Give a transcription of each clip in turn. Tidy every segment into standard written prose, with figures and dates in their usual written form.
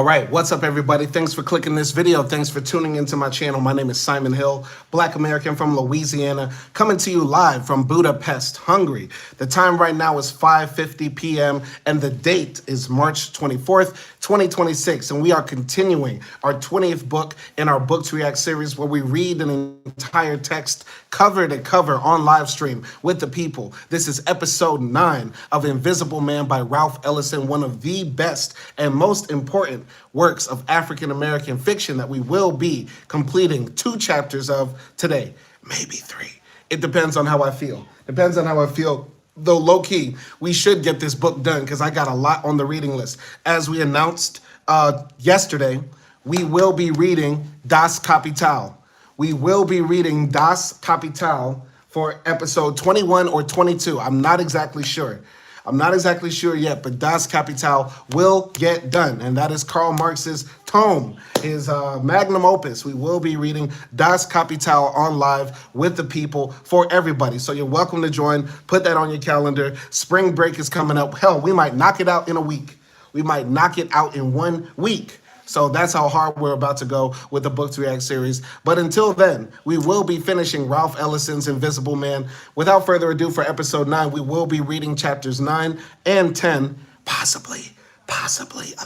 All right, what's up everybody? Thanks for clicking this video. Thanks for tuning into my channel. My name is Simon Hill, Black American from Louisiana, coming to you live from Budapest, Hungary. The time right now is 5:50 p.m. and the date is March 24th, 2026. And we are continuing our 20th book in our Book to React series where we read an entire text cover to cover on live stream with the people. This is episode 9 of Invisible Man by Ralph Ellison, one of the best and most important works of African American fiction that we will be completing 2 chapters of today, maybe 3. It depends on how I feel. Depends on how I feel. Though low key, we should get this book done because I got a lot on the reading list. As we announced yesterday, we will be reading Das Kapital. We will be reading Das Kapital for episode 21 or 22. I'm not exactly sure. I'm not exactly sure yet, but Das Kapital will get done. And that is Karl Marx's tome, his magnum opus. We will be reading Das Kapital on live with the people for everybody. So you're welcome to join. Put that on your calendar. Spring break is coming up. Hell, we might knock it out in a week. We might knock it out in 1 week. So that's how hard we're about to go with the Book to React series. But until then, we will be finishing Ralph Ellison's Invisible Man. Without further ado, for episode 9, we will be reading chapters 9 and 10, possibly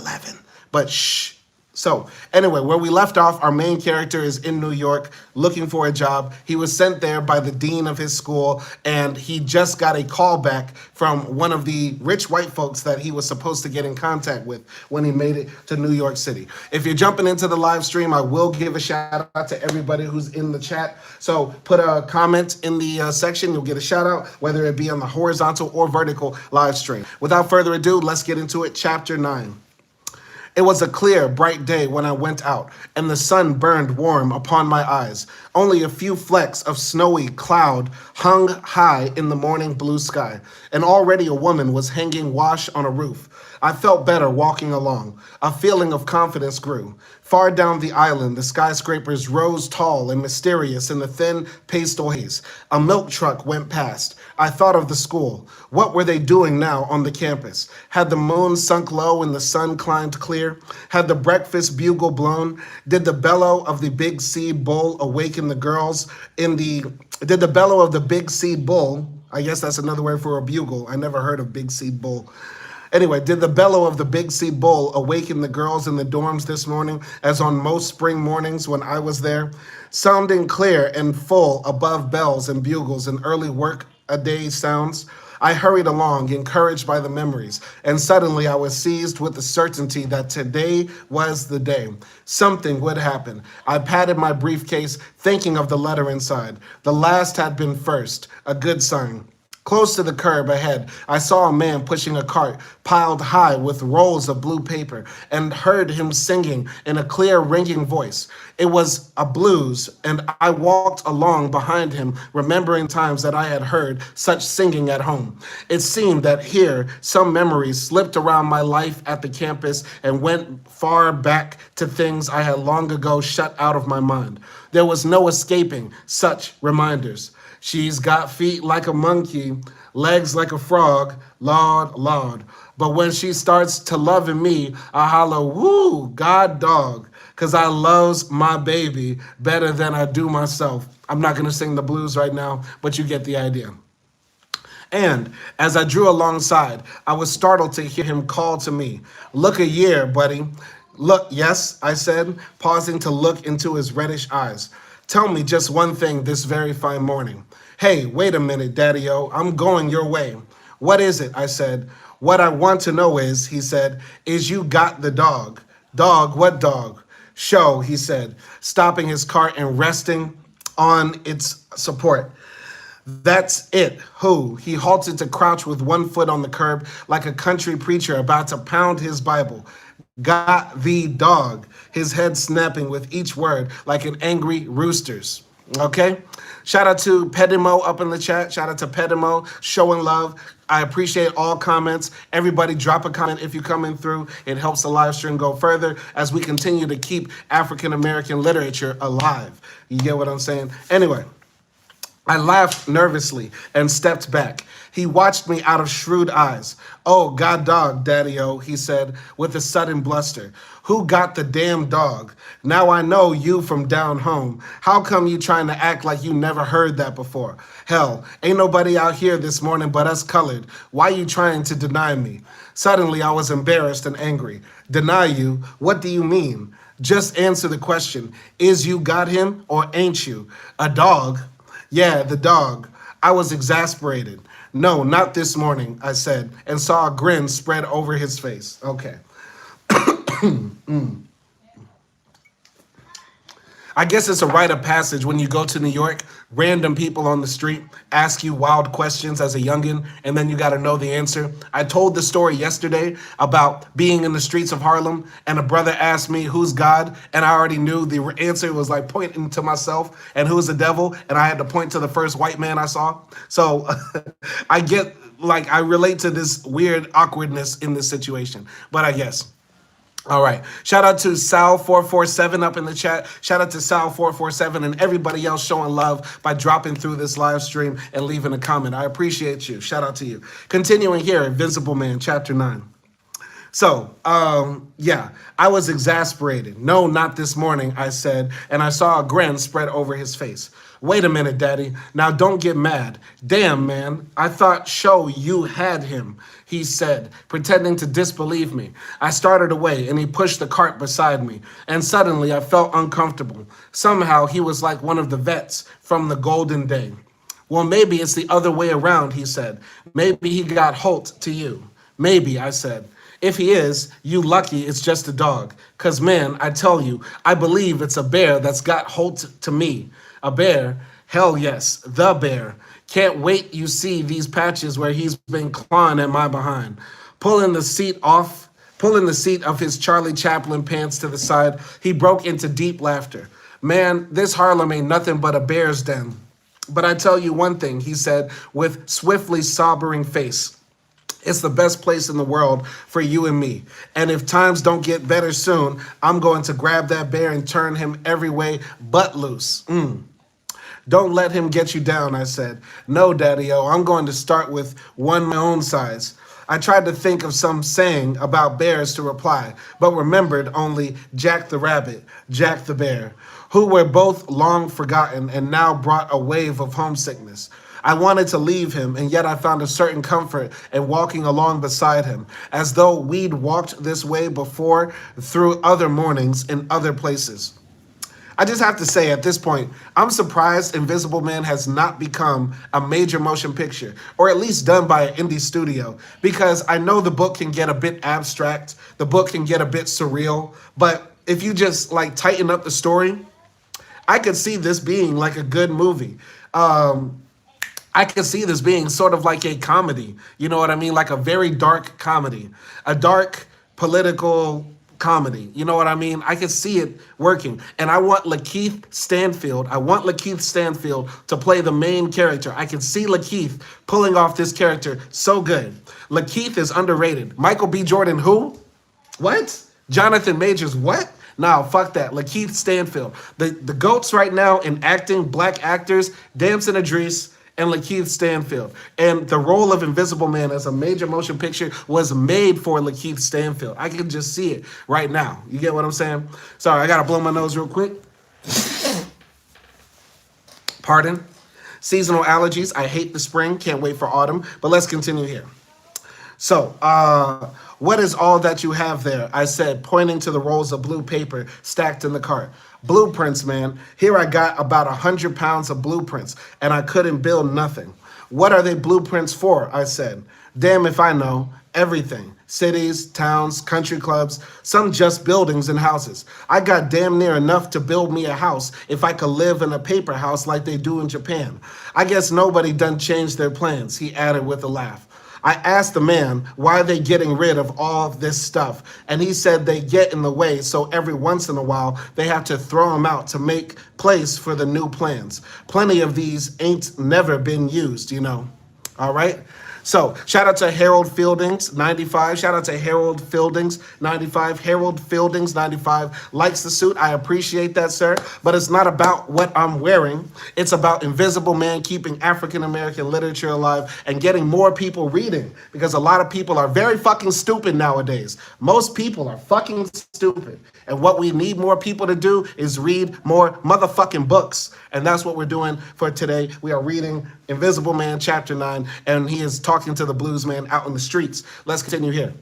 11. But shh. So anyway, where we left off, our main character is in New York looking for a job. He was sent there by the dean of his school, and he just got a call back from one of the rich white folks that he was supposed to get in contact with when he made it to New York City. If you're jumping into the live stream, I will give a shout out to everybody who's in the chat. So put a comment in the section. You'll get a shout out, whether it be on the horizontal or vertical live stream. Without further ado, let's get into it. Chapter 9. It was a clear, bright day when I went out, and the sun burned warm upon my eyes. Only a few flecks of snowy cloud hung high in the morning blue sky, and already a woman was hanging wash on a roof. I felt better walking along. A feeling of confidence grew. Far down the island, the skyscrapers rose tall and mysterious in the thin pastel haze. A milk truck went past. I thought of the school. What were they doing now on the campus? Had the moon sunk low and the sun climbed clear? Had the breakfast bugle blown? Did the bellow of the big seed bull awaken the girls in the... Did the bellow of the big seed bull, I guess that's another word for a bugle. I never heard of big seed bull. Anyway, did the bellow of the big seed bull awaken the girls in the dorms this morning, as on most spring mornings when I was there? Sounding clear and full above bells and bugles and early work-a-day sounds, I hurried along, encouraged by the memories, and suddenly I was seized with the certainty that today was the day. Something would happen. I patted my briefcase, thinking of the letter inside. The last had been first, a good sign. Close to the curb ahead, I saw a man pushing a cart piled high with rolls of blue paper and heard him singing in a clear, ringing voice. It was a blues, and I walked along behind him, remembering times that I had heard such singing at home. It seemed that here some memories slipped around my life at the campus and went far back to things I had long ago shut out of my mind. There was no escaping such reminders. She's got feet like a monkey, legs like a frog, Lord, Lord. But when she starts to loving me, I holler, woo, God dog, because I loves my baby better than I do myself. I'm not going to sing the blues right now, but you get the idea. And as I drew alongside, I was startled to hear him call to me. Look a year, buddy. Look, yes, I said, pausing to look into his reddish eyes. Tell me just one thing this very fine morning. Hey, wait a minute, Daddy-O, I'm going your way. What is it? I said. What I want to know is, he said, is you got the dog. Dog, what dog? Show, he said, stopping his cart and resting on its support. That's it. Who? He halted to crouch with one foot on the curb like a country preacher about to pound his Bible. Got the dog, his head snapping with each word like an angry rooster's. Okay? Shout out to Pedimo up in the chat. Shout out to Pedimo, showing love. I appreciate all comments. Everybody drop a comment if you're coming through. It helps the live stream go further as we continue to keep African American literature alive. You get what I'm saying? Anyway, I laughed nervously and stepped back. He watched me out of shrewd eyes. "Oh, God dog, Daddy-O," he said with a sudden bluster. "Who got the damn dog? Now I know you from down home. How come you trying to act like you never heard that before? Hell, ain't nobody out here this morning but us colored. Why you trying to deny me?" Suddenly I was embarrassed and angry. "Deny you? What do you mean? Just answer the question. Is you got him or ain't you? A dog?" "Yeah, the dog." I was exasperated. "No, not this morning," I said, and saw a grin spread over his face. Okay. I guess it's a rite of passage when you go to New York, random people on the street ask you wild questions as a youngin, and then you got to know the answer. I told the story yesterday about being in the streets of Harlem, and a brother asked me, "Who's God?" And I already knew the answer was like pointing to myself, and "Who's the devil?" And I had to point to the first white man I saw. So I relate to this weird awkwardness in this situation, but I guess. All right. Shout out to Sal447 up in the chat. Shout out to Sal447 and everybody else showing love by dropping through this live stream and leaving a comment. I appreciate you. Shout out to you. Continuing here, Invincible Man, chapter 9. So, yeah, I was exasperated. "No, not this morning," I said, and I saw a grin spread over his face. "Wait a minute, Daddy. Now don't get mad. Damn, man, I thought you had him," he said, pretending to disbelieve me. I started away, and he pushed the cart beside me, and suddenly I felt uncomfortable. Somehow he was like one of the vets from the golden day. "Well, maybe it's the other way around," he said. "Maybe he got Holt to you." "Maybe," I said. "If he is, you lucky it's just a dog. 'Cause man, I tell you, I believe it's a bear that's got Holt to me." "A bear? Hell yes, the bear. Can't wait you see these patches where he's been clawing at my behind." Pulling the seat of his Charlie Chaplin pants to the side, he broke into deep laughter. "Man, this Harlem ain't nothing but a bear's den. But I tell you one thing," he said with swiftly sobering face. "It's the best place in the world for you and me. And if times don't get better soon, I'm going to grab that bear and turn him every way but loose." "Don't let him get you down," I said. "No, Daddy-O, I'm going to start with one my own size." I tried to think of some saying about bears to reply, but remembered only Jack the Rabbit, Jack the Bear, who were both long forgotten and now brought a wave of homesickness. I wanted to leave him, and yet I found a certain comfort in walking along beside him, as though we'd walked this way before through other mornings in other places. I just have to say at this point, I'm surprised Invisible Man has not become a major motion picture, or at least done by an indie studio, because I know the book can get a bit abstract, the book can get a bit surreal, but if you just tighten up the story, I could see this being like a good movie. I could see this being sort of like a comedy, you know what I mean? Like a very dark comedy, a dark political comedy, you know what I mean? I could see it working. And I want Lakeith Stanfield to play the main character. I can see Lakeith pulling off this character so good. Lakeith is underrated. Michael B. Jordan, who? What? Jonathan Majors, what? No, fuck that. Lakeith Stanfield. The GOATs right now in acting, black actors, Damson Idris, and Lakeith Stanfield. And the role of Invisible Man as a major motion picture was made for Lakeith Stanfield. I can just see it right now. You get what I'm saying? Sorry, I gotta blow my nose real quick. Pardon. Seasonal allergies. I hate the spring. Can't wait for autumn. But let's continue here. So, what is all that you have there? I said, pointing to the rolls of blue paper stacked in the cart. Blueprints, man. Here I got about 100 pounds of blueprints, and I couldn't build nothing. What are they blueprints for? I said. Damn if I know. Everything. Cities, towns, country clubs, some just buildings and houses. I got damn near enough to build me a house if I could live in a paper house like they do in Japan. I guess nobody done changed their plans, he added with a laugh. I asked the man why they getting rid of all this stuff, and he said they get in the way, so every once in a while they have to throw them out to make place for the new plans. Plenty of these ain't never been used, you know. All right. So shout out to Harold Fieldings 95. Shout out to Harold Fieldings 95. Harold Fieldings 95 likes the suit. I appreciate that, sir. But it's not about what I'm wearing. It's about Invisible Man keeping African American literature alive and getting more people reading, because a lot of people are very fucking stupid nowadays. Most people are fucking stupid. And what we need more people to do is read more motherfucking books. And that's what we're doing for today. We are reading Invisible Man, chapter 9, and he is talking to the blues man out in the streets. Let's continue here.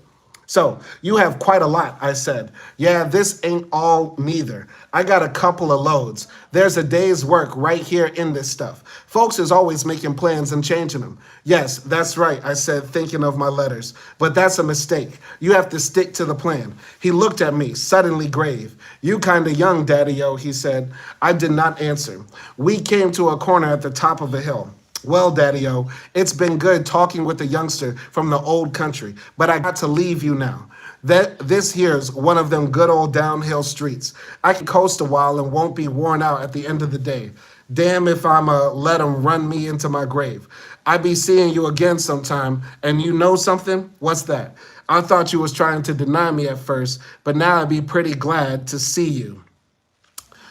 So, you have quite a lot, I said. Yeah, this ain't all neither. I got a couple of loads. There's a day's work right here in this stuff. Folks is always making plans and changing them. Yes, that's right, I said, thinking of my letters. But that's a mistake. You have to stick to the plan. He looked at me, suddenly grave. You kinda young, Daddy-o, he said. I did not answer. We came to a corner at the top of a hill. Well, Daddy-o, it's been good talking with the youngster from the old country, but I got to leave you now. This here's one of them good old downhill streets. I can coast a while and won't be worn out at the end of the day. Damn if I'ma let 'em run me into my grave. I be seeing you again sometime, and you know something? What's that? I thought you was trying to deny me at first, but now I'd be pretty glad to see you.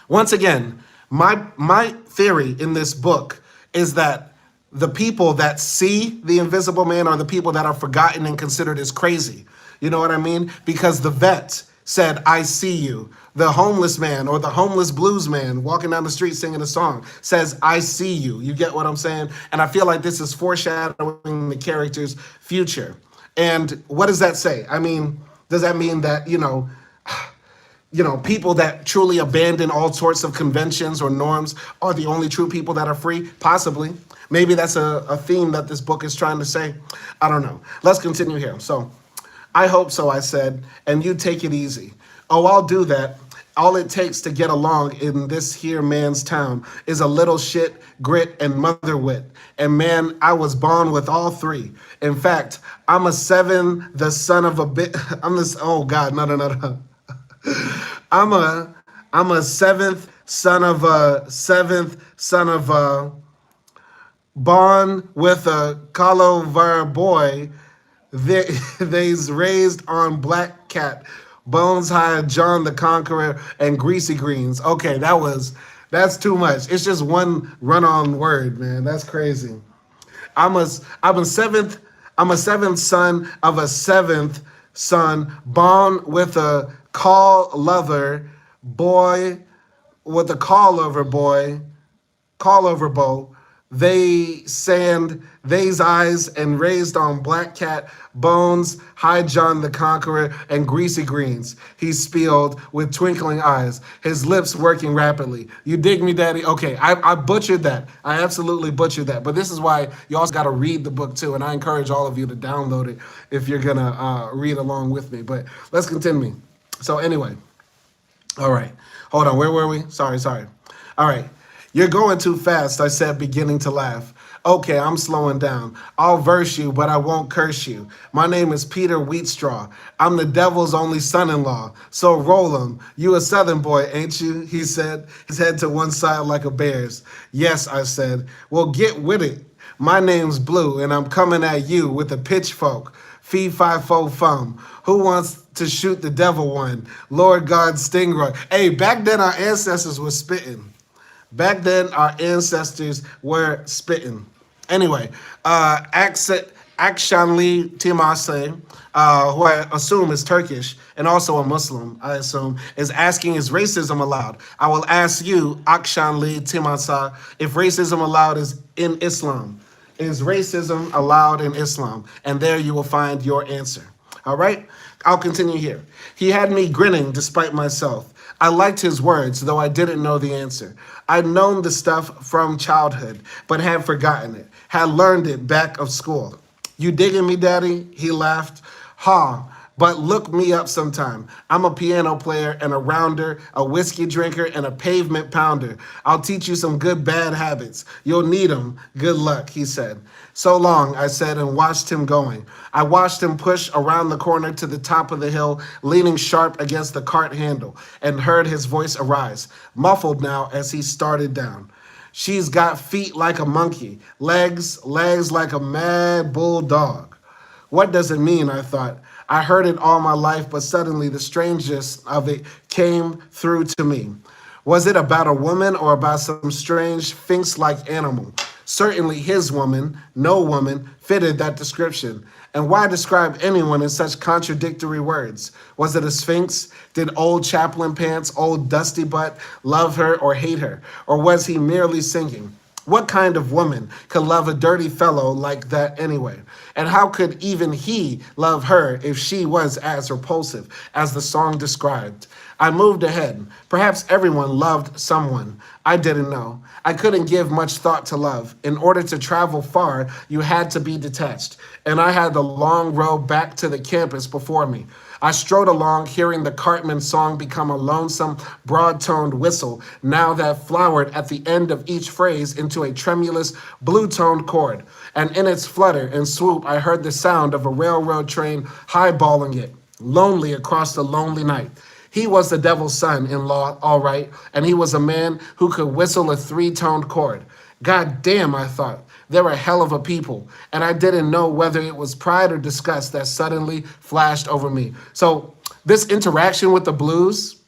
Once again, my theory in this book is that the people that see the Invisible Man are the people that are forgotten and considered as crazy. You know what I mean? Because the vet said, I see you. The homeless man or the homeless blues man walking down the street singing a song says, I see you. You get what I'm saying? And I feel like this is foreshadowing the character's future. And what does that say? I mean, does that mean that, people that truly abandon all sorts of conventions or norms are the only true people that are free? Possibly. Maybe that's a theme that this book is trying to say. I don't know. Let's continue here. So, I hope so, I said, and you take it easy. Oh, I'll do that. All it takes to get along in this here man's town is a little shit, grit, and mother wit. And man, I was born with all three. In fact, I'm a seven, the son of a bit. Oh God, no. I'm a seventh son of a born with a Colover boy. They's raised on black cat, bones high John the Conqueror, and greasy greens. Okay, that's too much. It's just one run-on word, man. That's crazy. I'm a seventh son of a seventh son, born with a call-lover boy, with a call-over bow. They sand they's eyes and raised on black cat bones, high John the Conqueror, and greasy greens. He spilled with twinkling eyes, his lips working rapidly. You dig me, Daddy? Okay, I butchered that. I absolutely butchered that. But this is why you also got to read the book too, and I encourage all of you to download it if you're gonna read along with me. But let's continue. So anyway, all right. Hold on, where were we? Sorry. All right. You're going too fast, I said, beginning to laugh. Okay, I'm slowing down. I'll verse you, but I won't curse you. My name is Peter Wheatstraw. I'm the devil's only son-in-law. So roll him. You a southern boy, ain't you? He said, his head to one side like a bear's. Yes, I said. Well, get with it. My name's Blue, and I'm coming at you with a pitchfork. Fee, fi, fo, fum. Who wants to shoot the devil one? Lord God Stingray. Hey, back then our ancestors were spitting. Back then, our ancestors were spitting. Anyway, Akşanlı Timase, who I assume is Turkish and also a Muslim, I assume, is asking, is racism allowed? I will ask you, Akşanlı Timase, if racism allowed is in Islam. Is racism allowed in Islam? And there you will find your answer. All right? I'll continue here. He had me grinning despite myself. I liked his words, though I didn't know the answer. I'd known the stuff from childhood, but had forgotten it, had learned it back of school. You digging me, Daddy? He laughed. Ha, but look me up sometime. I'm a piano player and a rounder, a whiskey drinker, and a pavement pounder. I'll teach you some good bad habits. You'll need them. Good luck, he said. So long, I said, and watched him going. I watched him push around the corner to the top of the hill, leaning sharp against the cart handle, and heard his voice arise, muffled now as he started down. She's got feet like a monkey, legs like a mad bulldog. What does it mean? I thought. I heard it all my life, but suddenly the strangeness of it came through to me. Was it about a woman or about some strange sphinx-like animal? Certainly his woman, no woman, fitted that description. And why describe anyone in such contradictory words? Was it a sphinx? Did old Chaplin Pants, old Dusty Butt, love her or hate her? Or was he merely singing? What kind of woman could love a dirty fellow like that anyway? And how could even he love her if she was as repulsive as the song described? I moved ahead. Perhaps everyone loved someone. I didn't know. I couldn't give much thought to love. In order to travel far, you had to be detached. And I had the long road back to the campus before me. I strode along, hearing the Cartman song become a lonesome, broad-toned whistle, now that flowered at the end of each phrase into a tremulous, blue-toned chord. And in its flutter and swoop, I heard the sound of a railroad train highballing it, lonely across the lonely night. He was the devil's son-in-law, all right, and he was a man who could whistle a three-toned chord. God damn, I thought. They're a hell of a people. And I didn't know whether it was pride or disgust that suddenly flashed over me. So this interaction with the blues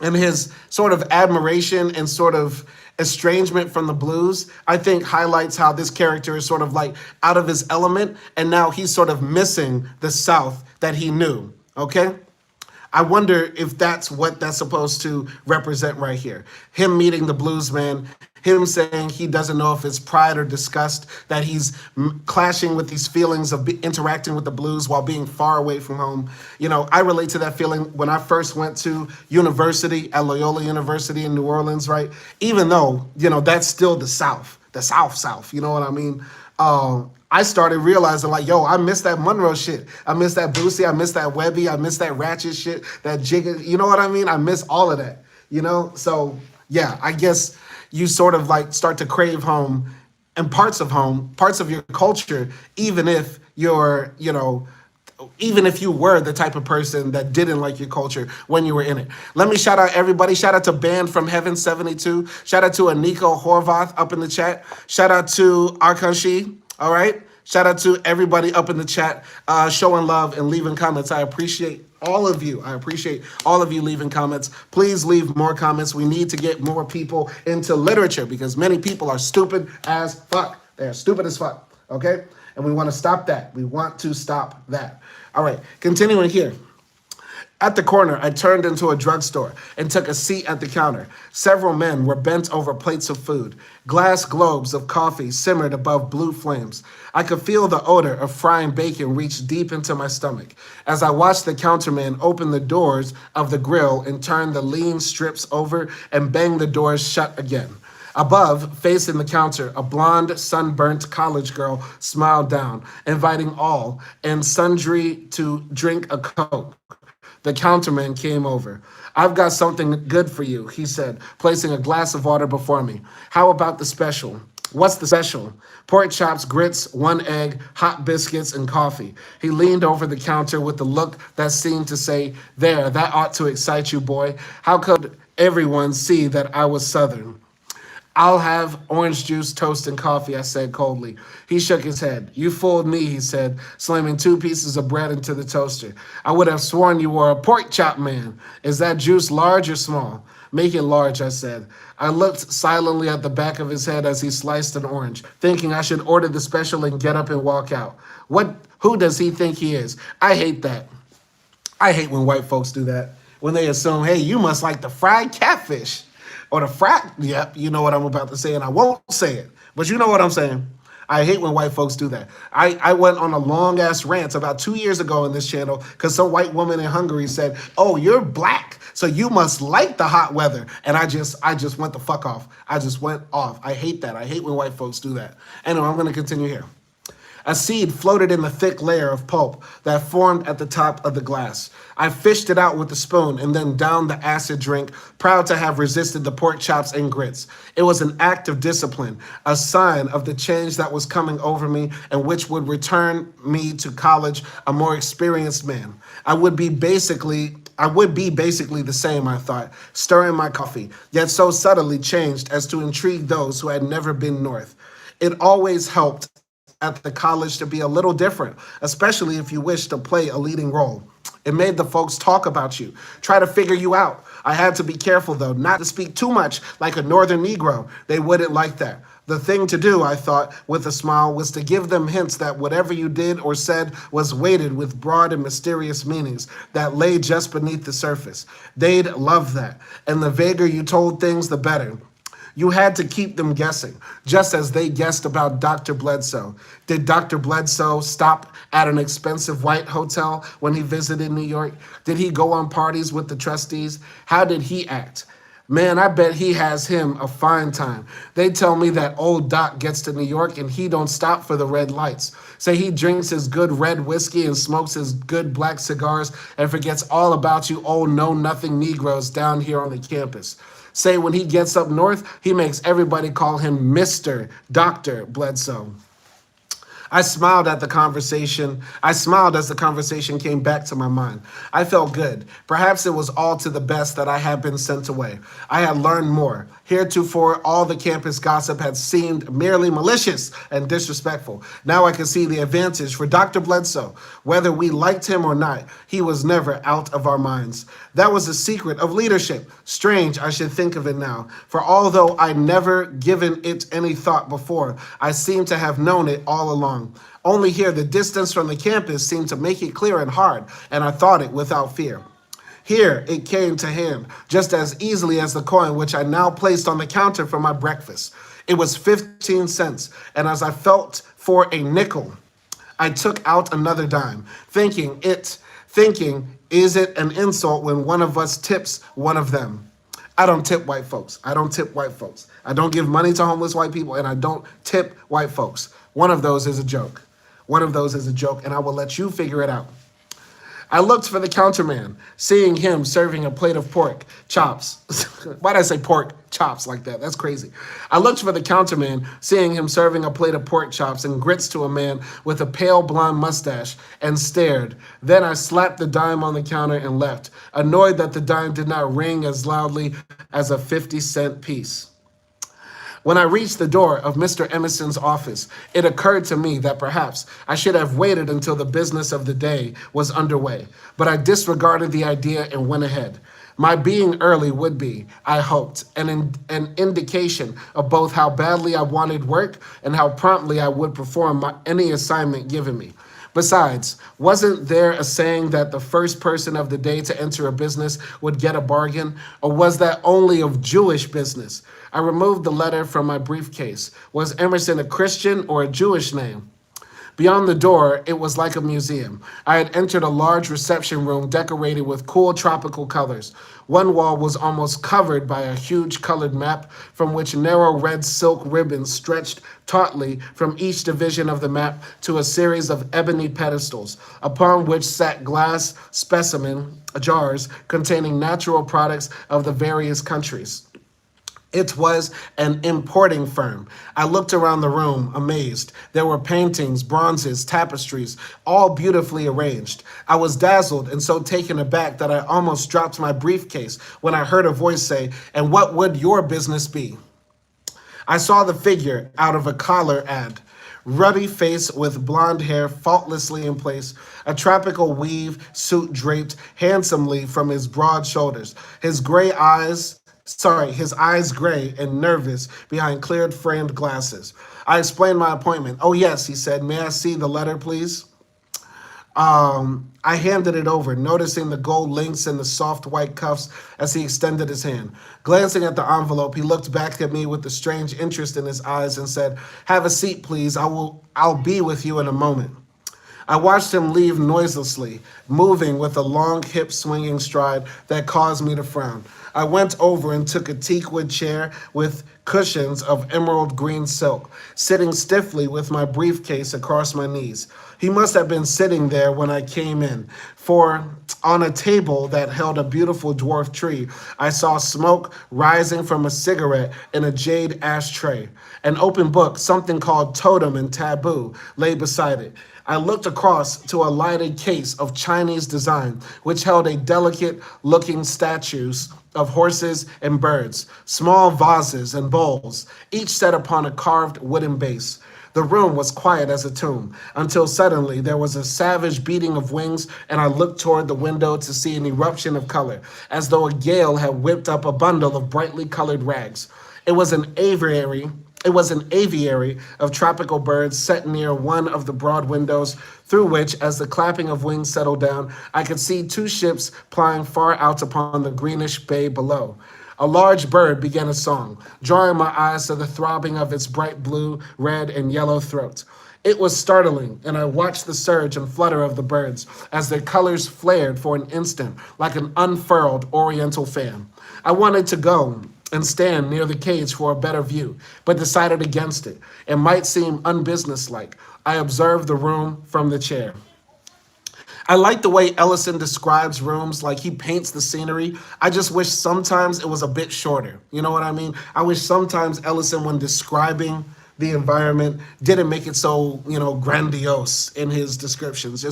and his sort of admiration and sort of estrangement from the blues, I think highlights how this character is sort of like out of his element. And now he's sort of missing the South that he knew. Okay? I wonder if that's what that's supposed to represent right here. Him meeting the blues man, him saying he doesn't know if it's pride or disgust, that he's clashing with these feelings of interacting with the blues while being far away from home. You know, I relate to that feeling when I first went to university at Loyola University in New Orleans, right? Even though, you know, that's still the South, South, you know what I mean? I started realizing like, yo, I miss that Monroe shit. I miss that Boosie. I miss that Webby. I miss that ratchet shit, that jigger. You know what I mean? I miss all of that, you know? So yeah, I guess you sort of like start to crave home and parts of your culture, even if you're, you know, even if you were the type of person that didn't like your culture when you were in it. Let me shout out everybody. Shout out to Band from Heaven 72. Shout out to Aniko Horvath up in the chat. Shout out to Arkanshi. All right. Shout out to everybody up in the chat, showing love and leaving comments. I appreciate all of you. I appreciate all of you leaving comments. Please leave more comments. We need to get more people into literature because many people are stupid as fuck. They're stupid as fuck. Okay. And we want to stop that. We want to stop that. All right. Continuing here. At the corner, I turned into a drugstore and took a seat at the counter. Several men were bent over plates of food. Glass globes of coffee simmered above blue flames. I could feel the odor of frying bacon reach deep into my stomach as I watched the counterman open the doors of the grill and turn the lean strips over and bang the doors shut again. Above, facing the counter, a blonde, sunburnt college girl smiled down, inviting all and sundry to drink a Coke. The counterman came over. I've got something good for you, he said, placing a glass of water before me. How about the special? What's the special? Pork chops, grits, 1 egg, hot biscuits, and coffee. He leaned over the counter with a look that seemed to say, there, that ought to excite you, boy. How could everyone see that I was Southern? I'll have orange juice, toast, and coffee, I said coldly. He shook his head. You fooled me, he said, slamming 2 pieces of bread into the toaster. I would have sworn you were a pork chop man. Is that juice large or small? Make it large, I said. I looked silently at the back of his head as he sliced an orange, thinking I should order the special and get up and walk out. Who does he think he is? I hate that. I hate when white folks do that. When they assume, hey, you must like the fried catfish. Or the frat, yep, you know what I'm about to say, and I won't say it, but you know what I'm saying. I hate when white folks do that. I went on a long-ass rant about 2 years ago on this channel because some white woman in Hungary said, oh, you're black, so you must like the hot weather. And I just went the fuck off. I just went off. I hate that. I hate when white folks do that. Anyway, I'm going to continue here. A seed floated in the thick layer of pulp that formed at the top of the glass. I fished it out with a spoon and then downed the acid drink, proud to have resisted the pork chops and grits. It was an act of discipline, a sign of the change that was coming over me and which would return me to college a more experienced man. I would be basically I would be basically the same, I thought, stirring my coffee, yet so subtly changed as to intrigue those who had never been north. It always helped at the college to be a little different, especially if you wish to play a leading role. It made the folks talk about you, try to figure you out. I had to be careful, though, not to speak too much like a northern Negro. They wouldn't like that. The thing to do, I thought, with a smile, was to give them hints that whatever you did or said was weighted with broad and mysterious meanings that lay just beneath the surface. They'd love that, and the vaguer you told things, the better. You had to keep them guessing, just as they guessed about Dr. Bledsoe. Did Dr. Bledsoe stop at an expensive white hotel when he visited New York? Did he go on parties with the trustees? How did he act? Man, I bet he has him a fine time. They tell me that old Doc gets to New York and he don't stop for the red lights. Say he drinks his good red whiskey and smokes his good black cigars and forgets all about you old know-nothing Negroes down here on the campus. Say when he gets up north, he makes everybody call him Mr. Dr. Bledsoe. I smiled at the conversation. I smiled as the conversation came back to my mind. I felt good. Perhaps it was all to the best that I had been sent away. I had learned more. Heretofore, all the campus gossip had seemed merely malicious and disrespectful. Now I could see the advantage for Dr. Bledsoe. Whether we liked him or not, he was never out of our minds. That was the secret of leadership. Strange, I should think of it now. For although I'd never given it any thought before, I seemed to have known it all along. Only here, the distance from the campus seemed to make it clear and hard, and I thought it without fear. Here it came to hand, just as easily as the coin which I now placed on the counter for my breakfast. It was 15 cents, and as I felt for a nickel, I took out another dime, thinking, is it an insult when one of us tips one of them? I don't tip white folks. I don't tip white folks. I don't give money to homeless white people, and I don't tip white folks. One of those is a joke. One of those is a joke, and I will let you figure it out. I looked for the counterman, seeing him serving a plate of pork chops. Why did I say pork chops like that? That's crazy. I looked for the counterman, seeing him serving a plate of pork chops and grits to a man with a pale blonde mustache, and stared. Then I slapped the dime on the counter and left, annoyed that the dime did not ring as loudly as a 50-cent piece. When I reached the door of Mr. Emerson's office, it occurred to me that perhaps I should have waited until the business of the day was underway, but I disregarded the idea and went ahead. My being early would be, I hoped, an indication of both how badly I wanted work and how promptly I would perform any assignment given me. Besides, wasn't there a saying that the first person of the day to enter a business would get a bargain? Or was that only of Jewish business? I removed the letter from my briefcase. Was Emerson a Christian or a Jewish name? Beyond the door, it was like a museum. I had entered a large reception room decorated with cool tropical colors. One wall was almost covered by a huge colored map from which narrow red silk ribbons stretched tautly from each division of the map to a series of ebony pedestals, upon which sat glass specimen jars containing natural products of the various countries. It was an importing firm. I looked around the room, amazed. There were paintings, bronzes, tapestries, all beautifully arranged. I was dazzled and so taken aback that I almost dropped my briefcase when I heard a voice say, "And what would your business be?" I saw the figure out of a collar ad. Ruddy face with blonde hair faultlessly in place, a tropical weave suit draped handsomely from his broad shoulders, his eyes gray and nervous behind cleared framed glasses. I explained my appointment. "Oh, yes," he said. "May I see the letter, please?" I handed it over, noticing the gold links and the soft white cuffs as he extended his hand. Glancing at the envelope, he looked back at me with a strange interest in his eyes and said, "Have a seat, please. I'll be with you in a moment." I watched him leave noiselessly, moving with a long hip-swinging stride that caused me to frown. I went over and took a teakwood chair with cushions of emerald green silk, sitting stiffly with my briefcase across my knees. He must have been sitting there when I came in, for on a table that held a beautiful dwarf tree, I saw smoke rising from a cigarette in a jade ashtray. An open book, something called Totem and Taboo, lay beside it. I looked across to a lighted case of Chinese design, which held a delicate-looking statues of horses and birds, small vases and bowls, each set upon a carved wooden base. The room was quiet as a tomb, until suddenly there was a savage beating of wings, and I looked toward the window to see an eruption of color, as though a gale had whipped up a bundle of brightly colored rags. It was an aviary. It was an aviary of tropical birds set near one of the broad windows, through which, as the clapping of wings settled down, I could see two ships plying far out upon the greenish bay below. A large bird began a song, drawing my eyes to the throbbing of its bright blue, red, and yellow throat. It was startling, and I watched the surge and flutter of the birds as their colors flared for an instant like an unfurled oriental fan. I wanted to go and stand near the cage for a better view, but decided against it. It might seem unbusinesslike. I observed the room from the chair. I like the way Ellison describes rooms, like he paints the scenery. I just wish sometimes it was a bit shorter. You know what I mean? I wish sometimes Ellison, when describing the environment, didn't make it so, grandiose in his descriptions.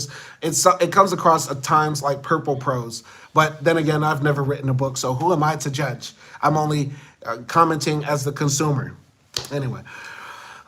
It comes across at times like purple prose. But then again, I've never written a book, so who am I to judge? I'm only commenting as the consumer. Anyway,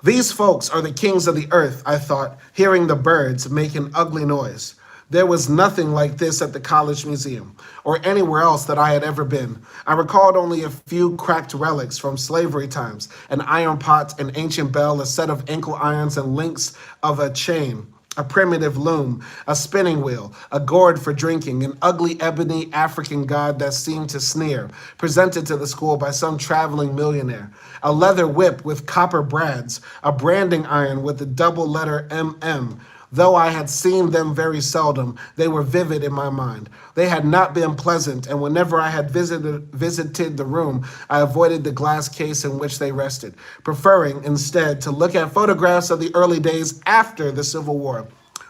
these folks are the kings of the earth, I thought, hearing the birds make an ugly noise. There was nothing like this at the College Museum or anywhere else that I had ever been. I recalled only a few cracked relics from slavery times, an iron pot, an ancient bell, a set of ankle irons and links of a chain, a primitive loom, a spinning wheel, a gourd for drinking, an ugly ebony African god that seemed to sneer, presented to the school by some traveling millionaire, a leather whip with copper brads, a branding iron with the double letter MM. Though I had seen them very seldom, they were vivid in my mind. They had not been pleasant, and whenever I had visited the room, I avoided the glass case in which they rested, preferring instead to look at photographs of the early days after the Civil War,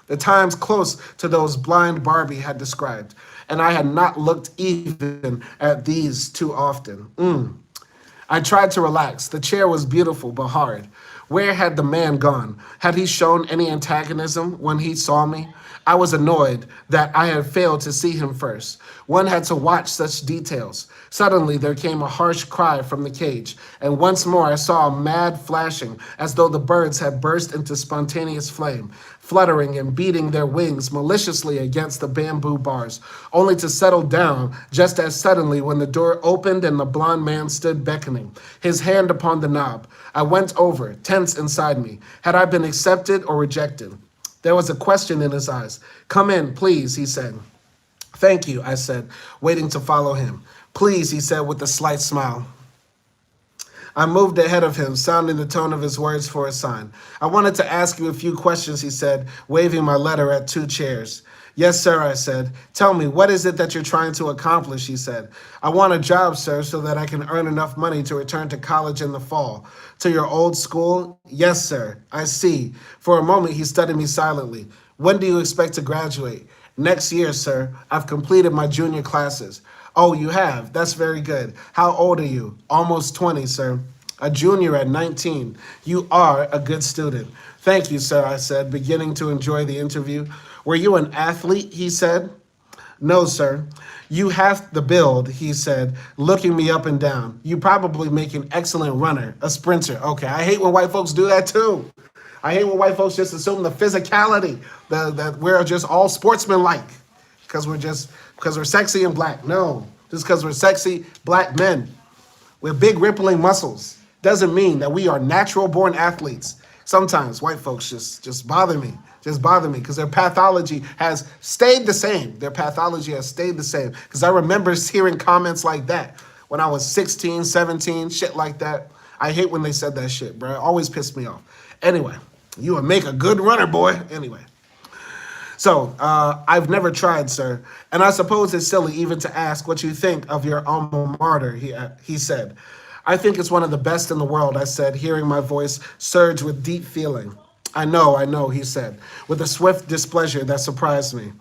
the times close to those blind Barbie had described, and I had not looked even at these too often. I tried to relax. The chair was beautiful but hard. Where had the man gone? Had he shown any antagonism when he saw me? I was annoyed that I had failed to see him first. One had to watch such details. Suddenly there came a harsh cry from the cage, and once more I saw a mad flashing, as though the birds had burst into spontaneous flame, fluttering and beating their wings maliciously against the bamboo bars, only to settle down just as suddenly when the door opened and the blond man stood beckoning, his hand upon the knob. I went over, tense inside me. Had I been accepted or rejected? There was a question in his eyes. "Come in, please," he said. "Thank you," I said, waiting to follow him. "Please," he said with a slight smile. I moved ahead of him, sounding the tone of his words for a sign. "I wanted to ask you a few questions," he said, waving my letter at two chairs. "Yes, sir," I said. "Tell me, what is it that you're trying to accomplish?" he said. "I want a job, sir, so that I can earn enough money to return to college in the fall." "To your old school?" "Yes, sir." "I see." For a moment, he studied me silently. "When do you expect to graduate?" "Next year, sir. I've completed my junior classes." "Oh, you have? That's very good. How old are you?" "Almost 20, sir." "A junior at 19. You are a good student." "Thank you, sir," I said, beginning to enjoy the interview. "Were you an athlete?" he said. "No, sir." "You have the build," he said, looking me up and down. "You probably make an excellent runner, a sprinter." Okay, I hate when white folks do that too. I hate when white folks just assume the physicality, that we're just all sportsmen-like because we're sexy and black. No, just because we're sexy black men with big rippling muscles doesn't mean that we are natural-born athletes. Sometimes white folks just bother me. Just bother me because their pathology has stayed the same. Their pathology has stayed the same. Because I remember hearing comments like that when I was 16, 17, shit like that. I hate when they said that shit, bro. It always pissed me off. Anyway, you would make a good runner, boy. Anyway. So, I've never tried, sir. And I suppose it's silly even to ask what you think of your alma mater, he said. "I think it's one of the best in the world," I said, hearing my voice surge with deep feeling. I know, he said, with a swift displeasure that surprised me.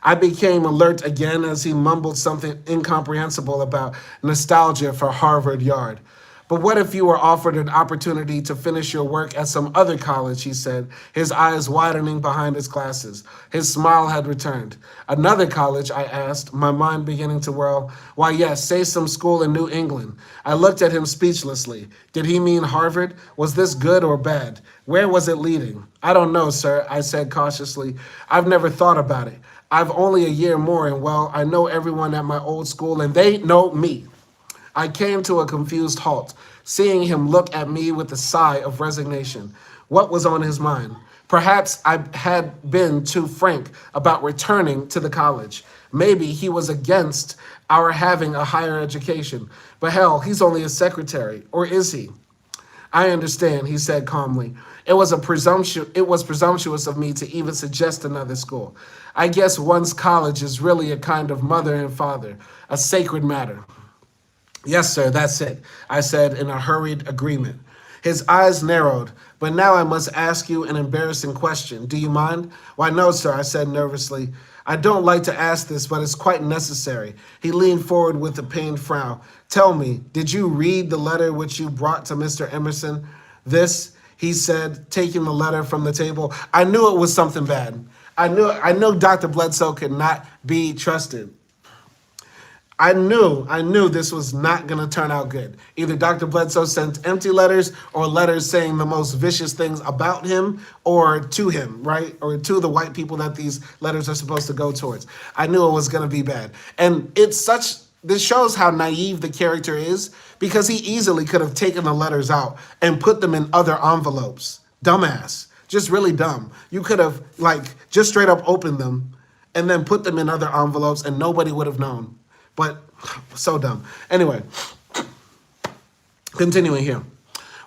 I became alert again as he mumbled something incomprehensible about nostalgia for Harvard Yard. But what if you were offered an opportunity to finish your work at some other college, he said, his eyes widening behind his glasses. His smile had returned. Another college, I asked, my mind beginning to whirl. Why, yes, say some school in New England. I looked at him speechlessly. Did he mean Harvard? Was this good or bad? Where was it leading? I don't know, sir, I said cautiously. I've never thought about it. I've only a year more, and well, I know everyone at my old school, and they know me. I came to a confused halt, seeing him look at me with a sigh of resignation. What was on his mind? Perhaps I had been too frank about returning to the college. Maybe he was against our having a higher education. But hell, he's only a secretary, or is he? I understand, he said calmly. It was presumptuous of me to even suggest another school. I guess one's college is really a kind of mother and father, a sacred matter. Yes, sir, that's it, I said in a hurried agreement. His eyes narrowed. But now I must ask you an embarrassing question. Do you mind? Why, no, sir, I said nervously. I don't like to ask this, but it's quite necessary. He leaned forward with a pained frown. Tell me, did you read the letter which you brought to Mr. Emerson? This, he said, taking the letter from the table. I knew it was something bad. I knew Dr. Bledsoe could not be trusted. I knew this was not going to turn out good. Either Dr. Bledsoe sent empty letters or letters saying the most vicious things about him or to him, right? Or to the white people that these letters are supposed to go towards. I knew it was going to be bad. And this shows how naive the character is because he easily could have taken the letters out and put them in other envelopes. Dumbass. Just really dumb. You could have just straight up opened them and then put them in other envelopes and nobody would have known. But so dumb. Anyway, continuing here.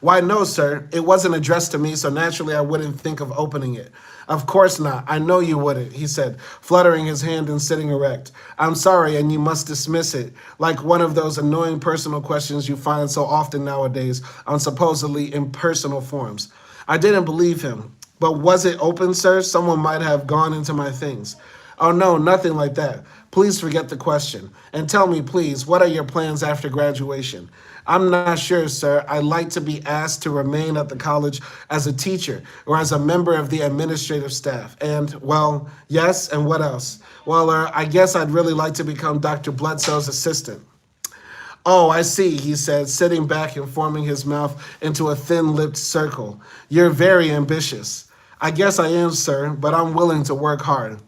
Why, no, sir. It wasn't addressed to me, so naturally I wouldn't think of opening it. Of course not. I know you wouldn't, he said, fluttering his hand and sitting erect. I'm sorry, and you must dismiss it, like one of those annoying personal questions you find so often nowadays on supposedly impersonal forums. I didn't believe him. But was it open, sir? Someone might have gone into my things. Oh, no, nothing like that. Please forget the question. And tell me, please, what are your plans after graduation? I'm not sure, sir. I'd like to be asked to remain at the college as a teacher or as a member of the administrative staff. And, well, yes, and what else? Well, I guess I'd really like to become Dr. Bledsoe's assistant. Oh, I see, he said, sitting back and forming his mouth into a thin-lipped circle. You're very ambitious. I guess I am, sir, but I'm willing to work hard.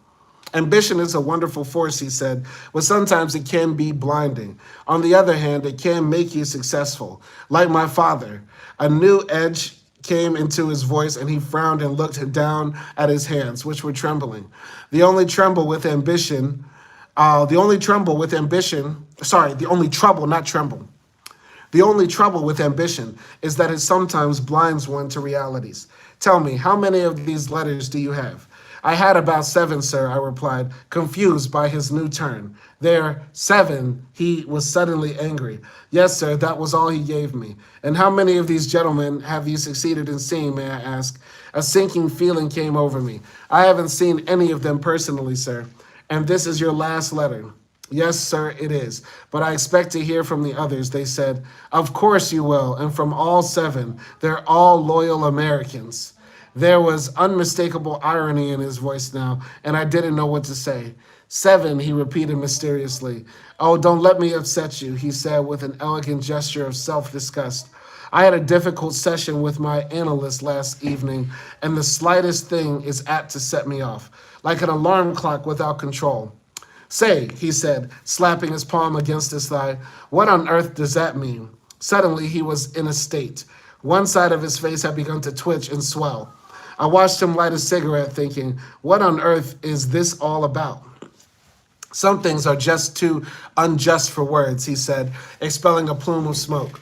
Ambition is a wonderful force, he said, but sometimes it can be blinding. On the other hand, it can make you successful. Like my father. A new edge came into his voice, and he frowned and looked down at his hands, which were trembling. The only trouble, not tremble. The only trouble with ambition is that it sometimes blinds one to realities. Tell me, how many of these letters do you have? I had about 7, sir, I replied, confused by his new turn. There, 7, he was suddenly angry. Yes, sir, that was all he gave me. And how many of these gentlemen have you succeeded in seeing, may I ask? A sinking feeling came over me. I haven't seen any of them personally, sir. And this is your last letter. Yes, sir, it is. But I expect to hear from the others, they said. Of course you will, and from all 7. They're all loyal Americans. There was unmistakable irony in his voice now, and I didn't know what to say. 7, he repeated mysteriously. Oh, don't let me upset you, he said with an elegant gesture of self-disgust. I had a difficult session with my analyst last evening, and the slightest thing is apt to set me off, like an alarm clock without control. Say, he said, slapping his palm against his thigh, what on earth does that mean? Suddenly he was in a state. One side of his face had begun to twitch and swell. I watched him light a cigarette thinking, what on earth is this all about? Some things are just too unjust for words, he said, expelling a plume of smoke.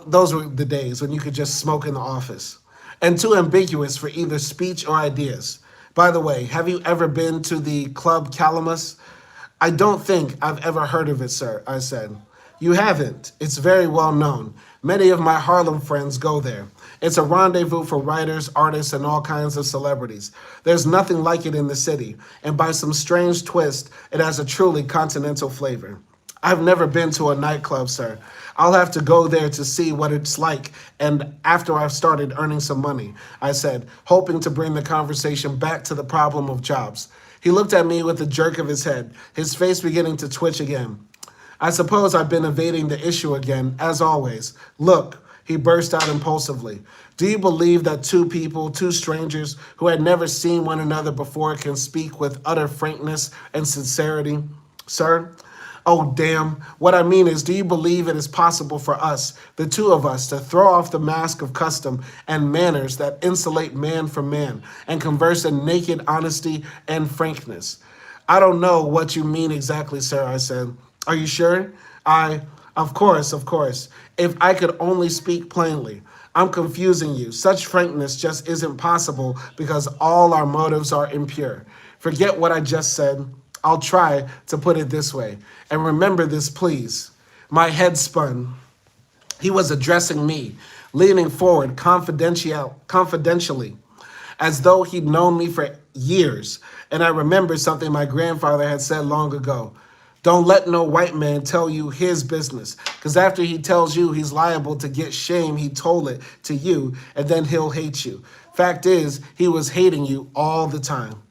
Those were the days when you could just smoke in the office. And too ambiguous for either speech or ideas. By the way, have you ever been to the Club Calamus? I don't think I've ever heard of it, sir, I said. You haven't. It's very well known. Many of my Harlem friends go there. It's a rendezvous for writers, artists, and all kinds of celebrities. There's nothing like it in the city, and by some strange twist, it has a truly continental flavor. I've never been to a nightclub, sir. I'll have to go there to see what it's like and after I've started earning some money, I said, hoping to bring the conversation back to the problem of jobs. He looked at me with a jerk of his head, his face beginning to twitch again. I suppose I've been evading the issue again, as always. Look, he burst out impulsively. Do you believe that two people, two strangers who had never seen one another before can speak with utter frankness and sincerity? Sir? Oh, damn. What I mean is, do you believe it is possible for us, the two of us, to throw off the mask of custom and manners that insulate man from man and converse in naked honesty and frankness? I don't know what you mean exactly, sir, I said. Are you sure? Of course. If I could only speak plainly. I'm confusing you. Such frankness just isn't possible because all our motives are impure. Forget what I just said. I'll try to put it this way. And remember this, please. My head spun. He was addressing me, leaning forward confidentially, as though he'd known me for years. And I remembered something my grandfather had said long ago. Don't let no white man tell you his business, because after he tells you, he's liable to get shame he told it to you, and then he'll hate you. Fact is, he was hating you all the time.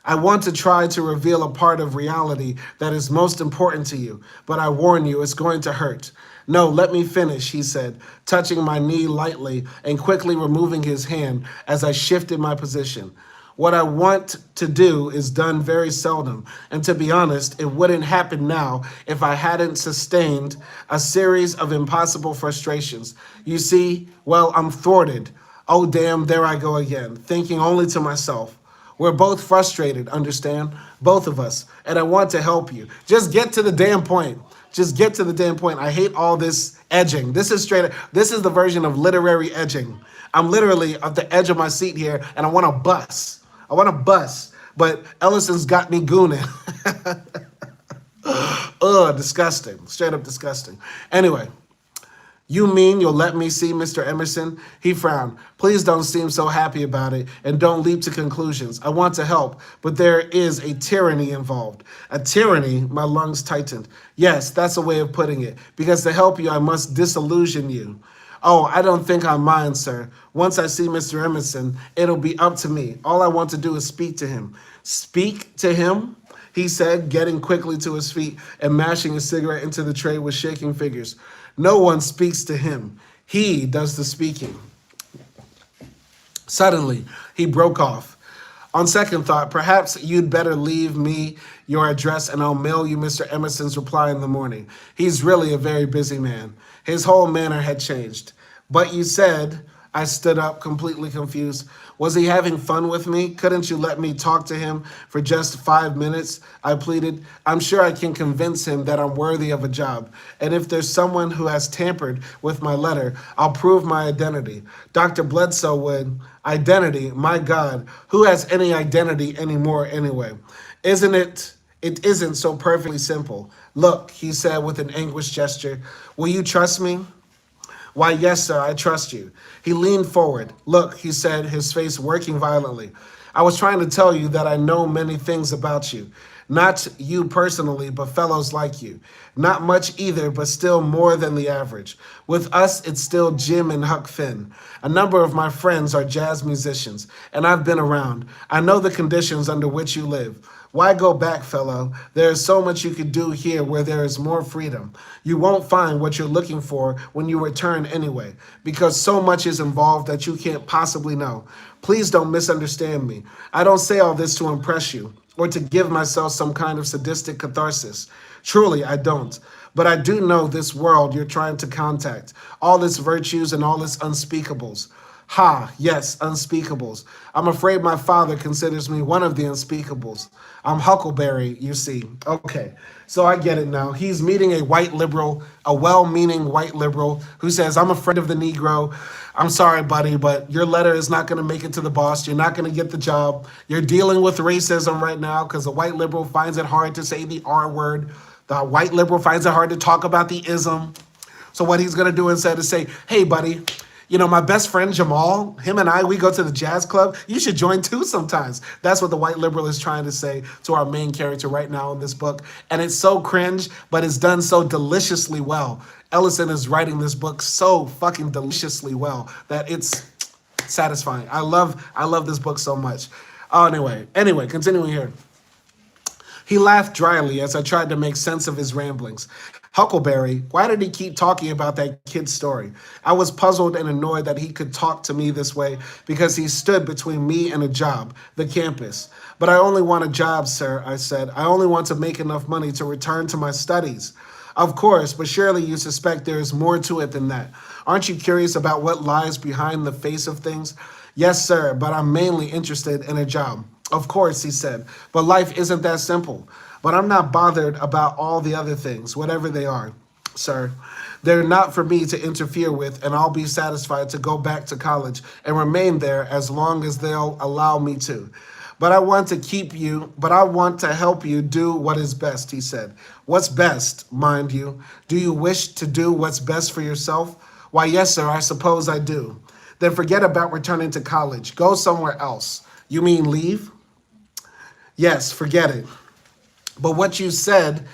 I want to try to reveal a part of reality that is most important to you, but I warn you, it's going to hurt. No, let me finish, he said, touching my knee lightly and quickly removing his hand as I shifted my position. What I want to do is done very seldom, and to be honest, it wouldn't happen now if I hadn't sustained a series of impossible frustrations. You see, well, I'm thwarted. Oh, damn, there I go again, thinking only to myself. We're both frustrated, understand? Both of us. And I want to help you. Just get to the damn point. Just get to the damn point. I hate all this edging. This is the version of literary edging. I'm literally at the edge of my seat here and I want to bust. But Ellison's got me gooning. Ugh, disgusting. Straight up disgusting. Anyway. You mean you'll let me see Mr. Emerson? He frowned. Please don't seem so happy about it and don't leap to conclusions. I want to help, but there is a tyranny involved. A tyranny? My lungs tightened. Yes, that's a way of putting it. Because to help you, I must disillusion you. Oh, I don't think I mind, sir. Once I see Mr. Emerson, it'll be up to me. All I want to do is speak to him. Speak to him? He said, getting quickly to his feet and mashing his cigarette into the tray with shaking fingers. No one speaks to him. He does the speaking. Suddenly, he broke off. On second thought, perhaps you'd better leave me your address and I'll mail you Mr. Emerson's reply in the morning. He's really a very busy man. His whole manner had changed. But you said, I stood up completely confused. Was he having fun with me? Couldn't you let me talk to him for just 5 minutes? I pleaded. I'm sure I can convince him that I'm worthy of a job. And if there's someone who has tampered with my letter, I'll prove my identity. Dr. Bledsoe would. Identity, my God, who has any identity anymore anyway? Isn't it? It isn't so perfectly simple. Look, he said with an anguished gesture, will you trust me? Why, yes, sir, I trust you. He leaned forward. Look, he said, his face working violently. I was trying to tell you that I know many things about you. Not you personally, but fellows like you. Not much either, but still more than the average. With us, it's still Jim and Huck Finn. A number of my friends are jazz musicians, and I've been around. I know the conditions under which you live. Why go back, fellow? There is so much you could do here where there is more freedom. You won't find what you're looking for when you return anyway, because so much is involved that you can't possibly know. Please don't misunderstand me. I don't say all this to impress you or to give myself some kind of sadistic catharsis. Truly, I don't. But I do know this world you're trying to contact, all its virtues and all its unspeakables. Ha, yes, unspeakables. I'm afraid my father considers me one of the unspeakables. I'm Huckleberry, you see. Okay, so I get it now. He's meeting a white liberal, a well-meaning white liberal who says, I'm a friend of the Negro. I'm sorry, buddy, but your letter is not going to make it to the boss. You're not going to get the job. You're dealing with racism right now because the white liberal finds it hard to say the R word. The white liberal finds it hard to talk about the ism. So what he's going to do instead is say, hey, buddy, You know, my best friend Jamal, him and I, we go to the jazz club. You should join too sometimes. That's what the white liberal is trying to say to our main character right now in this book. And it's so cringe, but it's done so deliciously well. Ellison is writing this book so fucking deliciously well that it's satisfying. I love this book so much. Oh, anyway, continuing here. He laughed dryly as I tried to make sense of his ramblings. Huckleberry, why did he keep talking about that kid's story? I was puzzled and annoyed that he could talk to me this way because he stood between me and a job, the campus. But I only want a job, sir, I said. I only want to make enough money to return to my studies. Of course, but surely you suspect there is more to it than that. Aren't you curious about what lies behind the face of things? Yes, sir, but I'm mainly interested in a job. Of course, he said, but life isn't that simple. But I'm not bothered about all the other things, whatever they are, sir. They're not for me to interfere with, and I'll be satisfied to go back to college and remain there as long as they'll allow me to. But I want to help you do what is best, he said. What's best, mind you? Do you wish to do what's best for yourself? Why, yes, sir, I suppose I do. Then forget about returning to college. Go somewhere else. You mean leave? Yes, forget it. But you said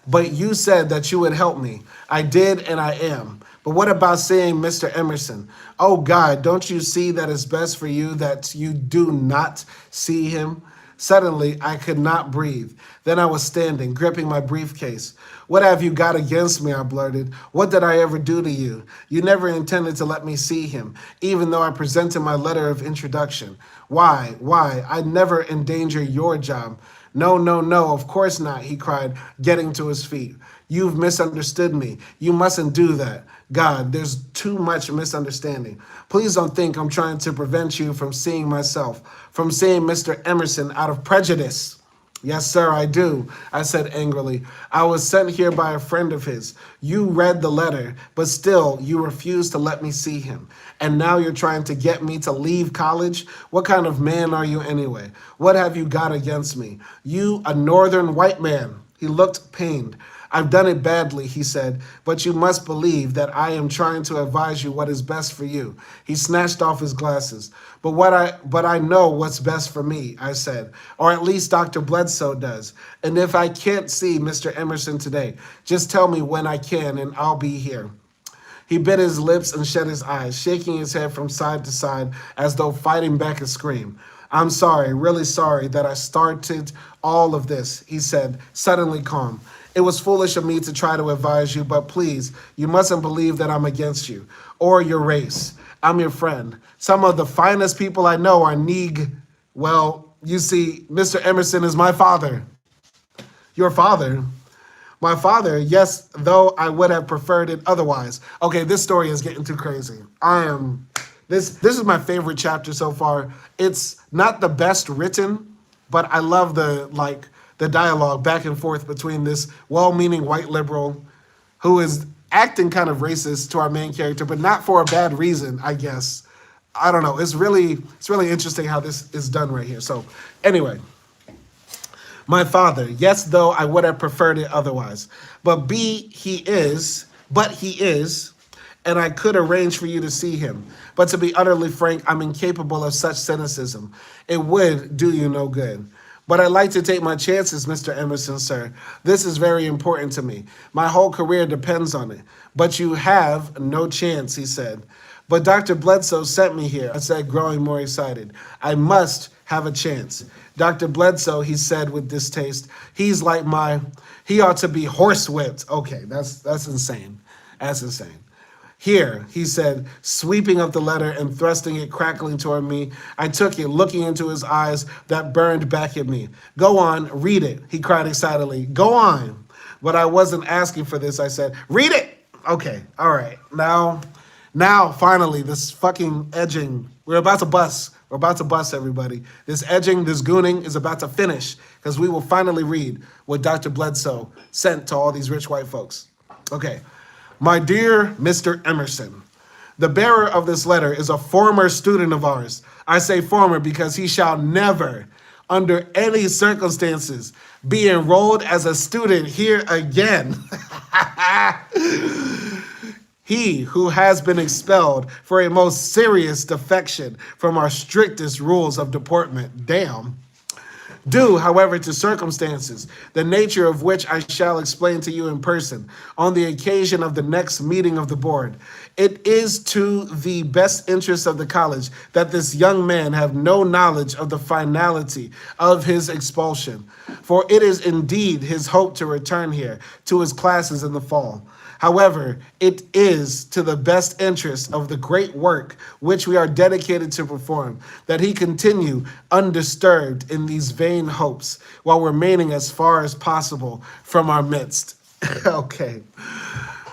that you would help me. I did, and I am. But what about seeing Mr. Emerson? Oh, God, don't you see that it's best for you that you do not see him? Suddenly, I could not breathe. Then I was standing, gripping my briefcase. What have you got against me, I blurted. What did I ever do to you? You never intended to let me see him, even though I presented my letter of introduction. Why? I'd never endanger your job. No, of course not, he cried, getting to his feet. You've misunderstood me. You mustn't do that. God, there's too much misunderstanding. Please don't think I'm trying to prevent you from seeing myself, from seeing Mr. Emerson out of prejudice. Yes, sir, I do, I said angrily. I was sent here by a friend of his. You read the letter, but still you refused to let me see him. And now you're trying to get me to leave college? What kind of man are you anyway? What have you got against me? You, a northern white man. He looked pained. I've done it badly, he said, but you must believe that I am trying to advise you what is best for you. He snatched off his glasses. But I know what's best for me, I said, or at least Dr. Bledsoe does. And if I can't see Mr. Emerson today, just tell me when I can and I'll be here. He bit his lips and shut his eyes, shaking his head from side to side as though fighting back a scream. I'm sorry, really sorry that I started all of this, he said, suddenly calm. It was foolish of me to try to advise you, but please, you mustn't believe that I'm against you or your race. I'm your friend. Some of the finest people I know are Well, you see, Mr. Emerson is my father. Your father? My father, yes, though I would have preferred it otherwise. Okay, this story is getting too crazy. This is my favorite chapter so far. It's not the best written, but I love the dialogue back and forth between this well-meaning white liberal who is acting kind of racist to our main character, but not for a bad reason, I guess. I don't know. It's really interesting how this is done right here. So anyway, my father, yes, though I would have preferred it otherwise. But he is, and I could arrange for you to see him. But to be utterly frank, I'm incapable of such cynicism. It would do you no good. But I'd like to take my chances, Mr. Emerson, sir. This is very important to me. My whole career depends on it. But you have no chance, he said. But Dr. Bledsoe sent me here, I said, growing more excited. I must have a chance. Dr. Bledsoe, he said with distaste, he ought to be horsewhipped. Okay, that's insane. That's insane. Here, he said, sweeping up the letter and thrusting it crackling toward me. I took it, looking into his eyes that burned back at me. Go on, read it, he cried excitedly. Go on. But I wasn't asking for this, I said. Read it! Okay, all right. Now, finally, this fucking edging. We're about to bust. We're about to bust, everybody. This edging, this gooning is about to finish because we will finally read what Dr. Bledsoe sent to all these rich white folks. Okay. My dear Mr. Emerson, the bearer of this letter is a former student of ours. I say former because he shall never, under any circumstances, be enrolled as a student here again. He who has been expelled for a most serious defection from our strictest rules of deportment. Damn. Due, however, to circumstances, the nature of which I shall explain to you in person on the occasion of the next meeting of the board. It is to the best interest of the college that this young man have no knowledge of the finality of his expulsion, for it is indeed his hope to return here to his classes in the fall. However, it is to the best interest of the great work which we are dedicated to perform that he continue undisturbed in these vain hopes while remaining as far as possible from our midst. Okay.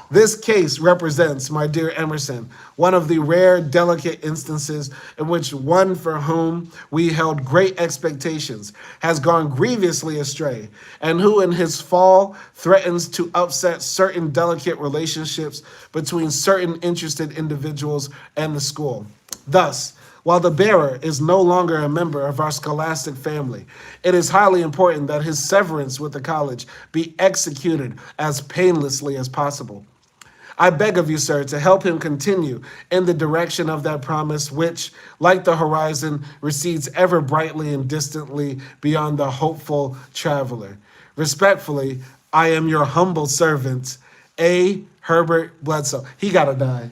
This case represents, my dear Emerson, one of the rare, delicate instances in which one for whom we held great expectations has gone grievously astray, and who in his fall threatens to upset certain delicate relationships between certain interested individuals and the school. Thus, while the bearer is no longer a member of our scholastic family, it is highly important that his severance with the college be executed as painlessly as possible. I beg of you, sir, to help him continue in the direction of that promise which, like the horizon, recedes ever brightly and distantly beyond the hopeful traveler. Respectfully, I am your humble servant, A. Herbert Bledsoe. He gotta die.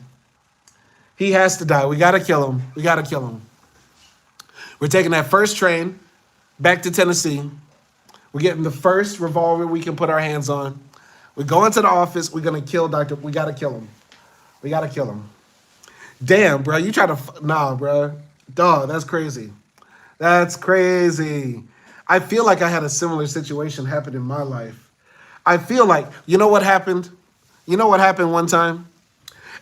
He has to die. We gotta kill him. We gotta kill him. We're taking that first train back to Tennessee. We're getting the first revolver we can put our hands on. We go into the office. We're going to kill Dr. We got to kill him. We got to kill him. Damn, bro. You try to... Nah, bro. Dog, that's crazy. That's crazy. I feel like I had a similar situation happen in my life. I feel like... You know what happened? You know what happened one time?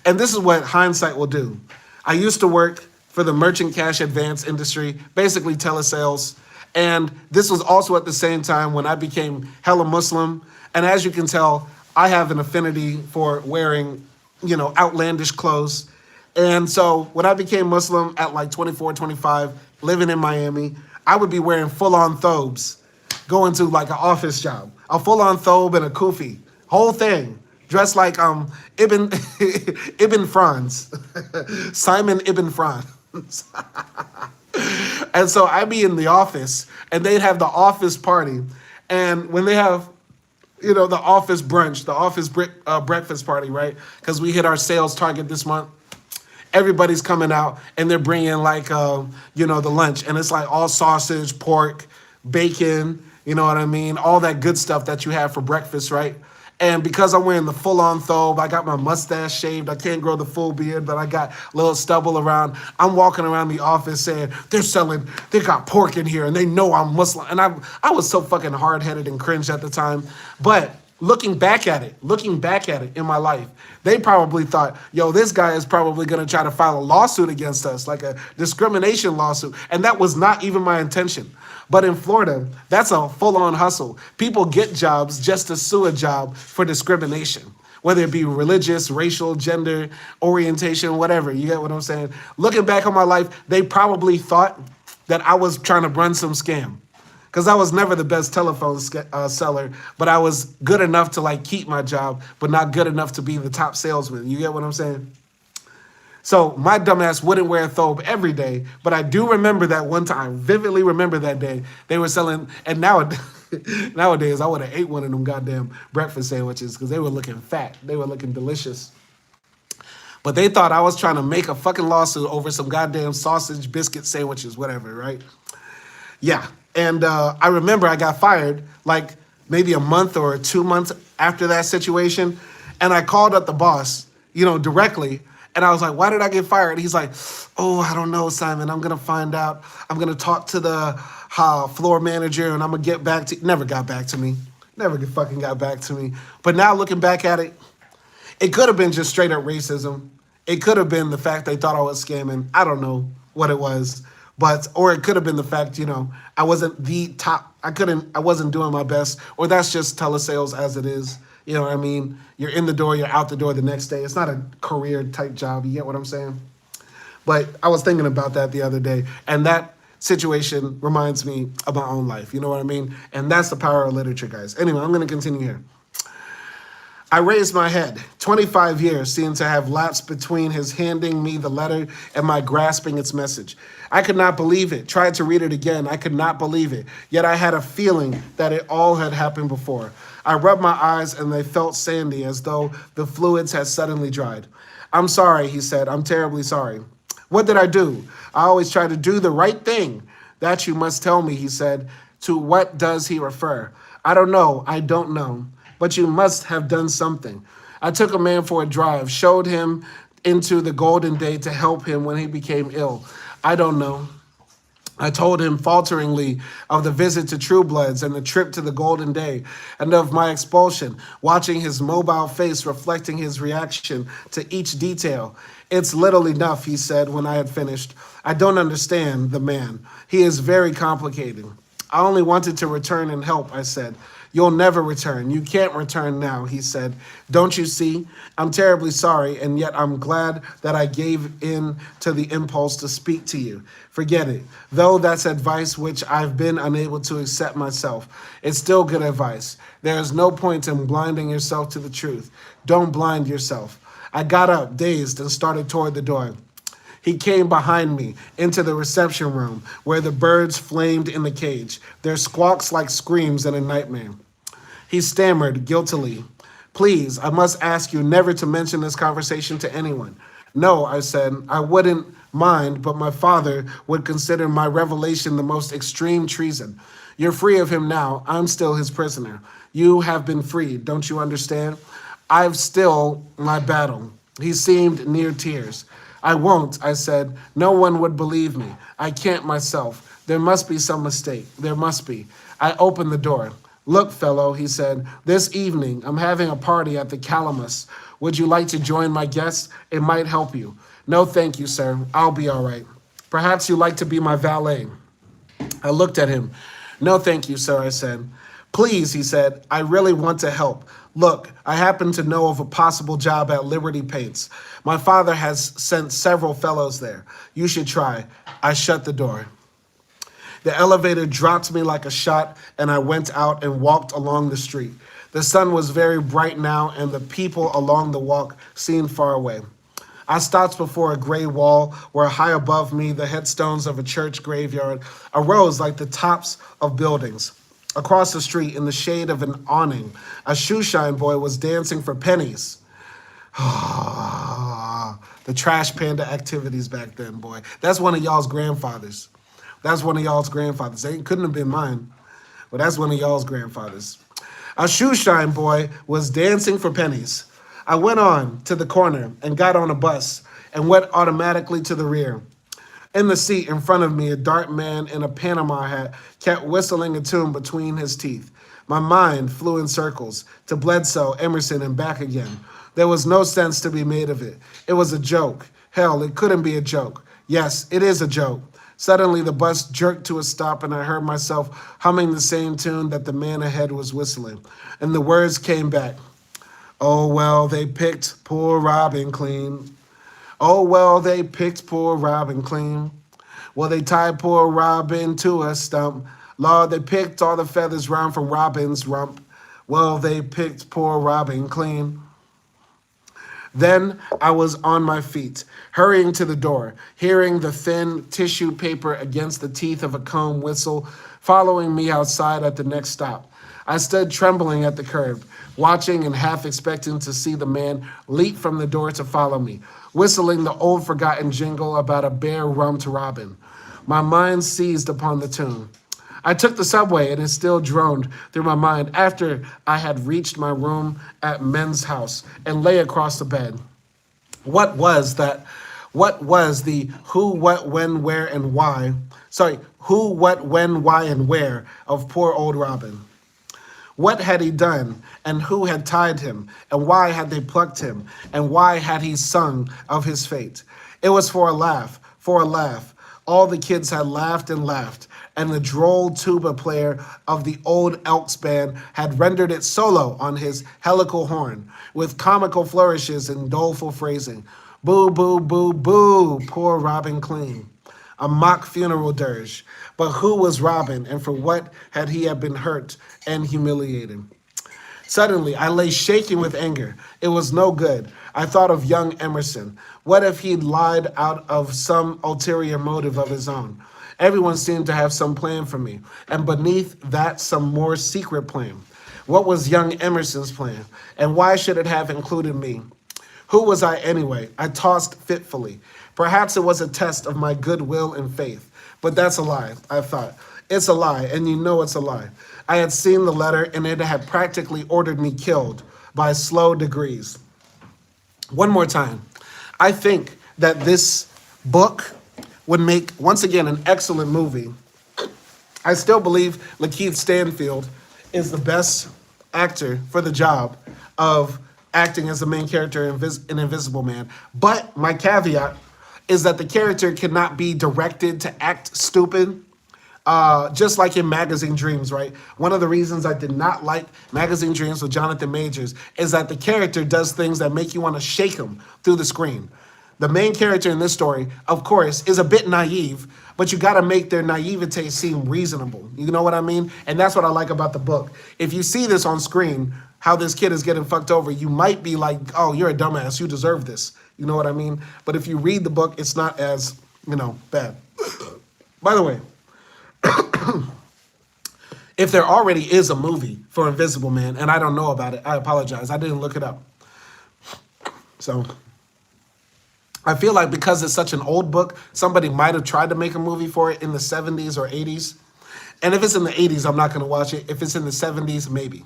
And this is what hindsight will do. I used to work for the merchant cash advance industry, basically telesales. And this was also at the same time when I became hella Muslim. And as you can tell, I have an affinity for wearing, outlandish clothes. And so when I became Muslim at like 24, 25, living in Miami, I would be wearing full-on thobes, going to like an office job. A full-on thobe and a kufi, whole thing. Dressed like Ibn Franz, Simon Ibn Franz. And so I'd be in the office, and they'd have the office party. And when they have the office brunch, the office breakfast party, right? Because we hit our sales target this month. Everybody's coming out and they're bringing like, the lunch. And it's like all sausage, pork, bacon, you know what I mean? All that good stuff that you have for breakfast, right? And because I'm wearing the full-on thobe, I got my mustache shaved. I can't grow the full beard, but I got a little stubble around. I'm walking around the office saying, they got pork in here, and they know I'm Muslim. And I was so fucking hard-headed and cringe at the time. But looking back at it in my life, they probably thought, yo, this guy is probably going to try to file a lawsuit against us, like a discrimination lawsuit. And that was not even my intention. But in Florida, that's a full-on hustle. People get jobs just to sue a job for discrimination, whether it be religious, racial, gender, orientation, whatever. You get what I'm saying? Looking back on my life, they probably thought that I was trying to run some scam, because I was never the best telephone seller, but I was good enough to like keep my job, but not good enough to be the top salesman. You get what I'm saying? So my dumbass wouldn't wear a thobe every day, but I do remember that one time, vividly remember that day. They were selling, and nowadays I would have ate one of them goddamn breakfast sandwiches because they were looking fat. They were looking delicious. But they thought I was trying to make a fucking lawsuit over some goddamn sausage, biscuit sandwiches, whatever, right? Yeah, and I remember I got fired like maybe a month or 2 months after that situation, and I called up the boss, directly. And I was like, why did I get fired? He's like, oh, I don't know, Simon. I'm going to find out. I'm going to talk to the floor manager, and I'm going to get back to you. Never got back to me. Never fucking got back to me. But now looking back at it, it could have been just straight up racism. It could have been the fact they thought I was scamming. I don't know what it was. Or it could have been the fact, I wasn't the top. I wasn't doing my best. Or that's just telesales as it is. You know what I mean? You're in the door, you're out the door the next day. It's not a career type job. You get what I'm saying? But I was thinking about that the other day. And that situation reminds me of my own life. You know what I mean? And that's the power of literature, guys. Anyway, I'm going to continue here. I raised my head. 25 years seemed to have lapsed between his handing me the letter and my grasping its message. I could not believe it. Tried to read it again. I could not believe it. Yet I had a feeling that it all had happened before. I rubbed my eyes and they felt sandy as though the fluids had suddenly dried. I'm sorry, he said. I'm terribly sorry. What did I do? I always try to do the right thing. That you must tell me, he said. To what does he refer? I don't know. I don't know. But you must have done something. I took a man for a drive, showed him into the golden day to help him when he became ill. I don't know. I told him falteringly of the visit to True Bloods and the trip to the Golden Day, and of my expulsion, watching his mobile face reflecting his reaction to each detail. It's little enough, he said when I had finished. I don't understand the man. He is very complicated. I only wanted to return and help, I said. You'll never return. You can't return now, he said. Don't you see? I'm terribly sorry, and yet I'm glad that I gave in to the impulse to speak to you. Forget it. Though that's advice which I've been unable to accept myself, it's still good advice. There is no point in blinding yourself to the truth. Don't blind yourself. I got up, dazed, and started toward the door. He came behind me into the reception room where the birds flamed in the cage, their squawks like screams in a nightmare. He stammered guiltily. Please, I must ask you never to mention this conversation to anyone. No, I said, I wouldn't mind, but my father would consider my revelation the most extreme treason. You're free of him now. I'm still his prisoner. You have been freed, don't you understand? I've still my battle. He seemed near tears. I won't, I said. No one would believe me. I can't myself. There must be some mistake. There must be. I opened the door. Look, fellow, he said, this evening I'm having a party at the Calamus. Would you like to join my guests? It might help you. No, thank you, sir. I'll be all right. Perhaps you'd like to be my valet. I looked at him. No, thank you, sir, I said. Please, he said, I really want to help. Look, I happen to know of a possible job at Liberty Paints. My father has sent several fellows there. You should try. I shut the door. The elevator dropped me like a shot, and I went out and walked along the street. The sun was very bright now, and the people along the walk seemed far away. I stopped before a gray wall where high above me the headstones of a church graveyard arose like the tops of buildings. Across the street, in the shade of an awning, a shoeshine boy was dancing for pennies. The trash panda activities back then, boy. That's one of y'all's grandfathers. That's one of y'all's grandfathers. It couldn't have been mine, but that's one of y'all's grandfathers. A shoeshine boy was dancing for pennies. I went on to the corner and got on a bus and went automatically to the rear. In the seat in front of me, a dark man in a Panama hat kept whistling a tune between his teeth. My mind flew in circles to Bledsoe, Emerson, and back again. There was no sense to be made of it. It was a joke. Hell, it couldn't be a joke. Yes, it is a joke. Suddenly, the bus jerked to a stop, and I heard myself humming the same tune that the man ahead was whistling. And the words came back. Oh, well, they picked poor Robin clean. Oh, well, they picked poor Robin clean. Well, they tied poor Robin to a stump. Lord, they picked all the feathers round from Robin's rump. Well, they picked poor Robin clean. Then I was on my feet, hurrying to the door, hearing the thin tissue paper against the teeth of a comb whistle, following me outside at the next stop. I stood trembling at the curb, watching and half expecting to see the man leap from the door to follow me, whistling the old forgotten jingle about a bear rumped robin. My mind seized upon the tune. I took the subway and it still droned through my mind after I had reached my room at Men's House and lay across the bed. What was that? What was the who, what, when, where, and why? Who, what, when, why, and where of poor old Robin? What had he done, and who had tied him, and why had they plucked him, and why had he sung of his fate? It was for a laugh, for a laugh. All the kids had laughed and laughed, and the droll tuba player of the old Elks band had rendered it solo on his helical horn, with comical flourishes and doleful phrasing. Boo, boo, boo, boo, poor Robin clean. A mock funeral dirge. But who was Robin, and for what had he been hurt and humiliated? Suddenly, I lay shaking with anger. It was no good. I thought of young Emerson. What if he'd lied out of some ulterior motive of his own? Everyone seemed to have some plan for me, and beneath that, some more secret plan. What was young Emerson's plan, and why should it have included me? Who was I anyway? I tossed fitfully. Perhaps it was a test of my goodwill and faith. But that's a lie, I thought. It's a lie, and you know it's a lie. I had seen the letter, and it had practically ordered me killed by slow degrees. One more time. I think that this book would make, once again, an excellent movie. I still believe Lakeith Stanfield is the best actor for the job of acting as the main character in Invisible Man. But my caveat is that the character cannot be directed to act stupid, just like in Magazine Dreams, right? One of the reasons I did not like Magazine Dreams with Jonathan Majors is that the character does things that make you want to shake him through the screen. The main character in this story, of course, is a bit naive, but you got to make their naivete seem reasonable. You know what I mean? And that's what I like about the book. If you see this on screen, how this kid is getting fucked over, you might be like, oh, you're a dumbass. You deserve this. You know what I mean? But if you read the book, it's not as, bad. By the way, if there already is a movie for Invisible Man, and I don't know about it, I apologize. I didn't look it up. So I feel like because it's such an old book, somebody might have tried to make a movie for it in the 70s or 80s. And if it's in the 80s, I'm not going to watch it. If it's in the 70s, maybe.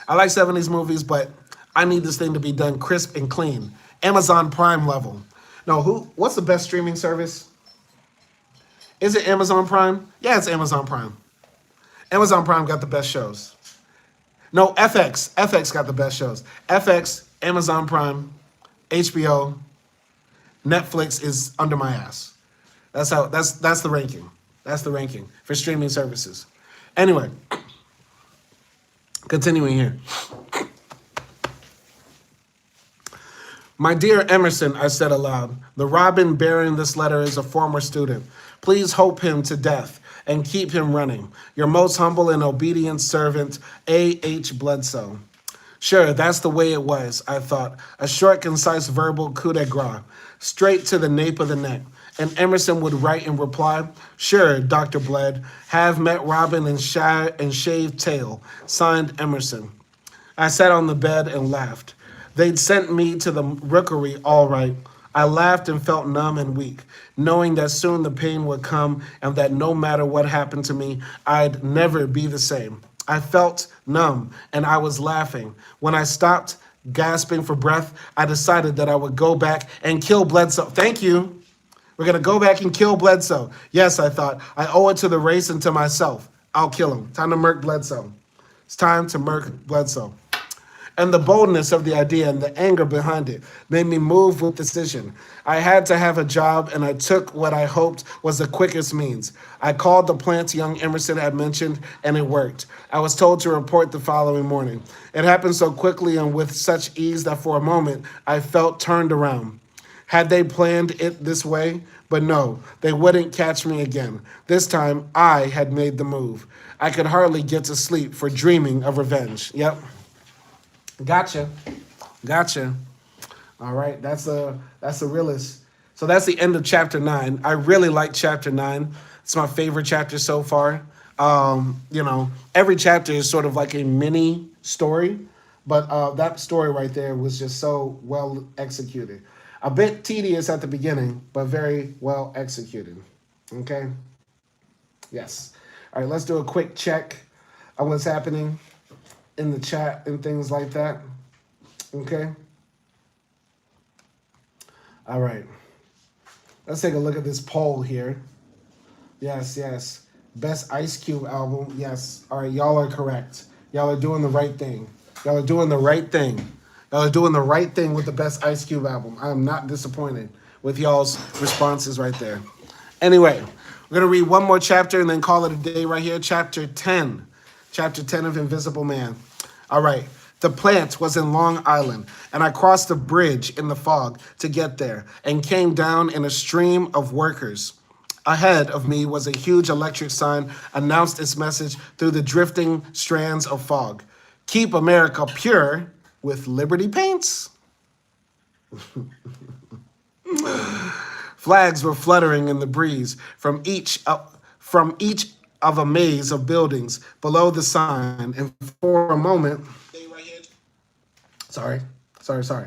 I like 70s movies, but I need this thing to be done crisp and clean. Amazon Prime level. No, what's the best streaming service? Is it Amazon Prime? Yeah, it's Amazon Prime. Amazon Prime got the best shows. No, FX. FX got the best shows. FX, Amazon Prime, HBO, Netflix is under my ass. That's the ranking. That's the ranking for streaming services. Anyway, continuing here. My dear Emerson, I said aloud, the Robin bearing this letter is a former student. Please hope him to death and keep him running. Your most humble and obedient servant, A.H. Bledsoe. Sure, that's the way it was, I thought. A short, concise verbal coup de grace, straight to the nape of the neck. And Emerson would write in reply, sure, Dr. Bled, have met Robin and shaved tail, signed Emerson. I sat on the bed and laughed. They'd sent me to the rookery all right. I laughed and felt numb and weak, knowing that soon the pain would come and that no matter what happened to me, I'd never be the same. I felt numb and I was laughing. When I stopped gasping for breath, I decided that I would go back and kill Bledsoe. Thank you. We're going to go back and kill Bledsoe. Yes, I thought. I owe it to the race and to myself. I'll kill him. Time to murk Bledsoe. It's time to murk Bledsoe. And the boldness of the idea and the anger behind it made me move with decision. I had to have a job, and I took what I hoped was the quickest means. I called the plant young Emerson had mentioned, and it worked. I was told to report the following morning. It happened so quickly and with such ease that for a moment I felt turned around. Had they planned it this way? But no, they wouldn't catch me again. This time, I had made the move. I could hardly get to sleep for dreaming of revenge. Yep. Gotcha. All right, that's a realist. So that's the end of chapter 9. I really like chapter 9. It's my favorite chapter so far. Every chapter is sort of like a mini story, but that story right there was just so well executed. A bit tedious at the beginning, but very well executed. Okay? Yes. All right, let's do a quick check of what's happening in the chat and things like that. Okay? All right. Let's take a look at this poll here. Yes. Best Ice Cube album. Yes. All right, y'all are correct. Y'all are doing the right thing. Y'all are doing the right thing with the Best Ice Cube album. I am not disappointed with y'all's responses right there. Anyway, we're going to read one more chapter and then call it a day right here. Chapter 10. Chapter 10 of Invisible Man. All right. The plant was in Long Island, and I crossed a bridge in the fog to get there and came down in a stream of workers. Ahead of me was a huge electric sign announced its message through the drifting strands of fog. Keep America pure with Liberty paints. Flags were fluttering in the breeze from each of a maze of buildings below the sign, and for a moment, sorry, sorry.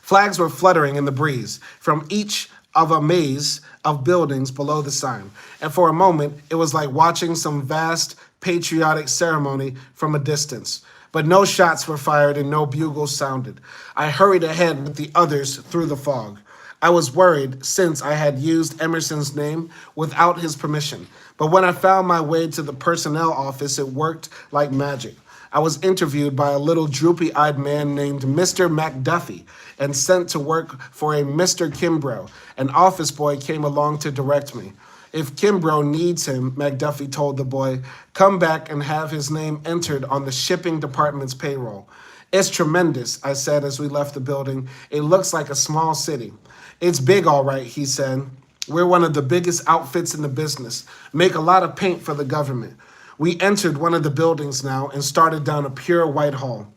Flags were fluttering in the breeze from each of a maze of buildings below the sign, and for a moment, it was like watching some vast patriotic ceremony from a distance. But no shots were fired and no bugles sounded. I hurried ahead with the others through the fog. I was worried since I had used Emerson's name without his permission. But when I found my way to the personnel office, it worked like magic. I was interviewed by a little droopy-eyed man named Mr. McDuffie and sent to work for a Mr. Kimbrough. An office boy came along to direct me. If Kimbrough needs him, McDuffie told the boy, come back and have his name entered on the shipping department's payroll. It's tremendous, I said as we left the building. It looks like a small city. It's big, all right, he said. We're one of the biggest outfits in the business. Make a lot of paint for the government. We entered one of the buildings now and started down a pure white hall.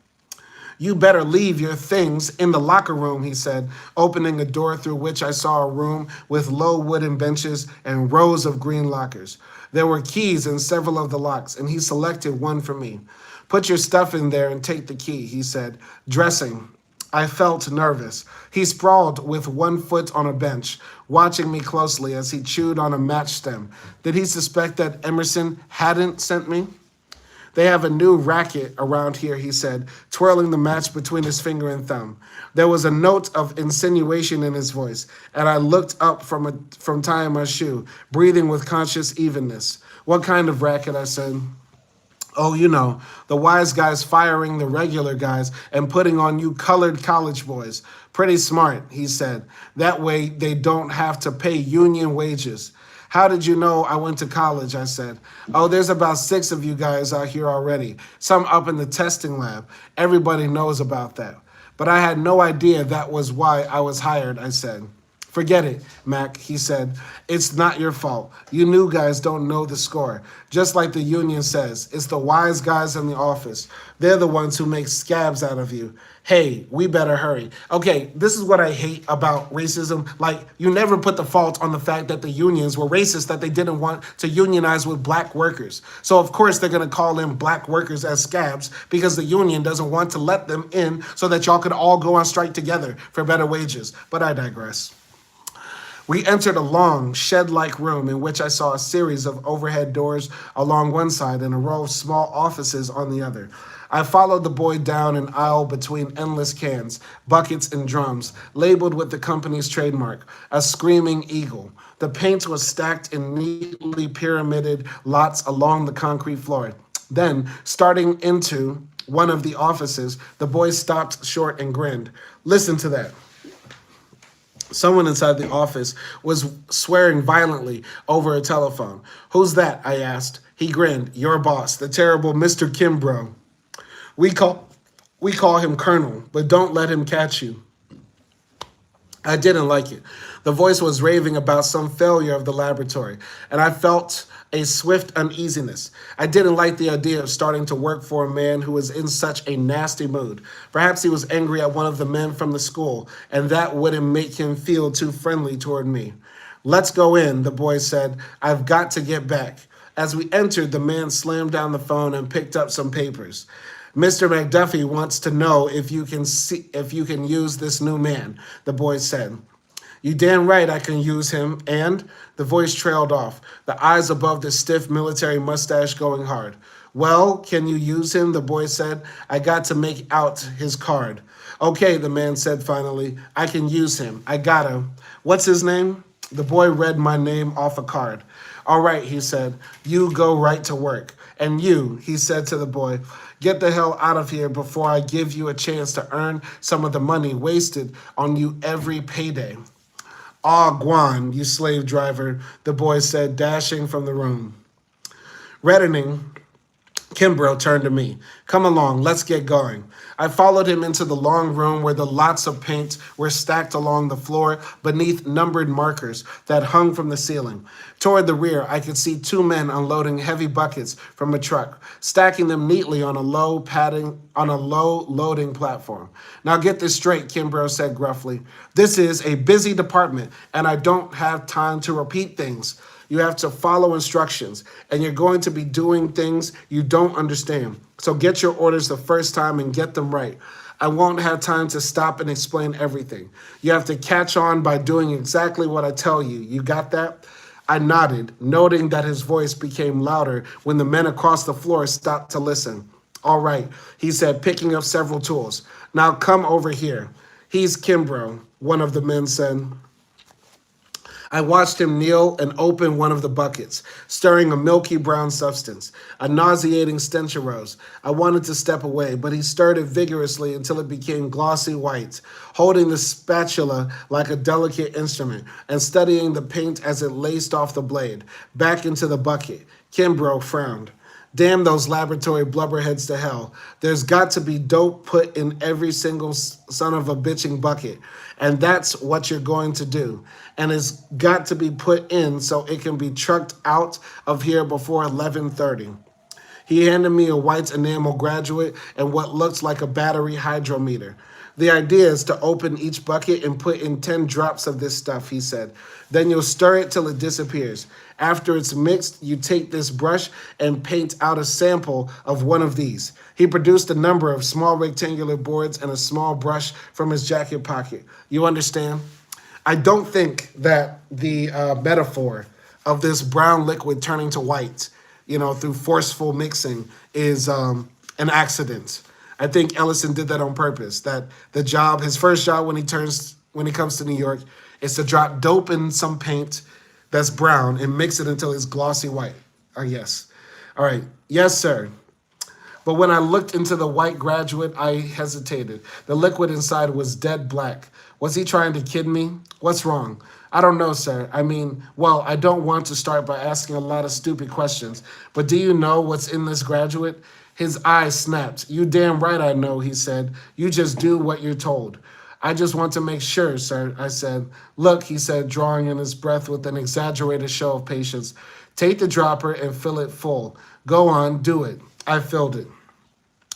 You better leave your things in the locker room, he said, opening a door through which I saw a room with low wooden benches and rows of green lockers. There were keys in several of the locks, and he selected one for me. Put your stuff in there and take the key, he said, dressing. I felt nervous. He sprawled with one foot on a bench, watching me closely as he chewed on a match stem. Did he suspect that Emerson hadn't sent me? They have a new racket around here, he said, twirling the match between his finger and thumb. There was a note of insinuation in his voice, and I looked up from tying my shoe, breathing with conscious evenness. What kind of racket, I said. Oh, you know, the wise guys firing the regular guys and putting on you colored college boys. Pretty smart, he said. That way they don't have to pay union wages. How did you know I went to college, I said. Oh, there's about 6 of you guys out here already, some up in the testing lab. Everybody knows about that. But I had no idea that was why I was hired, I said. Forget it, Mac, he said. It's not your fault. You new guys don't know the score. Just like the union says, it's the wise guys in the office. They're the ones who make scabs out of you. Hey, we better hurry. Okay, this is what I hate about racism. Like, you never put the fault on the fact that the unions were racist, that they didn't want to unionize with black workers. So, of course, they're going to call in black workers as scabs because the union doesn't want to let them in so that y'all could all go on strike together for better wages. But I digress. We entered a long, shed-like room in which I saw a series of overhead doors along one side and a row of small offices on the other. I followed the boy down an aisle between endless cans, buckets, and drums, labeled with the company's trademark, a screaming eagle. The paint was stacked in neatly pyramided lots along the concrete floor. Then, starting into one of the offices, the boy stopped short and grinned. Listen to that. Someone inside the office was swearing violently over a telephone. Who's that? I asked. He grinned. Your boss, the terrible Mr. Kimbrough. We call him Colonel, but don't let him catch you. I didn't like it. The voice was raving about some failure of the laboratory, and I felt a swift uneasiness. I didn't like the idea of starting to work for a man who was in such a nasty mood. Perhaps he was angry at one of the men from the school, and that wouldn't make him feel too friendly toward me. Let's go in, the boy said. I've got to get back. As we entered, the man slammed down the phone and picked up some papers. Mr. McDuffie wants to know if you can use this new man, the boy said. You damn right I can use him, and the voice trailed off, the eyes above the stiff military mustache going hard. Well, can you use him, the boy said. I got to make out his card. Okay, the man said finally, I can use him. I got him. What's his name? The boy read my name off a card. All right, he said, you go right to work. And you, he said to the boy, get the hell out of here before I give you a chance to earn some of the money wasted on you every payday. Aw, Guan, you slave driver, the boy said, dashing from the room. Reddening, Kimbrough turned to me. Come along, let's get going. I followed him into the long room where the lots of paint were stacked along the floor beneath numbered markers that hung from the ceiling. Toward the rear, I could see two men unloading heavy buckets from a truck, stacking them neatly on a low loading platform. Now get this straight, Kimbrough said gruffly. This is a busy department, and I don't have time to repeat things. You have to follow instructions, and you're going to be doing things you don't understand. So get your orders the first time and get them right. I won't have time to stop and explain everything. You have to catch on by doing exactly what I tell you. You got that? I nodded, noting that his voice became louder when the men across the floor stopped to listen. All right, he said, picking up several tools. Now come over here. He's Kimbrough, one of the men said. I watched him kneel and open one of the buckets, stirring a milky brown substance. A nauseating stench arose. I wanted to step away, but he stirred it vigorously until it became glossy white, holding the spatula like a delicate instrument and studying the paint as it laced off the blade, back into the bucket. Kimbrough frowned. Damn those laboratory blubberheads to hell. There's got to be dope put in every single son of a bitching bucket. And that's what you're going to do. And it's got to be put in so it can be trucked out of here before 11:30. He handed me a white enamel graduate and what looked like a battery hydrometer. The idea is to open each bucket and put in 10 drops of this stuff, he said. Then you'll stir it till it disappears. After it's mixed, you take this brush and paint out a sample of one of these. He produced a number of small rectangular boards and a small brush from his jacket pocket. You understand? I don't think that the metaphor of this brown liquid turning to white, through forceful mixing is an accident. I think Ellison did that on purpose. That his first job when he comes to New York, is to drop dope in some paint that's brown and mix it until it's glossy white. Yes. All right. Yes, sir. But when I looked into the white graduate, I hesitated. The liquid inside was dead black. Was he trying to kid me? What's wrong? I don't know, sir. I don't want to start by asking a lot of stupid questions, but do you know what's in this graduate? His eyes snapped. You damn right I know, he said. You just do what you're told. I just want to make sure, sir, I said. Look, he said, drawing in his breath with an exaggerated show of patience. Take the dropper and fill it full. Go on, do it. I filled it.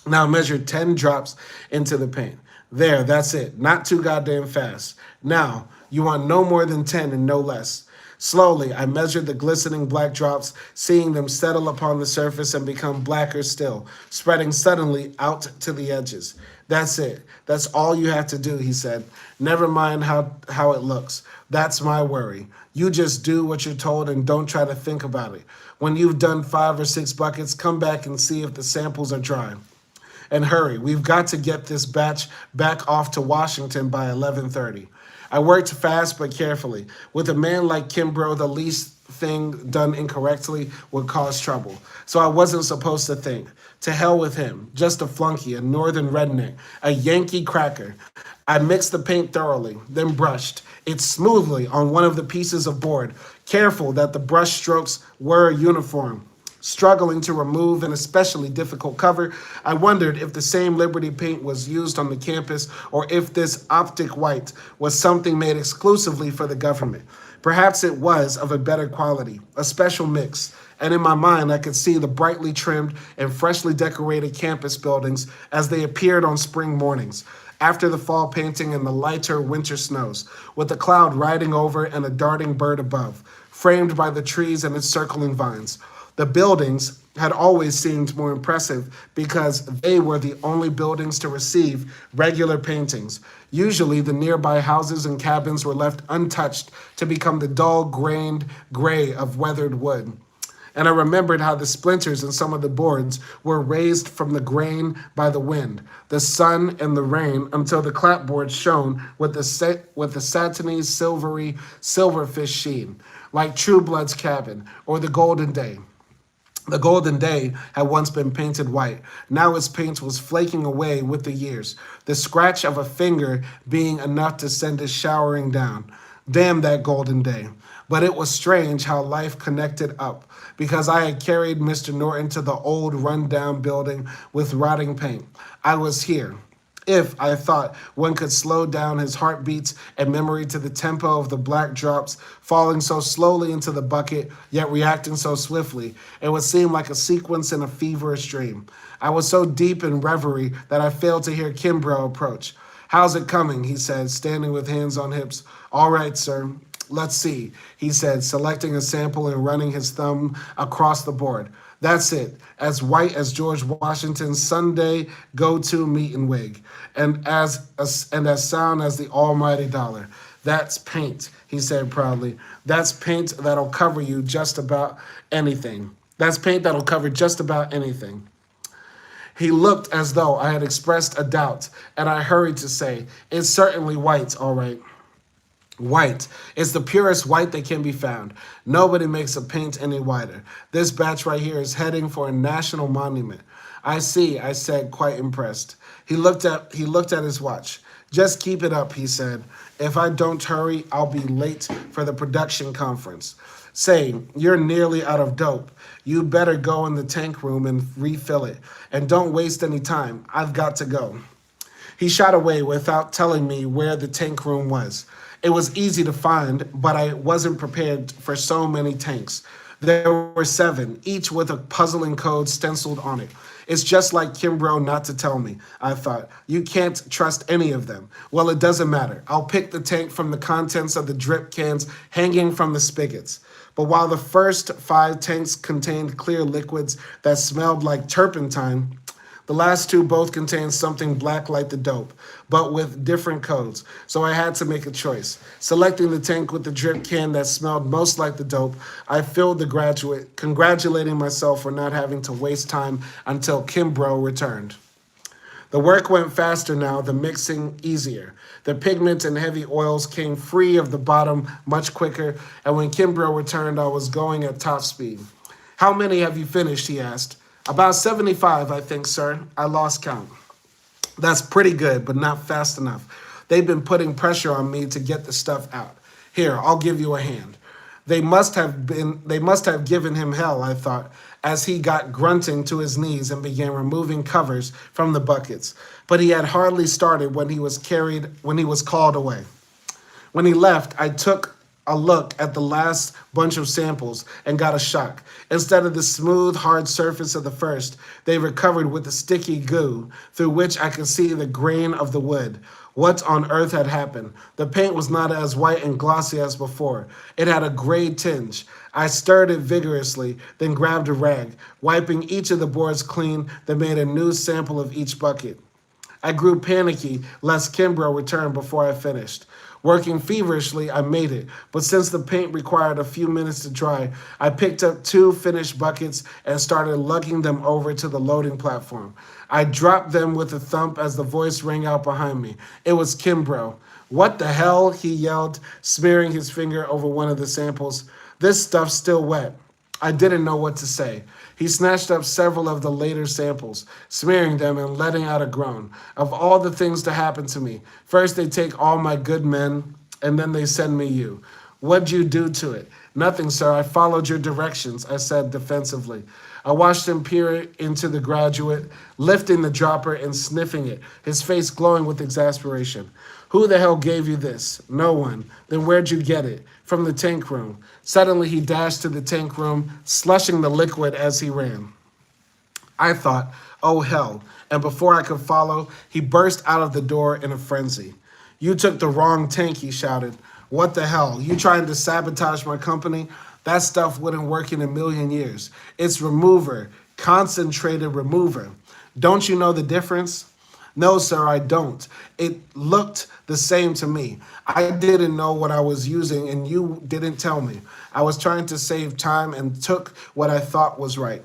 Now measure 10 drops into the paint. There, that's it. Not too goddamn fast. Now, you want no more than 10 and no less. Slowly, I measured the glistening black drops, seeing them settle upon the surface and become blacker still, spreading suddenly out to the edges. That's it. That's all you have to do, he said. Never mind how it looks. That's my worry. You just do what you're told and don't try to think about it. When you've done 5 or 6 buckets, come back and see if the samples are dry. And hurry, we've got to get this batch back off to Washington by 11:30. I worked fast but carefully. With a man like Kimbrough, the least thing done incorrectly would cause trouble. So I wasn't supposed to think. To hell with him. Just a flunky, a northern redneck, a Yankee cracker. I mixed the paint thoroughly, then brushed it smoothly on one of the pieces of board, careful that the brush strokes were uniform. Struggling to remove an especially difficult cover, I wondered if the same Liberty paint was used on the campus or if this optic white was something made exclusively for the government. Perhaps it was of a better quality, a special mix, and in my mind I could see the brightly trimmed and freshly decorated campus buildings as they appeared on spring mornings, after the fall painting and the lighter winter snows, with a cloud riding over and a darting bird above, framed by the trees and its circling vines. The buildings had always seemed more impressive because they were the only buildings to receive regular paintings. Usually, the nearby houses and cabins were left untouched to become the dull-grained gray of weathered wood. And I remembered how the splinters in some of the boards were raised from the grain by the wind, the sun, and the rain until the clapboard shone with the satiny, silvery, silverfish sheen, like True Blood's cabin or the Golden Day. The Golden Day had once been painted white. Now its paint was flaking away with the years, the scratch of a finger being enough to send it showering down. Damn that golden day. But it was strange how life connected up, because I had carried Mr. Norton to the old rundown building with rotting paint. I was here. If, I thought, one could slow down his heartbeats and memory to the tempo of the black drops falling so slowly into the bucket, yet reacting so swiftly, it would seem like a sequence in a feverish dream. I was so deep in reverie that I failed to hear Kimbrough approach. How's it coming? He said, standing with hands on hips. All right, sir. Let's see, he said, selecting a sample and running his thumb across the board. That's it, as white as George Washington's Sunday go-to meeting wig, and as sound as the almighty dollar. That's paint, he said proudly. That's paint that'll cover you just about anything. That's paint that'll cover just about anything. He looked as though I had expressed a doubt, and I hurried to say, it's certainly white, all right. White. It's the purest white that can be found. Nobody makes a paint any whiter. This batch right here is heading for a national monument. I see, I said, quite impressed. He looked at his watch. Just keep it up, he said. If I don't hurry, I'll be late for the production conference. Say, you're nearly out of dope. You better go in the tank room and refill it. And don't waste any time. I've got to go. He shot away without telling me where the tank room was. It was easy to find, but I wasn't prepared for so many tanks. There were 7, each with a puzzling code stenciled on it. It's just like Kimbrough not to tell me, I thought. You can't trust any of them. Well, it doesn't matter. I'll pick the tank from the contents of the drip cans hanging from the spigots. But while the first 5 tanks contained clear liquids that smelled like turpentine, the last 2 both contained something black like the dope, but with different codes, so I had to make a choice. Selecting the tank with the drip can that smelled most like the dope, I filled the graduate, congratulating myself for not having to waste time until Kimbrough returned. The work went faster now, the mixing easier. The pigments and heavy oils came free of the bottom much quicker, and when Kimbrough returned, I was going at top speed. How many have you finished, he asked. About 75, I think, sir. I lost count. That's pretty good, but not fast enough. They've been putting pressure on me to get the stuff out. Here, I'll give you a hand. They must have given him hell, I thought, as he got grunting to his knees and began removing covers from the buckets. But he had hardly started when he was called away. When he left, I took a look at the last bunch of samples and got a shock. Instead of the smooth, hard surface of the first, they were covered with a sticky goo through which I could see the grain of the wood. What on earth had happened? The paint was not as white and glossy as before. It had a gray tinge. I stirred it vigorously, then grabbed a rag, wiping each of the boards clean, then made a new sample of each bucket. I grew panicky lest Kimbrough returned before I finished. Working feverishly, I made it, but since the paint required a few minutes to dry, I picked up 2 finished buckets and started lugging them over to the loading platform. I dropped them with a thump as the voice rang out behind me. It was Kimbrough. What the hell? He yelled, smearing his finger over one of the samples. This stuff's still wet. I didn't know what to say. He snatched up several of the later samples, smearing them and letting out a groan. Of all the things to happen to me, first they take all my good men, and then they send me you. What'd you do to it? Nothing, sir. I followed your directions, I said defensively. I watched him peer into the graduate, lifting the dropper and sniffing it, his face glowing with exasperation. Who the hell gave you this? No one. Then where'd you get it? From the tank room. Suddenly he dashed to the tank room, slushing the liquid as he ran. I thought, oh hell, and before I could follow, he burst out of the door in a frenzy. You took the wrong tank, he shouted. What the hell? You trying to sabotage my company? That stuff wouldn't work in a million years. It's remover, concentrated remover. Don't you know the difference? No, sir, I don't. It looked the same to me. I didn't know what I was using, and you didn't tell me. I was trying to save time and took what I thought was right.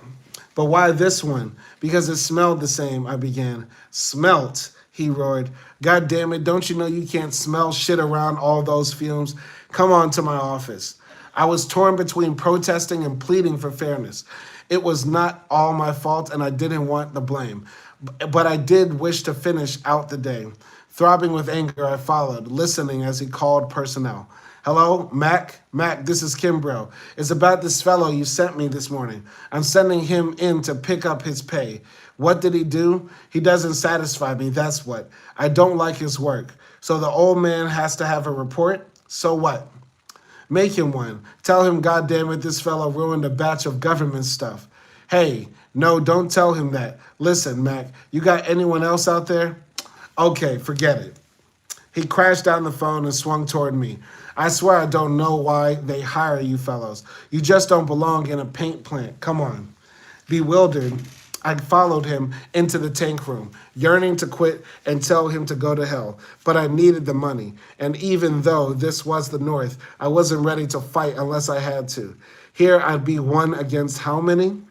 But why this one? Because it smelled the same, I began. Smelt, he roared. God damn it, don't you know you can't smell shit around all those fumes? Come on to my office. I was torn between protesting and pleading for fairness. It was not all my fault, and I didn't want the blame. But I did wish to finish out the day. Throbbing with anger, I followed, listening as he called personnel. Hello, Mac? Mac, this is Kimbrough. It's about this fellow you sent me this morning. I'm sending him in to pick up his pay. What did he do? He doesn't satisfy me, that's what. I don't like his work. So the old man has to have a report? So what? Make him one. Tell him, goddamn it, this fellow ruined a batch of government stuff. Hey, no, don't tell him that. Listen, Mac, you got anyone else out there? Okay, forget it. He crashed down the phone and swung toward me. I swear I don't know why they hire you fellows. You just don't belong in a paint plant. Come on. Bewildered, I followed him into the tank room, yearning to quit and tell him to go to hell. But I needed the money, and even though this was the North, I wasn't ready to fight unless I had to. Here I'd be one against how many?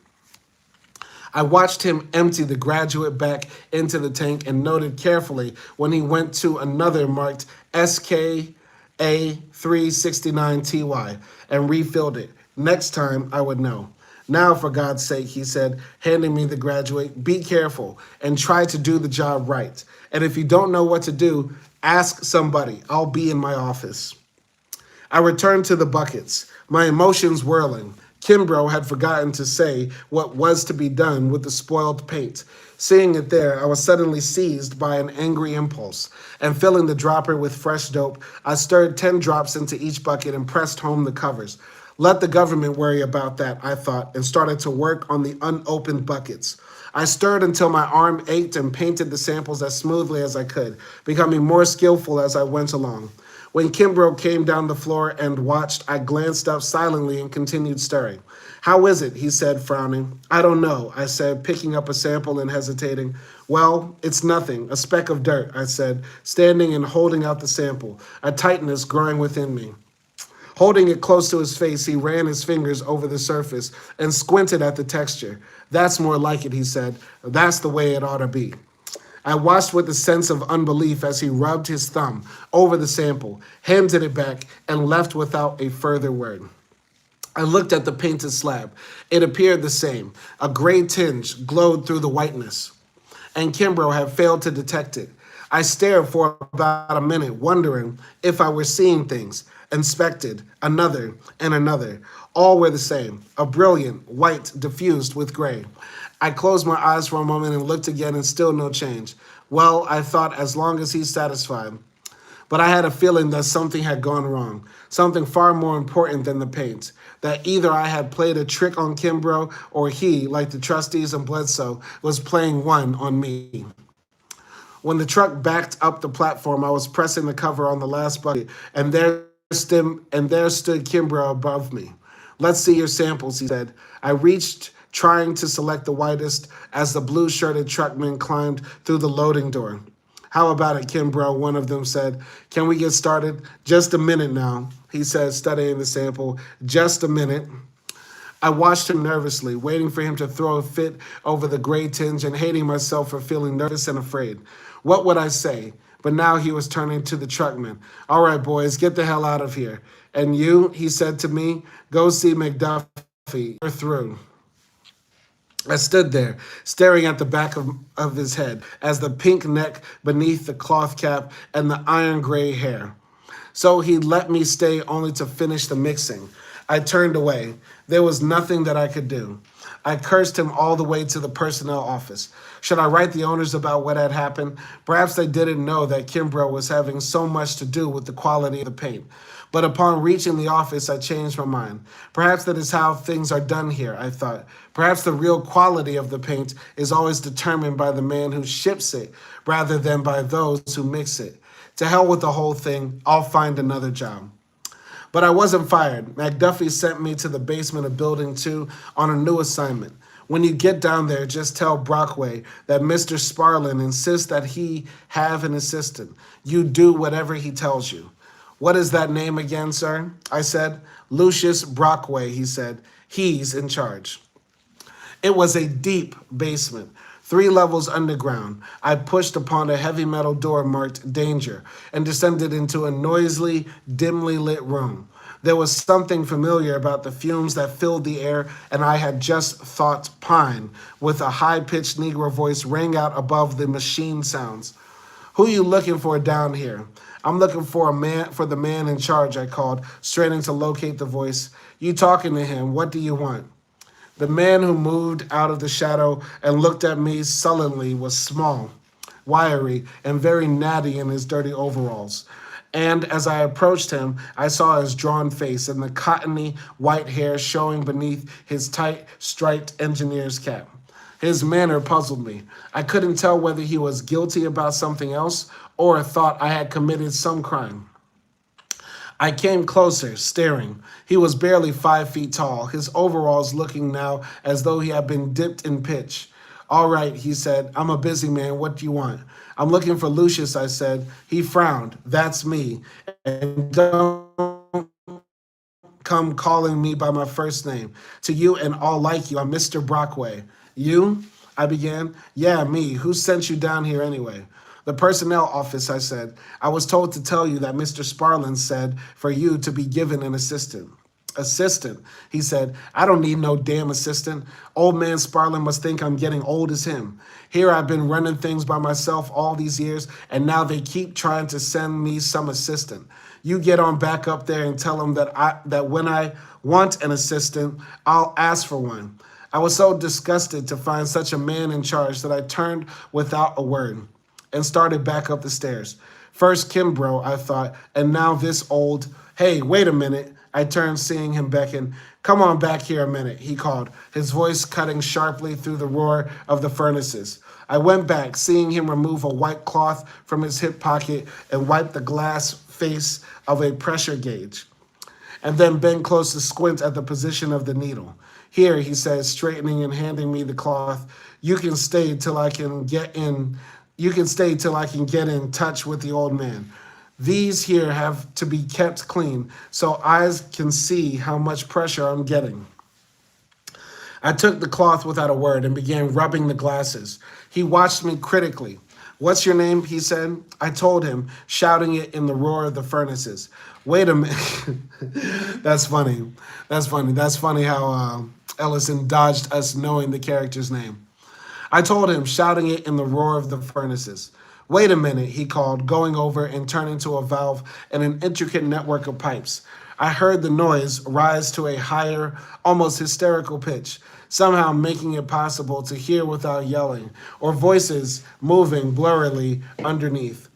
I watched him empty the graduate back into the tank and noted carefully when he went to another marked SKA369TY and refilled it. Next time I would know. Now, for God's sake, he said, handing me the graduate, be careful and try to do the job right. And if you don't know what to do, ask somebody. I'll be in my office. I returned to the buckets, my emotions whirling. Kimbrough had forgotten to say what was to be done with the spoiled paint. Seeing it there, I was suddenly seized by an angry impulse, and filling the dropper with fresh dope, I stirred 10 drops into each bucket and pressed home the covers. Let the government worry about that, I thought, and started to work on the unopened buckets. I stirred until my arm ached and painted the samples as smoothly as I could, becoming more skillful as I went along. When Kimbrough came down the floor and watched, I glanced up silently and continued stirring. How is it? He said, frowning. I don't know, I said, picking up a sample and hesitating. Well, it's nothing, a speck of dirt, I said, standing and holding out the sample, a tightness growing within me. Holding it close to his face, he ran his fingers over the surface and squinted at the texture. That's more like it, he said. That's the way it ought to be. I watched with a sense of unbelief as he rubbed his thumb over the sample, handed it back, and left without a further word. I looked at the painted slab. It appeared the same. A gray tinge glowed through the whiteness, and Kimbrough had failed to detect it. I stared for about a minute, wondering if I were seeing things, inspected another and another. All were the same, a brilliant white diffused with gray. I closed my eyes for a moment and looked again, and still no change. Well, I thought, as long as he's satisfied. But I had a feeling that something had gone wrong, something far more important than the paint, that either I had played a trick on Kimbrough or he, like the trustees and Bledsoe, was playing one on me. When the truck backed up the platform, I was pressing the cover on the last bucket, and there stood Kimbrough above me. Let's see your samples, he said. I reached, trying to select the whitest, as the blue-shirted truckman climbed through the loading door. How about it, Kimbrough? One of them said. Can we get started? Just a minute now, he said, studying the sample. Just a minute. I watched him nervously, waiting for him to throw a fit over the gray tinge and hating myself for feeling nervous and afraid. What would I say? But now he was turning to the truckman. All right, boys, get the hell out of here. And you, he said to me, go see McDuffie. You're through. I stood there, staring at the back of his head as the pink neck beneath the cloth cap and the iron gray hair. So he let me stay only to finish the mixing. I turned away. There was nothing that I could do. I cursed him all the way to the personnel office. Should I write the owners about what had happened? Perhaps they didn't know that Kimbrough was having so much to do with the quality of the paint. But upon reaching the office, I changed my mind. Perhaps that is how things are done here, I thought. Perhaps the real quality of the paint is always determined by the man who ships it, rather than by those who mix it. To hell with the whole thing, I'll find another job. But I wasn't fired. McDuffie sent me to the basement of Building 2 on a new assignment. When you get down there, just tell Brockway that Mr. Sparlin insists that he have an assistant. You do whatever he tells you. What is that name again, sir? I said. Lucius Brockway, he said. He's in charge. It was a deep basement, 3 levels underground. I pushed upon a heavy metal door marked danger and descended into a noisily, dimly lit room. There was something familiar about the fumes that filled the air, and I had just thought pine, with a high-pitched Negro voice rang out above the machine sounds. Who you looking for down here? I'm looking for the man in charge, I called, straining to locate the voice. You talking to him. What do you want? The man who moved out of the shadow and looked at me sullenly was small, wiry, and very natty in his dirty overalls. And as I approached him, I saw his drawn face and the cottony white hair showing beneath his tight, striped engineer's cap. His manner puzzled me. I couldn't tell whether he was guilty about something else or thought I had committed some crime. I came closer, staring. He was barely 5 feet tall, his overalls looking now as though he had been dipped in pitch. All right, he said. I'm a busy man. What do you want? I'm looking for Lucius, I said. He frowned. That's me. And don't come calling me by my first name. To you and all like you, I'm Mr. Brockway. You? I began. Yeah, me. Who sent you down here anyway? The personnel office, I said. I was told to tell you that Mr. Sparlin said for you to be given an assistant. Assistant, he said. I don't need no damn assistant. Old man Sparlin must think I'm getting old as him. Here I've been running things by myself all these years, and now they keep trying to send me some assistant. You get on back up there and tell them that when I want an assistant, I'll ask for one. I was so disgusted to find such a man in charge that I turned without a word and started back up the stairs. First Kimbrough, I thought, and now this old... Hey, wait a minute. I turned, seeing him beckon. Come on back here a minute, he called, his voice cutting sharply through the roar of the furnaces. I went back, seeing him remove a white cloth from his hip pocket and wipe the glass face of a pressure gauge, and then bend close to squint at the position of the needle. Here, he said, straightening and handing me the cloth. You can stay till I can get in touch with the old man. These here have to be kept clean so eyes can see how much pressure I'm getting. I took the cloth without a word and began rubbing the glasses. He watched me critically. What's your name? He said. I told him, shouting it in the roar of the furnaces. Wait a minute. That's funny. That's funny how Ellison dodged us knowing the character's name. I told him, shouting it in the roar of the furnaces. Wait a minute, he called, going over and turning to a valve and an intricate network of pipes. I heard the noise rise to a higher, almost hysterical pitch, somehow making it possible to hear without yelling, or voices moving blurrily underneath.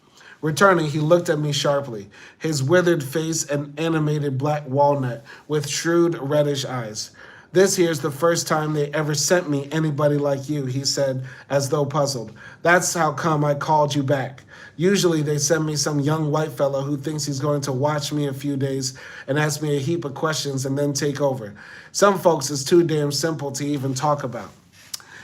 Returning, he looked at me sharply, his withered face an animated black walnut with shrewd reddish eyes. This here's the first time they ever sent me anybody like you, he said, as though puzzled. That's how come I called you back. Usually they send me some young white fellow who thinks he's going to watch me a few days and ask me a heap of questions and then take over. Some folks is too damn simple to even talk about,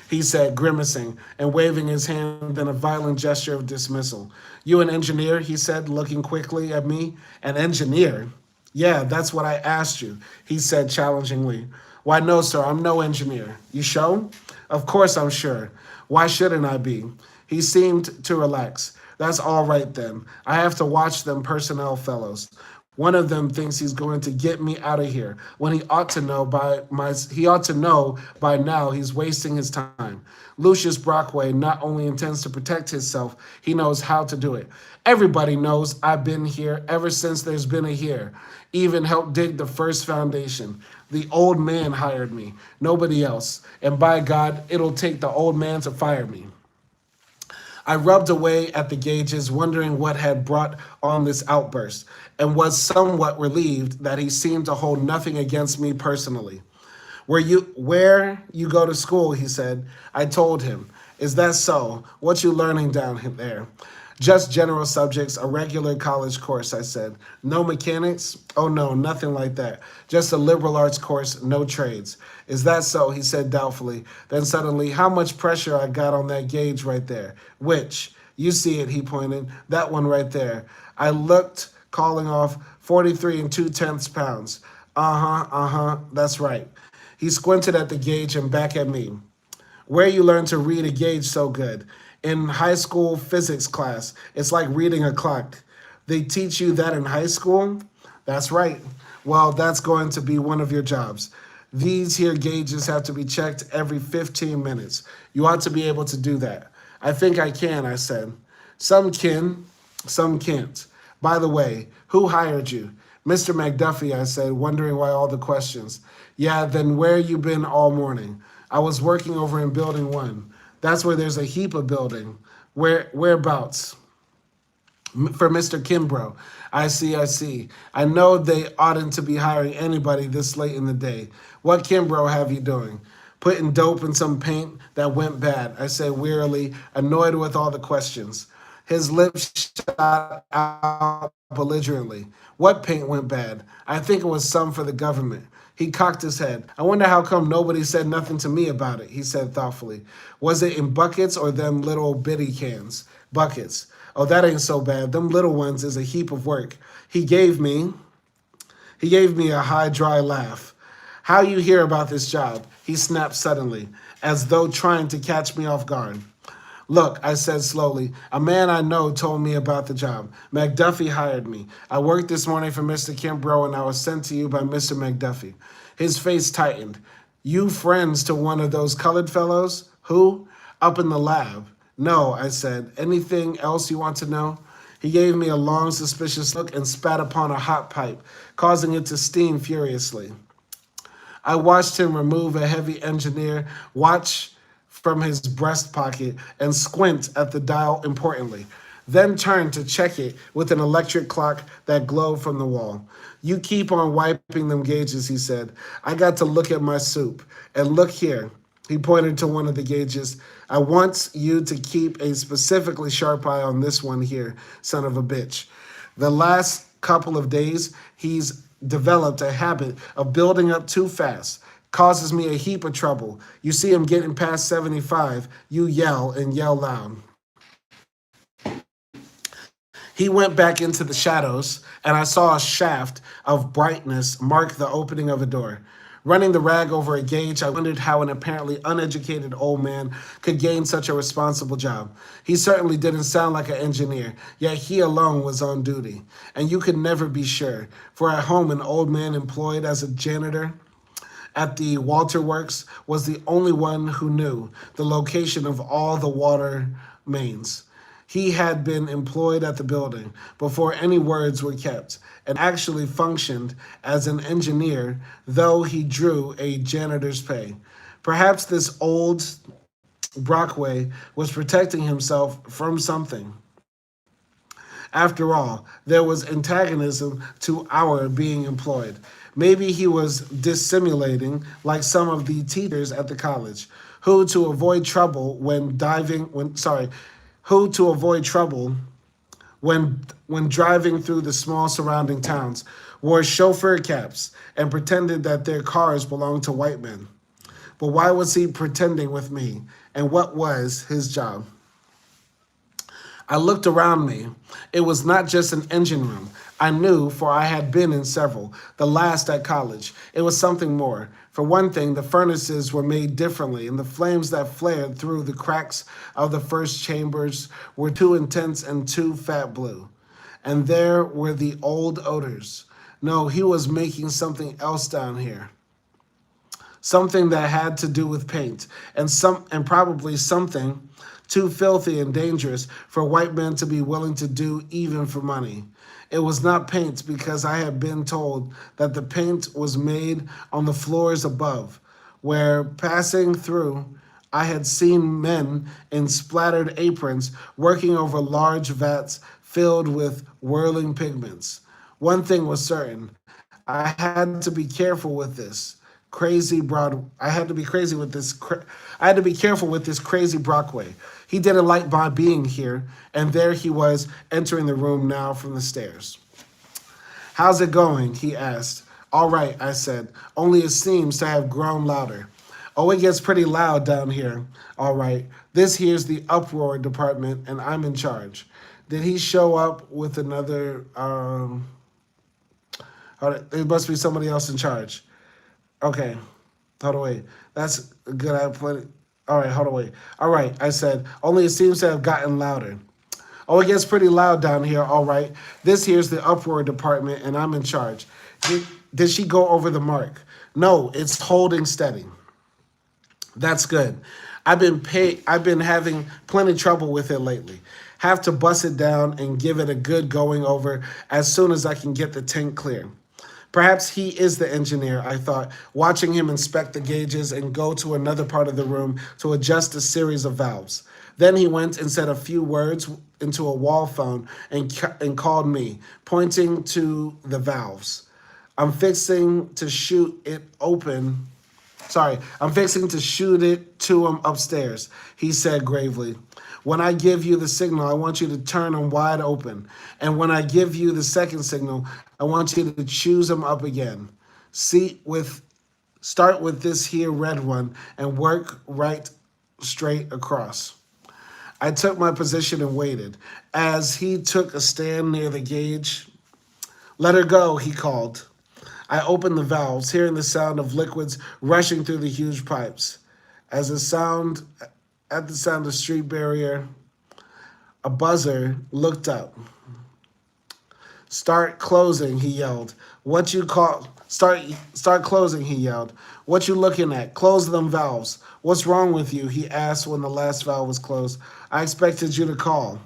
he said, grimacing and waving his hand in a violent gesture of dismissal. You an engineer, he said, looking quickly at me. An engineer? Yeah, that's what I asked you, he said challengingly. Why, no, sir, I'm no engineer. You sure? Of course I'm sure. Why shouldn't I be? He seemed to relax. That's all right then. I have to watch them personnel fellows. One of them thinks he's going to get me out of here when he ought to know by now he's wasting his time. Lucius Brockway not only intends to protect himself, he knows how to do it. Everybody knows I've been here ever since there's been a here. Even helped dig the first foundation. The old man hired me, nobody else. And by God, it'll take the old man to fire me. I rubbed away at the gauges, wondering what had brought on this outburst, and was somewhat relieved that he seemed to hold nothing against me personally. Where you go to school, he said. I told him. Is that so? What you learning down there? Just general subjects, a regular college course, I said. No mechanics? Oh no, nothing like that. Just a liberal arts course, no trades. Is that so? He said doubtfully. Then suddenly, how much pressure I got on that gauge right there. Which? You see it, he pointed. That one right there. I looked, calling off 43 2/10 pounds. That's right. He squinted at the gauge and back at me. Where you learn to read a gauge so good? In high school physics class, it's like reading a clock. They teach you that in high school? That's right. Well, that's going to be one of your jobs. These here gauges have to be checked every 15 minutes. You ought to be able to do that. I think I can, I said. Some can, some can't. By the way, who hired you? Mr. McDuffie, I said, wondering why all the questions. Yeah, then where you been all morning? I was working over in building 1. That's where there's a heap of building. Whereabouts? For Mr. Kimbrough. I see, I see. I know they oughtn't to be hiring anybody this late in the day. What Kimbrough have you doing? Putting dope in some paint that went bad, I said wearily, annoyed with all the questions. His lips shot out belligerently. What paint went bad? I think it was some for the government. He cocked his head. I wonder how come nobody said nothing to me about it, he said thoughtfully. Was it in buckets or them little bitty cans? Buckets. Oh, that ain't so bad. Them little ones is a heap of work. He gave me a high, dry laugh. How you hear about this job? He snapped suddenly, as though trying to catch me off guard. Look, I said slowly, a man I know told me about the job. McDuffie hired me. I worked this morning for Mr. Kimbrough and I was sent to you by Mr. McDuffie. His face tightened. You friends to one of those colored fellows? Who? Up in the lab. No, I said. Anything else you want to know? He gave me a long, suspicious look and spat upon a hot pipe, causing it to steam furiously. I watched him remove a heavy engineer watch from his breast pocket and squint at the dial importantly, then turned to check it with an electric clock that glowed from the wall. You keep on wiping them gauges, he said. I got to look at my soup. And look here. He pointed to one of the gauges. I want you to keep a specifically sharp eye on this one here, son of a bitch. The last couple of days, he's developed a habit of building up too fast. Causes me a heap of trouble. You see him getting past 75, you yell and yell loud. He went back into the shadows, and I saw a shaft of brightness mark the opening of a door. Running the rag over a gauge, I wondered how an apparently uneducated old man could gain such a responsible job. He certainly didn't sound like an engineer, yet he alone was on duty. And you could never be sure, for at home an old man employed as a janitor at the Walter Works was the only one who knew the location of all the water mains. He had been employed at the building before any words were kept and actually functioned as an engineer, though he drew a janitor's pay. Perhaps this old Brockway was protecting himself from something. After all, there was antagonism to our being employed. Maybe he was dissimulating like some of the teachers at the college, who to avoid trouble when driving through the small surrounding towns, wore chauffeur caps and pretended that their cars belonged to white men. But why was he pretending with me? And what was his job? I looked around me. It was not just an engine room. I knew, for I had been in several, the last at college. It was something more. For one thing, the furnaces were made differently, and the flames that flared through the cracks of the first chambers were too intense and too fat blue. And there were the old odors. No, he was making something else down here. Something that had to do with paint, and probably something too filthy and dangerous for white men to be willing to do even for money. It was not paint because I had been told that the paint was made on the floors above, where passing through, I had seen men in splattered aprons working over large vats filled with whirling pigments. One thing was certain, I had to be careful with this crazy Brockway. He didn't like my being here, and there he was entering the room now from the stairs. How's it going? He asked. All right, I said, only it seems to have grown louder. Oh, it gets pretty loud down here. All right, this here's the uproar department, and I'm in charge. Did he show up with another, there must be somebody else in charge. Okay, hold on, wait. That's good. All right, hold on, wait. All right, I said, only it seems to have gotten louder. Oh, it gets pretty loud down here, all right. This here's the uproar department, and I'm in charge. Did she go over the mark? No, it's holding steady. That's good. I've been having plenty trouble with it lately. Have to bust it down and give it a good going over as soon as I can get the tank clear. Perhaps he is the engineer, I thought, watching him inspect the gauges and go to another part of the room to adjust a series of valves. Then he went and said a few words into a wall phone and called me, pointing to the valves. I'm fixing to shoot it open. I'm fixing to shoot it to him upstairs, he said gravely. When I give you the signal, I want you to turn them wide open. And when I give you the second signal, I want you to choose them up again. Start with this here red one and work right straight across. I took my position and waited. As he took a stand near the gauge, let her go, he called. I opened the valves, hearing the sound of liquids rushing through the huge pipes. At the sound of street barrier, a buzzer looked up. Start closing, he yelled. Start closing, he yelled. What you looking at? Close them valves. What's wrong with you? He asked when the last valve was closed. I expected you to call.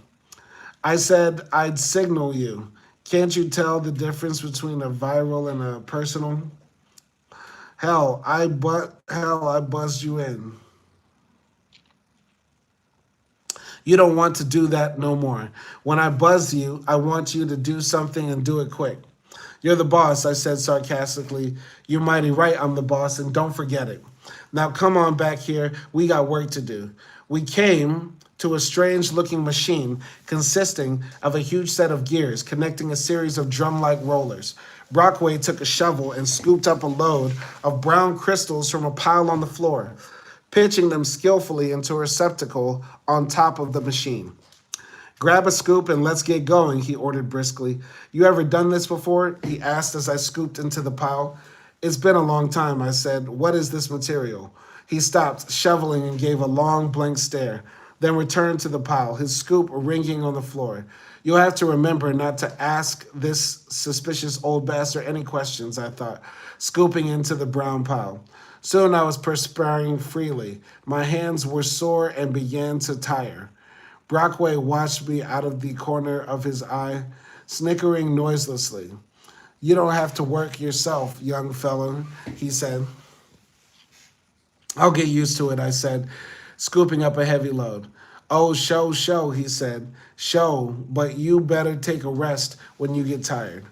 I said I'd signal you. Can't you tell the difference between a viral and a personal? Hell, I buzzed you in. You don't want to do that no more. When I buzz you, I want you to do something and do it quick. You're the boss, I said sarcastically. You're mighty right, I'm the boss, and don't forget it. Now come on back here, we got work to do. We came to a strange-looking machine consisting of a huge set of gears connecting a series of drum-like rollers. Brockway took a shovel and scooped up a load of brown crystals from a pile on the floor, pitching them skillfully into a receptacle on top of the machine. Grab a scoop and let's get going, he ordered briskly. You ever done this before? He asked as I scooped into the pile. It's been a long time, I said. What is this material? He stopped, shoveling, and gave a long, blank stare, then returned to the pile, his scoop ringing on the floor. You'll have to remember not to ask this suspicious old bastard any questions, I thought, scooping into the brown pile. Soon I was perspiring freely. My hands were sore and began to tire. Brockway watched me out of the corner of his eye, snickering noiselessly. You don't have to work yourself, young fellow, he said. I'll get used to it, I said, scooping up a heavy load. Oh, show, he said. Show, but you better take a rest when you get tired.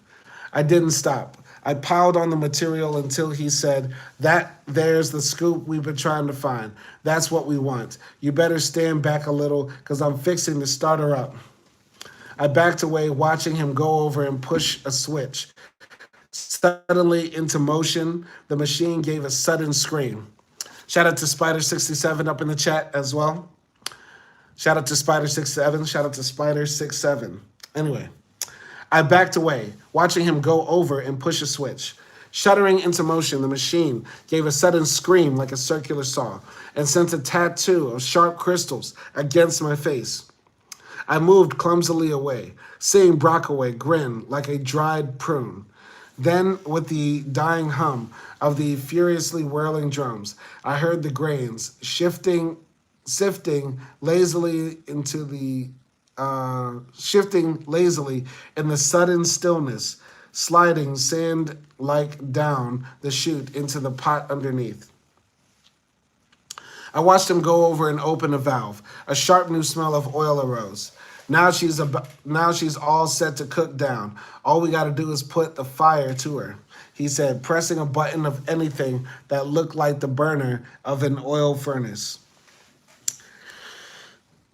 I didn't stop. I piled on the material until he said, there's the scoop we've been trying to find. That's what we want. You better stand back a little, because I'm fixing to start her up. I backed away, watching him go over and push a switch. Suddenly into motion, the machine gave a sudden scream. Shout out to Spider67 up in the chat as well. Shout out to Spider67. Shout out to Spider67. Anyway, I backed away, watching him go over and push a switch. Shuddering into motion, the machine gave a sudden scream like a circular saw and sent a tattoo of sharp crystals against my face. I moved clumsily away, seeing Brockway grin like a dried prune. Then, with the dying hum of the furiously whirling drums, I heard the grains sifting lazily in the sudden stillness, sliding sand-like down the chute into the pot underneath. I watched him go over and open a valve. A sharp new smell of oil arose. Now she's all set to cook down. All we got to do is put the fire to her, he said, pressing a button of anything that looked like the burner of an oil furnace.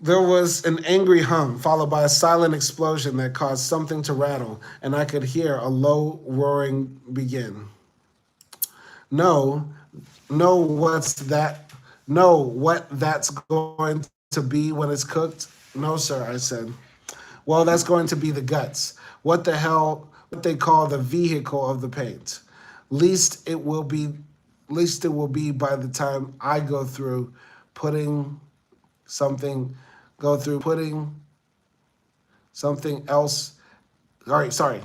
There was an angry hum, followed by a silent explosion that caused something to rattle, and I could hear a low roaring begin. Know what that's going to be when it's cooked? No, sir, I said. Well, that's going to be the guts. What the hell, what they call the vehicle of the paint. Least it will be by the time I go through putting something else. All right, sorry.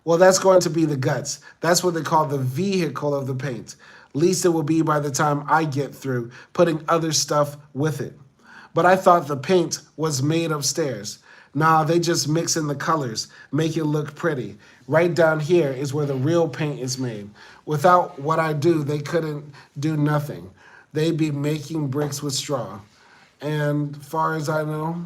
Well, that's going to be the guts. That's what they call the vehicle of the paint. Least it will be by the time I get through putting other stuff with it. But I thought the paint was made upstairs. Nah, they just mix in the colors, make it look pretty. Right down here is where the real paint is made. Without what I do, they couldn't do nothing. They'd be making bricks with straw. And far as I know,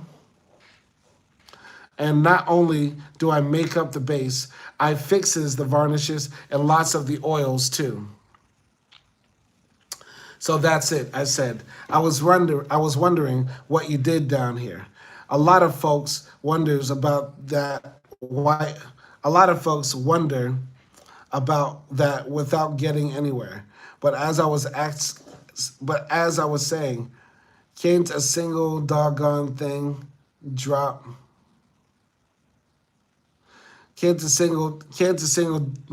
and not only do I make up the base, I fixes the varnishes and lots of the oils too. So that's it, I said. I was wondering what you did down here. A lot of folks wonders about that why a lot of folks wonder about that without getting anywhere. But as I was saying, can't a single doggone thing drop can't a single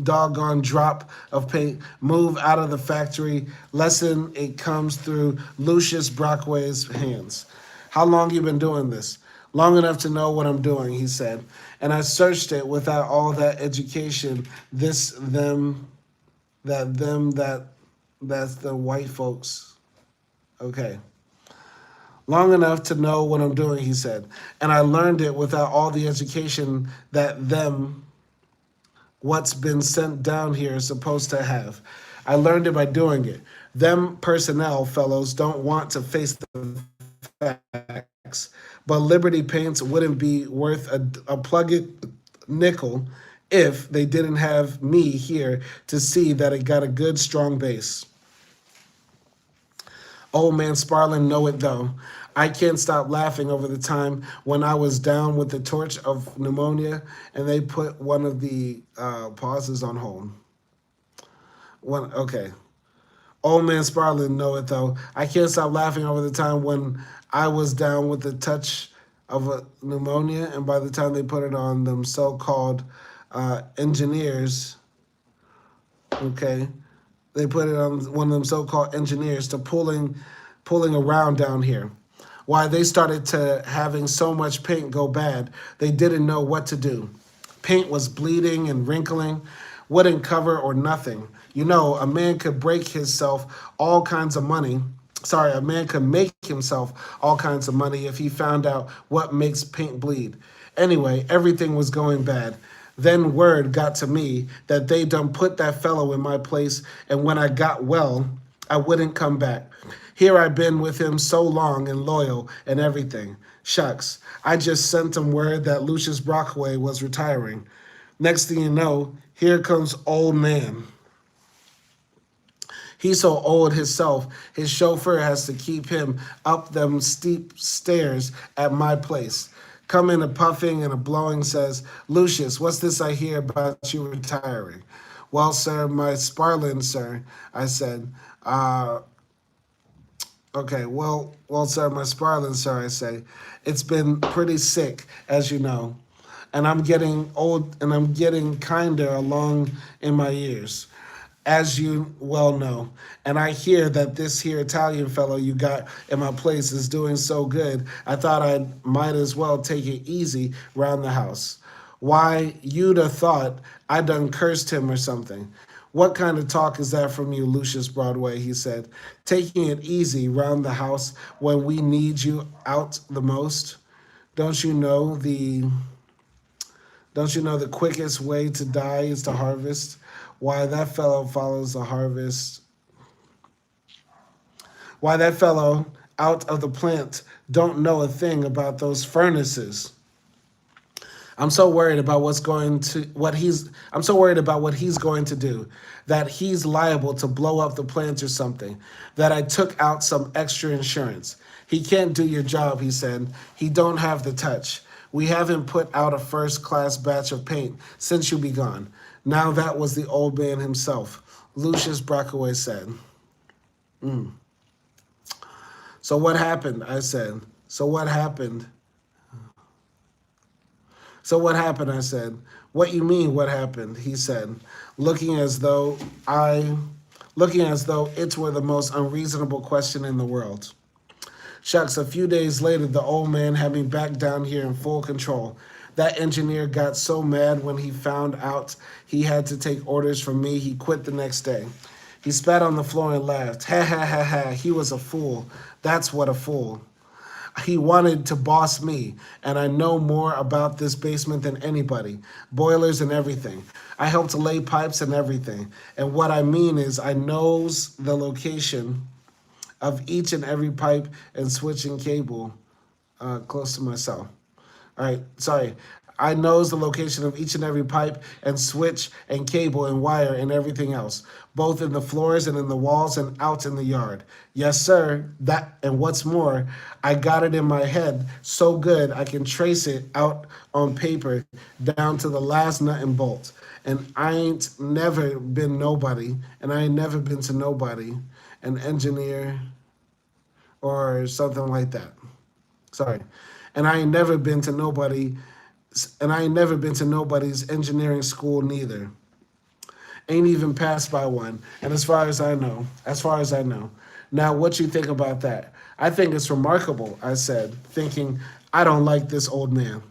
doggone drop of paint move out of the factory lesson it comes through Lucius Brockway's hands. How long you been doing this? Long enough to know what I'm doing, he said. And I searched it without all that education, that's the white folks. Okay. Long enough to know what I'm doing, he said. And I learned it without all the education that what's been sent down here is supposed to have. I learned it by doing it. Them personnel fellows don't want to face the facts. But Liberty Paints wouldn't be worth a plugged nickel if they didn't have me here to see that it got a good, strong base. Old man Sparling know it though. I can't stop laughing over the time when I was down with the torch of pneumonia and they put one of the pauses on hold. Okay. Old man Sparling know it though. I can't stop laughing over the time when I was down with the touch of a pneumonia and by the time they put it on them so-called engineers, okay, they put it on one of them so-called engineers to pulling around down here. Why, they started to having so much paint go bad, they didn't know what to do. Paint was bleeding and wrinkling, wouldn't cover or nothing. You know, a man could break himself all kinds of money. Sorry, a man could make himself all kinds of money if he found out what makes paint bleed. Anyway, everything was going bad. Then word got to me that they done put that fellow in my place, and when I got well, I wouldn't come back. Here I've been with him so long and loyal and everything. Shucks, I just sent him word that Lucius Brockway was retiring. Next thing you know, here comes old man. He's so old himself, his chauffeur has to keep him up them steep stairs at my place. Come in a puffing and a blowing says, Lucius, what's this I hear about you retiring? Well, sir, my Sparling, sir, I said. Okay, well, sir, my Sparling, sir, I say. It's been pretty sick, as you know. And I'm getting old, and I'm getting kinder along in my years, as you well know. And I hear that this here Italian fellow you got in my place is doing so good, I thought I might as well take it easy round the house. Why, you'd have thought I done cursed him or something. What kind of talk is that from you, Lucius Broadway, he said. Taking it easy round the house when we need you out the most? Don't you know the quickest way to die is to harvest? Why, that fellow follows the harvest. Why, that fellow out of the plant don't know a thing about those furnaces. I'm so worried about what he's going to do, that he's liable to blow up the plant or something, that I took out some extra insurance. He can't do your job, he said. He don't have the touch. We haven't put out a first-class batch of paint since you be gone. Now that was the old man himself, Lucius Brockway said. So what happened, I said. So what happened, I said. What you mean, what happened, he said, looking as though it were the most unreasonable question in the world. Shucks, a few days later, the old man had me back down here in full control. That engineer got so mad when he found out he had to take orders from me, he quit the next day. He spat on the floor and laughed. Ha, ha, ha, ha, he was a fool. That's what a fool. He wanted to boss me, and I know more about this basement than anybody. Boilers and everything. I helped lay pipes and everything. And what I mean is I knows the location of each and every pipe and switch and cable close to myself. All right, sorry. I knows the location of each and every pipe and switch and cable and wire and everything else, both in the floors and in the walls and out in the yard. Yes, sir. That and what's more, I got it in my head so good I can trace it out on paper down to the last nut and bolt. And I ain't never been nobody, and I ain't never been to nobody, an engineer or something like that. Sorry. And I ain't never been to nobody, and I ain't never been to nobody's engineering school neither. Ain't even passed by one. And as far as I know. Now, what you think about that? I think it's remarkable, I said, thinking, I don't like this old man.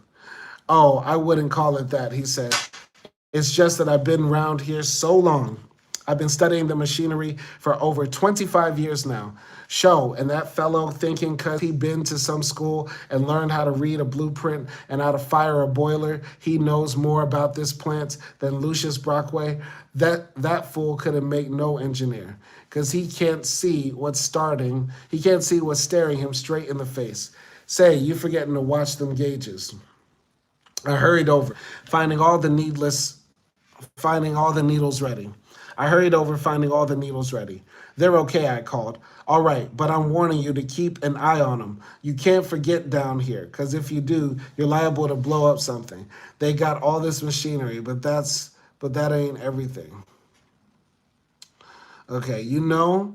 Oh, I wouldn't call it that, he said. It's just that I've been around here so long. I've been studying the machinery for over 25 years now. And that fellow thinking because he been to some school and learned how to read a blueprint and how to fire a boiler, he knows more about this plant than Lucius Brockway. That fool couldn't make no engineer because he can't see what's staring him straight in the face. Say, you forgetting to watch them gauges. I hurried over, finding all the needles ready. They're okay, I called. All right, but I'm warning you to keep an eye on them. You can't forget down here, because if you do, you're liable to blow up something. They got all this machinery, but that ain't everything. Okay, the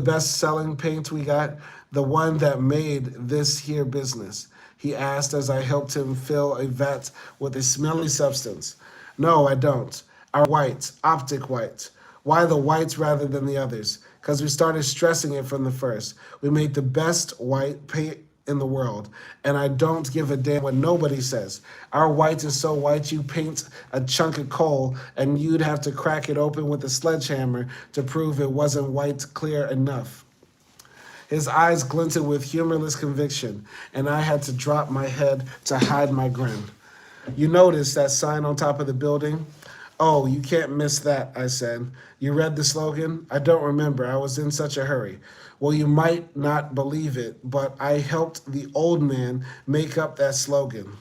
best-selling paint we got, the one that made this here business. He asked as I helped him fill a vat with a smelly substance. No, I don't. Our whites, optic whites. Why the whites rather than the others? Because we started stressing it from the first. We made the best white paint in the world, and I don't give a damn what nobody says. Our white is so white you paint a chunk of coal and you'd have to crack it open with a sledgehammer to prove it wasn't white clear enough. His eyes glinted with humorless conviction, and I had to drop my head to hide my grin. You notice that sign on top of the building? Oh, you can't miss that, I said. You read the slogan? I don't remember. I was in such a hurry. Well, you might not believe it, but I helped the old man make up that slogan.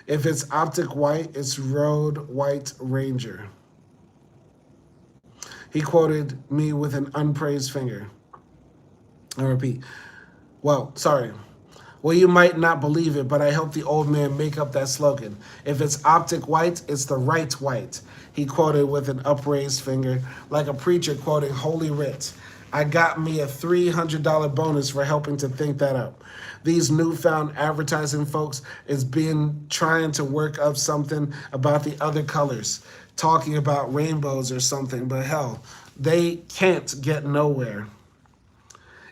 If it's optic white, it's Road White Ranger. He quoted me with an unpraised finger. I repeat. Well, you might not believe it, but I helped the old man make up that slogan. If it's optic white, it's the right white. He quoted with an upraised finger, like a preacher quoting Holy Writ. I got me a $300 bonus for helping to think that up. These newfound advertising folks is trying to work up something about the other colors, talking about rainbows or something, but hell, they can't get nowhere.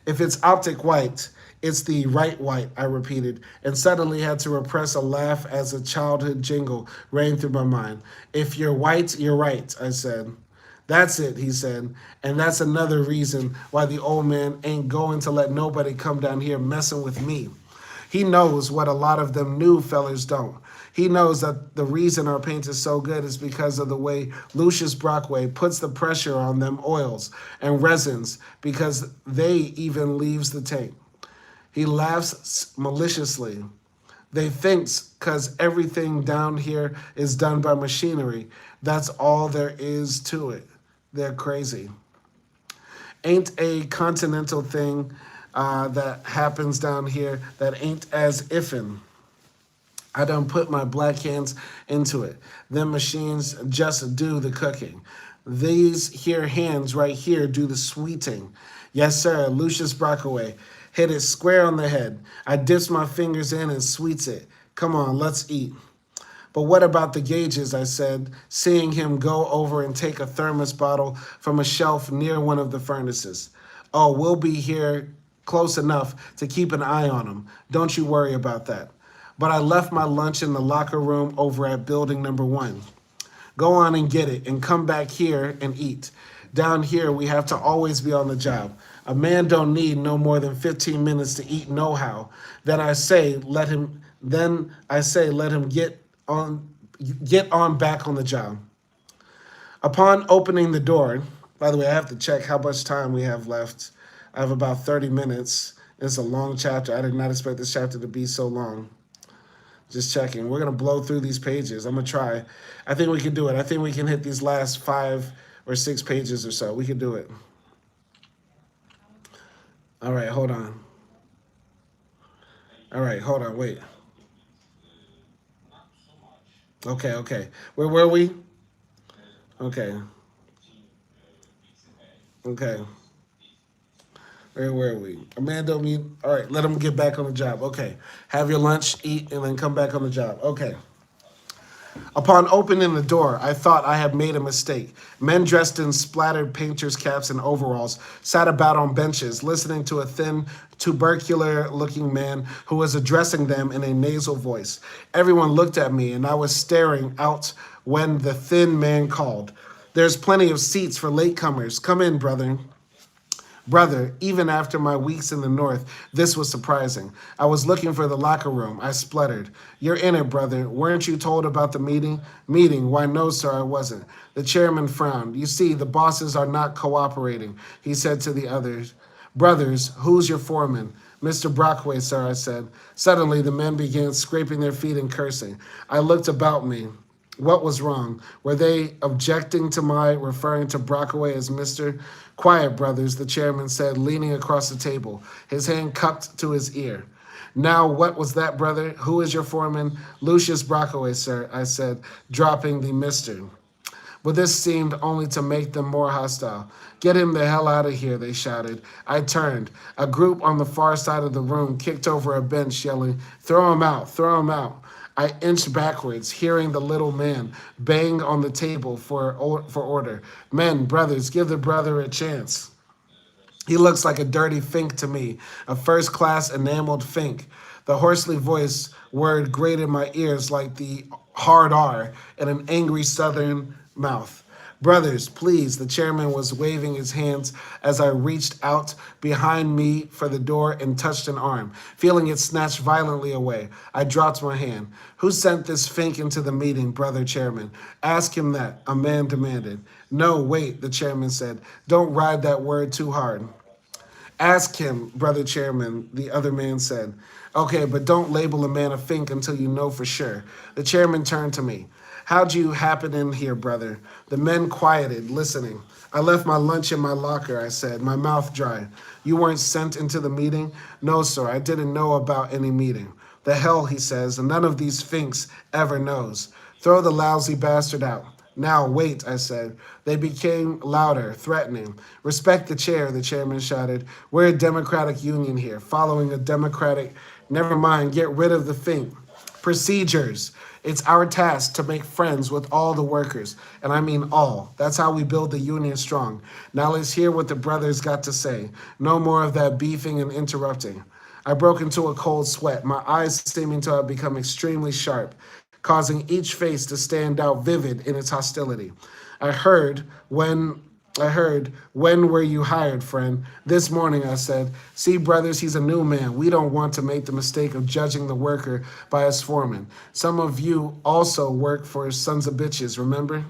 If it's optic white, it's the right white, I repeated, and suddenly had to repress a laugh as a childhood jingle rang through my mind. If you're white, you're right, I said. That's it, he said, and that's another reason why the old man ain't going to let nobody come down here messing with me. He knows what a lot of them new fellers don't. He knows that the reason our paint is so good is because of the way Lucius Brockway puts the pressure on them oils and resins because they even leaves the tank. He laughs maliciously. They thinks because everything down here is done by machinery, that's all there is to it. They're crazy. Ain't a continental thing that happens down here that ain't as ifin'. I done put my black hands into it. Them machines just do the cooking. These here hands right here do the sweeting. Yes, sir, Lucius Brockway. Hit it square on the head. I dips my fingers in and sweets it. Come on, let's eat. But what about the gauges, I said, seeing him go over and take a thermos bottle from a shelf near one of the furnaces. Oh, we'll be here close enough to keep an eye on him. Don't you worry about that. But I left my lunch in the locker room over at building number 1. Go on and get it and come back here and eat. Down here, we have to always be on the job. A man don't need no more than 15 minutes to eat no-how. Then I say let him get on back on the job. Upon opening the door, by the way, I have to check how much time we have left. I have about 30 minutes. It's a long chapter. I did not expect this chapter to be so long. Just checking. We're going to blow through these pages. I'm going to try. I think we can do it. I think we can hit these last 5 or 6 pages or so. We can do it. All right, hold on. All right, hold on. Wait. Okay. Where were we? Okay. Where were we? Amanda, all right, let him get back on the job. Okay. Have your lunch, eat, and then come back on the job. Okay. Upon opening the door, I thought I had made a mistake. Men dressed in splattered painters' caps and overalls sat about on benches, listening to a thin, tubercular-looking man who was addressing them in a nasal voice. Everyone looked at me, and I was staring out when the thin man called. There's plenty of seats for latecomers. Come in, brother. Brother, even after my weeks in the north, this was surprising. I was looking for the locker room. I spluttered. You're in it, brother. Weren't you told about the meeting? Meeting? Why, no, sir, I wasn't. The chairman frowned. You see, the bosses are not cooperating, he said to the others. Brothers, who's your foreman? Mr. Brockway, sir, I said. Suddenly, the men began scraping their feet and cursing. I looked about me. What was wrong? Were they objecting to my referring to Brockway as Mr.? Quiet, brothers, the chairman said, leaning across the table, his hand cupped to his ear. Now, what was that, brother? Who is your foreman? Lucius Brockway, sir, I said, dropping the Mr. But this seemed only to make them more hostile. Get him the hell out of here, they shouted. I turned. A group on the far side of the room kicked over a bench, yelling, throw him out, throw him out. I inched backwards, hearing the little man bang on the table for order. Men, brothers, give the brother a chance. He looks like a dirty fink to me, a first-class enameled fink. The hoarsely voiced word grated my ears like the hard R in an angry southern mouth. Brothers, please, the chairman was waving his hands as I reached out behind me for the door and touched an arm. Feeling it snatched violently away, I dropped my hand. Who sent this fink into the meeting, brother chairman? Ask him that, a man demanded. No, wait, the chairman said. Don't ride that word too hard. Ask him, brother chairman, the other man said. Okay, but don't label a man a fink until you know for sure. The chairman turned to me. How'd you happen in here, brother? The men quieted, listening. I left my lunch in my locker, I said, my mouth dry. You weren't sent into the meeting? No, sir, I didn't know about any meeting. The hell, he says, and none of these finks ever knows. Throw the lousy bastard out. Now, wait, I said. They became louder, threatening. Respect the chair, the chairman shouted. We're a democratic union here, following a democratic... Never mind, get rid of the fink. Procedures. It's our task to make friends with all the workers, and I mean all. That's how we build the union strong. Now let's hear what the brothers got to say. No more of that beefing and interrupting. I broke into a cold sweat, my eyes seeming to have become extremely sharp, causing each face to stand out vivid in its hostility. I heard, when were you hired, friend? This morning, I said. See, brothers, he's a new man. We don't want to make the mistake of judging the worker by his foreman. Some of you also work for sons of bitches, remember?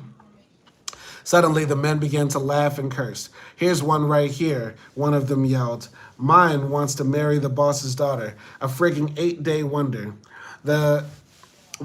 Suddenly, the men began to laugh and curse. Here's one right here, one of them yelled. Mine wants to marry the boss's daughter, a frigging 8-day wonder. The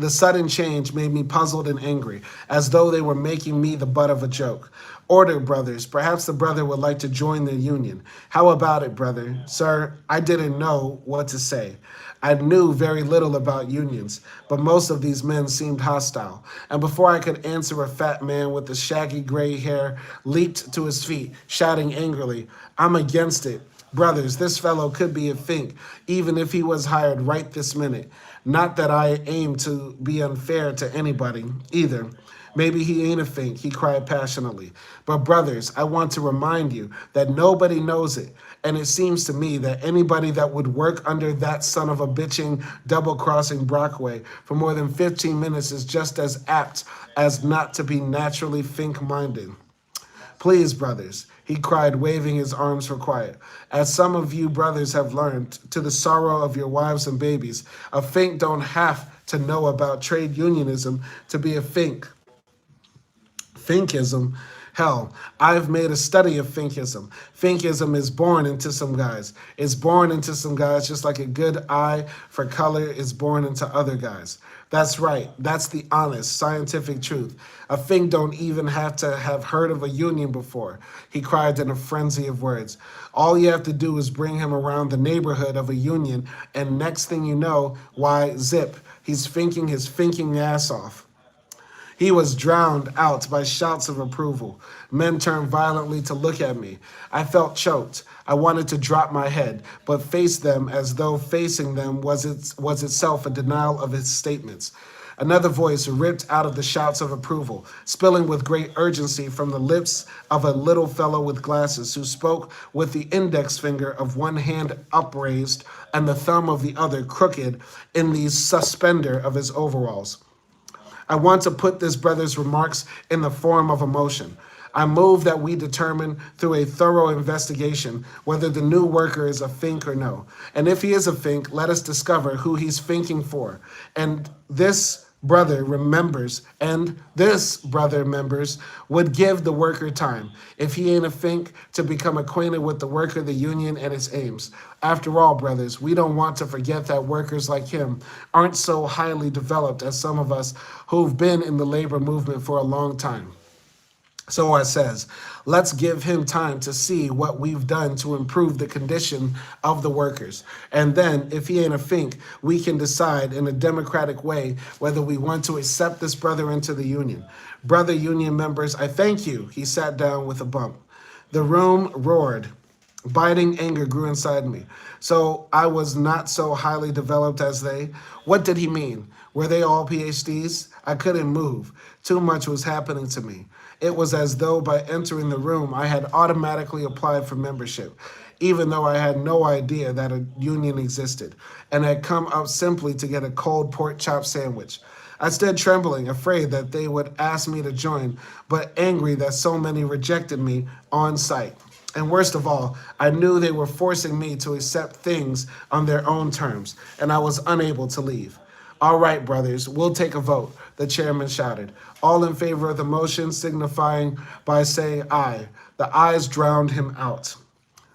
sudden change made me puzzled and angry, as though they were making me the butt of a joke. Order, brothers. Perhaps the brother would like to join the union. How about it, brother? Sir, I didn't know what to say. I knew very little about unions, but most of these men seemed hostile. And before I could answer, a fat man with the shaggy gray hair leaped to his feet, shouting angrily, I'm against it. Brothers, this fellow could be a fink, even if he was hired right this minute. Not that I aim to be unfair to anybody, either. Maybe he ain't a fink, he cried passionately. But brothers, I want to remind you that nobody knows it. And it seems to me that anybody that would work under that son of a bitching, double-crossing Brockway for more than 15 minutes is just as apt as not to be naturally fink-minded. Please, brothers, he cried, waving his arms for quiet. As some of you brothers have learned, to the sorrow of your wives and babies, a fink don't have to know about trade unionism to be a fink. Finkism. Hell, I've made a study of Finkism. Finkism is born into some guys. It's born into some guys just like a good eye for color is born into other guys. That's right. That's the honest, scientific truth. A Fink don't even have to have heard of a union before, he cried in a frenzy of words. All you have to do is bring him around the neighborhood of a union, and next thing you know, why, zip, he's finking his finking ass off. He was drowned out by shouts of approval. Men turned violently to look at me. I felt choked. I wanted to drop my head, but face them as though facing them was itself a denial of his statements. Another voice ripped out of the shouts of approval, spilling with great urgency from the lips of a little fellow with glasses who spoke with the index finger of one hand upraised and the thumb of the other crooked in the suspender of his overalls. I want to put this brother's remarks in the form of a motion. I move that we determine through a thorough investigation whether the new worker is a fink or no. And if he is a fink, let us discover who he's finking for. And this brother remembers, would give the worker time, if he ain't a fink, to become acquainted with the worker, the union, and its aims. After all, brothers, we don't want to forget that workers like him aren't so highly developed as some of us who've been in the labor movement for a long time. So I says, let's give him time to see what we've done to improve the condition of the workers. And then, if he ain't a fink, we can decide in a democratic way whether we want to accept this brother into the union. Brother union members, I thank you. He sat down with a bump. The room roared. Biting anger grew inside me. So I was not so highly developed as they. What did he mean? Were they all PhDs? I couldn't move. Too much was happening to me. It was as though by entering the room, I had automatically applied for membership, even though I had no idea that a union existed, and had come up simply to get a cold pork chop sandwich. I stood trembling, afraid that they would ask me to join, but angry that so many rejected me on sight. And worst of all, I knew they were forcing me to accept things on their own terms, and I was unable to leave. All right, brothers, we'll take a vote, the chairman shouted. All in favor of the motion, signifying by saying aye. The ayes drowned him out.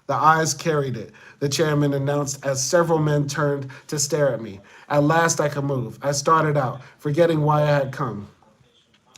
The ayes carried it, the chairman announced as several men turned to stare at me. At last I could move. I started out, forgetting why I had come.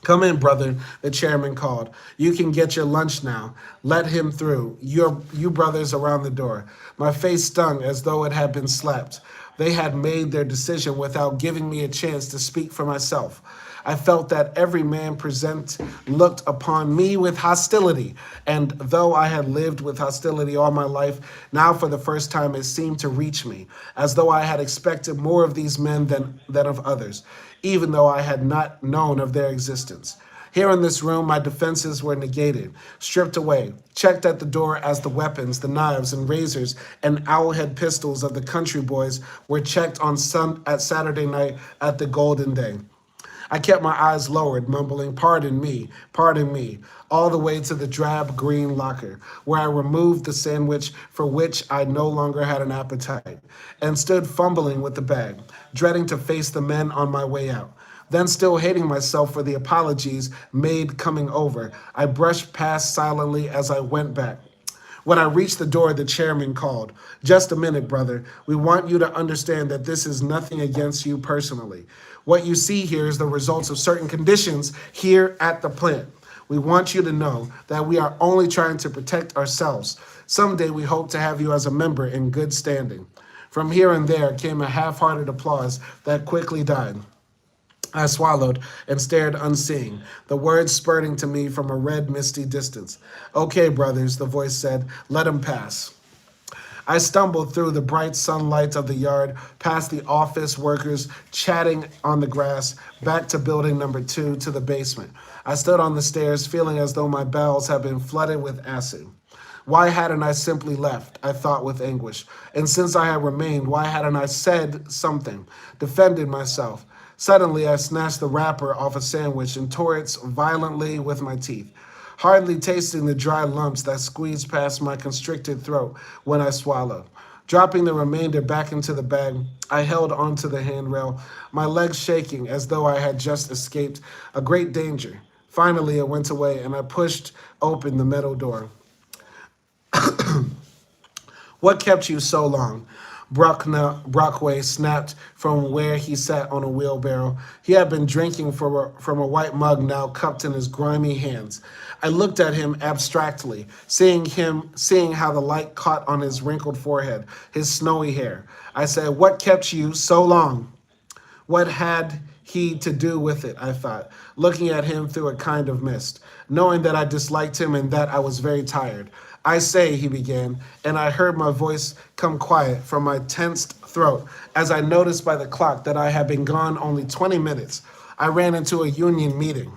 Come in, brother, the chairman called. You can get your lunch now. Let him through. You brothers around the door. My face stung as though it had been slapped. They had made their decision without giving me a chance to speak for myself. I felt that every man present looked upon me with hostility, and though I had lived with hostility all my life, now for the first time it seemed to reach me, as though I had expected more of these men than of others, even though I had not known of their existence. Here in this room, my defenses were negated, stripped away, checked at the door as the weapons, the knives and razors and owlhead pistols of the country boys were checked at Saturday night at the Golden Day. I kept my eyes lowered, mumbling, pardon me, all the way to the drab green locker, where I removed the sandwich for which I no longer had an appetite, and stood fumbling with the bag, dreading to face the men on my way out. Then, still hating myself for the apologies made coming over, I brushed past silently as I went back. When I reached the door, the chairman called. Just a minute, brother. We want you to understand that this is nothing against you personally. What you see here is the results of certain conditions here at the plant. We want you to know that we are only trying to protect ourselves. Someday we hope to have you as a member in good standing. From here and there came a half-hearted applause that quickly died. I swallowed and stared unseeing, the words spurting to me from a red, misty distance. Okay, brothers, the voice said, let him pass. I stumbled through the bright sunlight of the yard, past the office workers chatting on the grass, back to building number 2 to the basement. I stood on the stairs, feeling as though my bowels had been flooded with acid. Why hadn't I simply left, I thought with anguish. And since I had remained, why hadn't I said something, defended myself? Suddenly, I snatched the wrapper off a sandwich and tore it violently with my teeth. hardly tasting the dry lumps that squeezed past my constricted throat when I swallowed. Dropping the remainder back into the bag, I held onto the handrail, my legs shaking as though I had just escaped a great danger. Finally, it went away, and I pushed open the metal door. What kept you so long? Brockway snapped from where he sat on a wheelbarrow. He had been drinking from a white mug now cupped in his grimy hands. I looked at him abstractly, seeing how the light caught on his wrinkled forehead, his snowy hair. I said, "What kept you so long?" What had he to do with it, I thought, looking at him through a kind of mist, knowing that I disliked him and that I was very tired. "I say," he began, and I heard my voice come quiet from my tensed throat as I noticed by the clock that I had been gone only 20 minutes. I ran into a union meeting.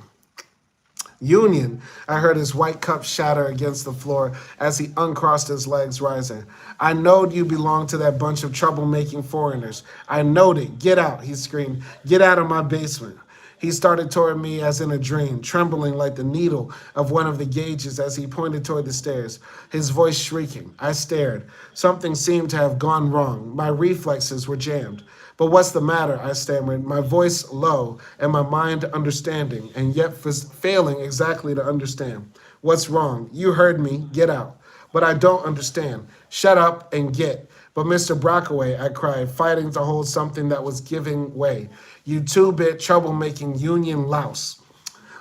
"Union," I heard his white cup shatter against the floor as he uncrossed his legs, rising. "I knowed you belonged to that bunch of troublemaking foreigners. I knowed it. Get out," he screamed. "Get out of my basement." He started toward me as in a dream, trembling like the needle of one of the gauges as he pointed toward the stairs, his voice shrieking. I stared. Something seemed to have gone wrong. My reflexes were jammed. "But what's the matter?" I stammered, my voice low and my mind understanding, and yet failing exactly to understand. "What's wrong? You heard me. Get out." "But I don't understand." "Shut up and get." "But Mr. Brockway," I cried, fighting to hold something that was giving way. "You two-bit troublemaking union louse."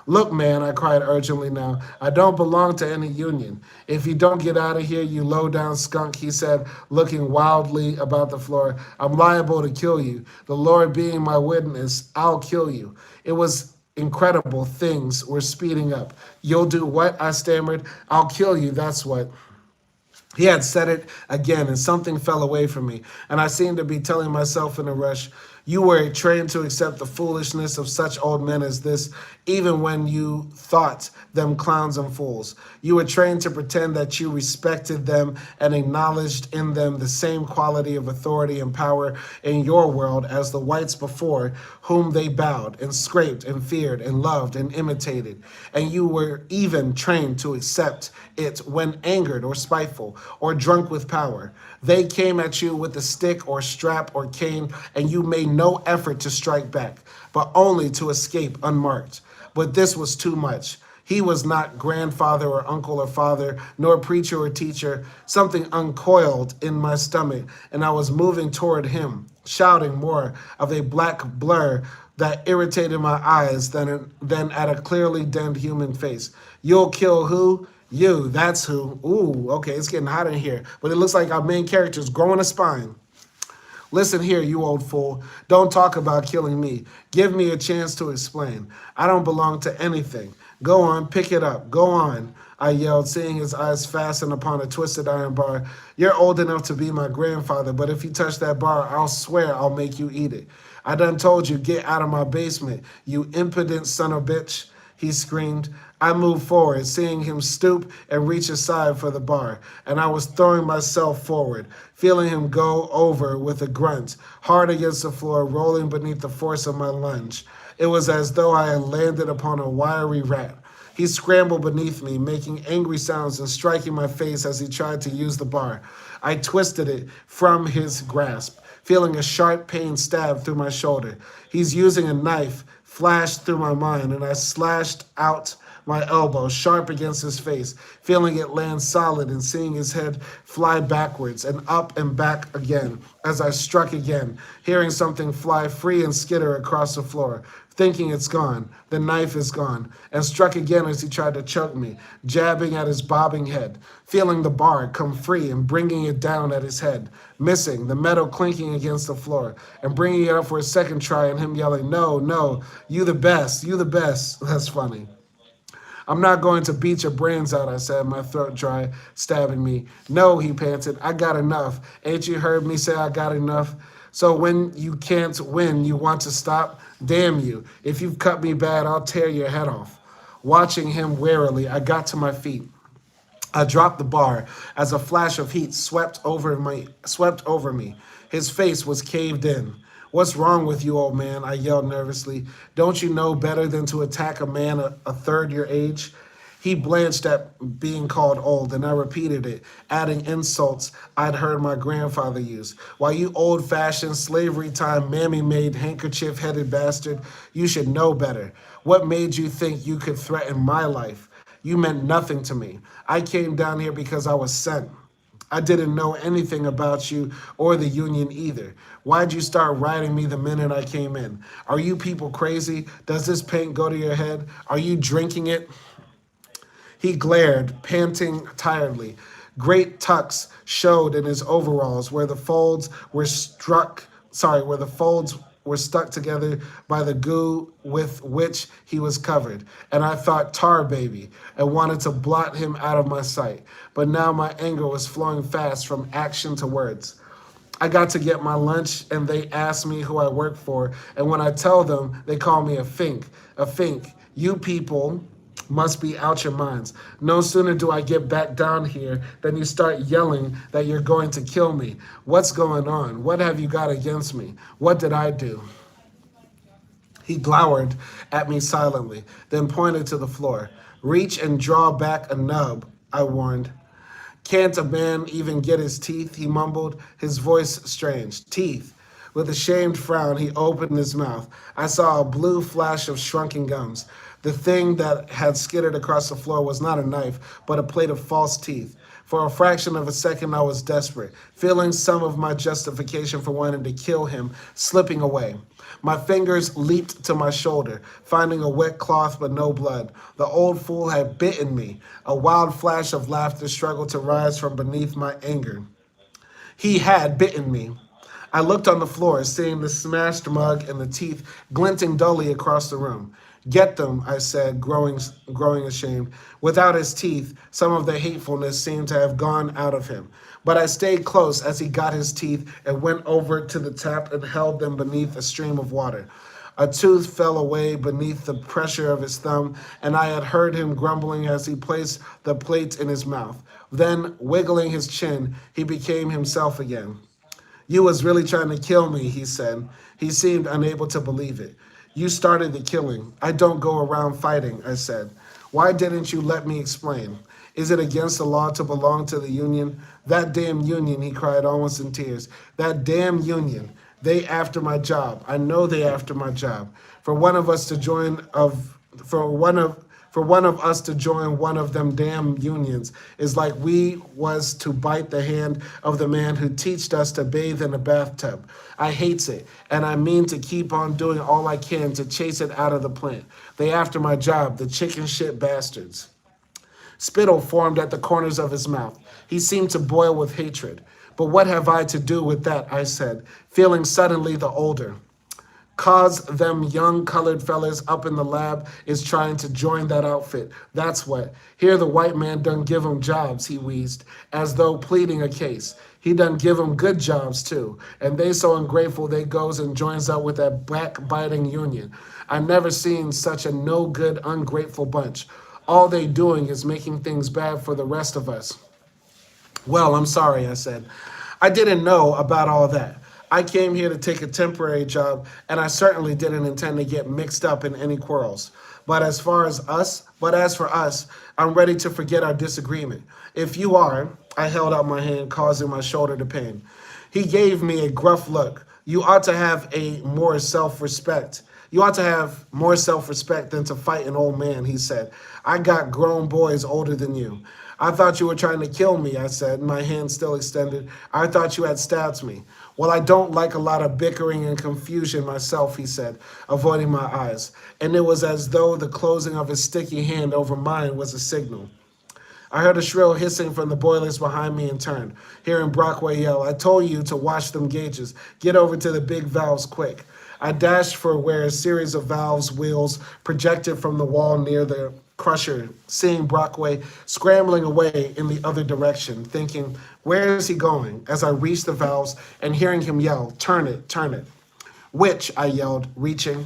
"Look, man," I cried urgently now, "I don't belong to any union. If you don't get out of here, you low-down skunk," he said, looking wildly about the floor, "I'm liable to kill you. The Lord being my witness, I'll kill you." It was incredible. Things were speeding up. "You'll do what?" I stammered. "I'll kill you, that's what." He had said it again, and something fell away from me, and I seemed to be telling myself in a rush, "You were trained to accept the foolishness of such old men as this, even when you thought them clowns and fools. You were trained to pretend that you respected them and acknowledged in them the same quality of authority and power in your world as the whites before whom they bowed and scraped and feared and loved and imitated. And you were even trained to accept it when angered or spiteful or drunk with power. They came at you with a stick or strap or cane, and you made no effort to strike back, but only to escape unmarked. But this was too much. He was not grandfather or uncle or father, nor preacher or teacher. Something uncoiled in my stomach, and I was moving toward him, shouting more of a black blur that irritated my eyes than at a clearly denned human face. "You'll kill who?" "You, that's who." Ooh, okay, it's getting hot in here. But it looks like our main character is growing a spine. "Listen here, you old fool. Don't talk about killing me. Give me a chance to explain. I don't belong to anything. Go on, pick it up. Go on," I yelled, seeing his eyes fasten upon a twisted iron bar. "You're old enough to be my grandfather, but if you touch that bar, I'll swear I'll make you eat it. I done told you, get out of my basement, you impudent son of a bitch," he screamed. I moved forward, seeing him stoop and reach aside for the bar, and I was throwing myself forward, feeling him go over with a grunt, hard against the floor, rolling beneath the force of my lunge. It was as though I had landed upon a wiry rat. He scrambled beneath me, making angry sounds and striking my face as he tried to use the bar. I twisted it from his grasp, feeling a sharp pain stab through my shoulder. "He's using a knife," flashed through my mind, and I slashed out my elbow sharp against his face, feeling it land solid and seeing his head fly backwards and up and back again as I struck again, hearing something fly free and skitter across the floor, thinking it's gone, the knife is gone, and struck again as he tried to choke me, jabbing at his bobbing head, feeling the bar come free and bringing it down at his head, missing, the metal clinking against the floor, and bringing it up for a second try and him yelling, "No, no, you the best, you the best." That's funny. "I'm not going to beat your brains out," I said, my throat dry, stabbing me. "No," he panted, "I got enough. Ain't you heard me say I got enough? So when you can't win, you want to stop? Damn you. If you've cut me bad, I'll tear your head off." Watching him warily, I got to my feet. I dropped the bar as a flash of heat swept over me. His face was caved in. "What's wrong with you, old man?" I yelled nervously. "Don't you know better than to attack a man a third your age?" He blanched at being called old, and I repeated it, adding insults I'd heard my grandfather use. Why, you old-fashioned, slavery-time, mammy-made, handkerchief-headed bastard, you should know better. What made you think you could threaten my life? You meant nothing to me. I came down here because I was sent. I didn't know anything about you or the union either. Why'd you start writing me the minute I came in? Are you people crazy? Does this paint go to your head? Are you drinking it? He glared, panting tiredly. Great tucks showed in his overalls where the folds were stuck together by the goo with which he was covered. And I thought tar baby and wanted to blot him out of my sight. But now my anger was flowing fast from action to words. I got to get my lunch and they ask me who I work for. And when I tell them, they call me a fink. A fink. You people must be out your minds. No sooner do I get back down here than you start yelling that you're going to kill me. What's going on? What have you got against me? What did I do? He glowered at me silently, then pointed to the floor. Reach and draw back a nub, I warned. Can't a man even get his teeth? He mumbled, his voice strange. Teeth. With a shamed frown, he opened his mouth. I saw a blue flash of shrunken gums. The thing that had skittered across the floor was not a knife, but a plate of false teeth. For a fraction of a second, I was desperate, feeling some of my justification for wanting to kill him slipping away. My fingers leaped to my shoulder, finding a wet cloth but no blood. The old fool had bitten me. A wild flash of laughter struggled to rise from beneath my anger. He had bitten me. I looked on the floor, seeing the smashed mug and the teeth glinting dully across the room. Get them, I said, growing ashamed. Without his teeth, some of the hatefulness seemed to have gone out of him. But I stayed close as he got his teeth and went over to the tap and held them beneath a stream of water. A tooth fell away beneath the pressure of his thumb, and I had heard him grumbling as he placed the plate in his mouth. Then, wiggling his chin, he became himself again. You was really trying to kill me, he said. He seemed unable to believe it. You started the killing. I don't go around fighting, I said. Why didn't you let me explain? Is it against the law to belong to the union? That damn union, he cried almost in tears. That damn union. They after my job. I know they after my job. For one of us to join one of them damn unions is like we was to bite the hand of the man who teached us to bathe in a bathtub. I hates it, and I mean to keep on doing all I can to chase it out of the plant. They after my job, the chicken shit bastards. Spittle formed at the corners of his mouth. He seemed to boil with hatred. But what have I to do with that, I said, feeling suddenly the older. Cause them young colored fellas up in the lab is trying to join that outfit. That's what. Here the white man done give 'em jobs, he wheezed, as though pleading a case. He done give 'em good jobs, too. And they so ungrateful they goes and joins up with that backbiting union. I never seen such a no-good, ungrateful bunch. All they doing is making things bad for the rest of us. Well, I'm sorry, I said. I didn't know about all that. I came here to take a temporary job, and I certainly didn't intend to get mixed up in any quarrels. But as for us, I'm ready to forget our disagreement. If you are, I held out my hand, causing my shoulder to pain. He gave me a gruff look. You ought to have more self-respect than to fight an old man, he said. I got grown boys older than you. I thought you were trying to kill me, I said, my hand still extended. I thought you had stabbed me. Well, I don't like a lot of bickering and confusion myself, he said, avoiding my eyes. And it was as though the closing of his sticky hand over mine was a signal. I heard a shrill hissing from the boilers behind me and turned, hearing Brockway yell, I told you to wash them gauges. Get over to the big valves quick. I dashed for where a series of valves wheels projected from the wall near the crusher, seeing Brockway scrambling away in the other direction, thinking, where is he going? As I reached the valves and hearing him yell, turn it, turn it. Which? I yelled, reaching.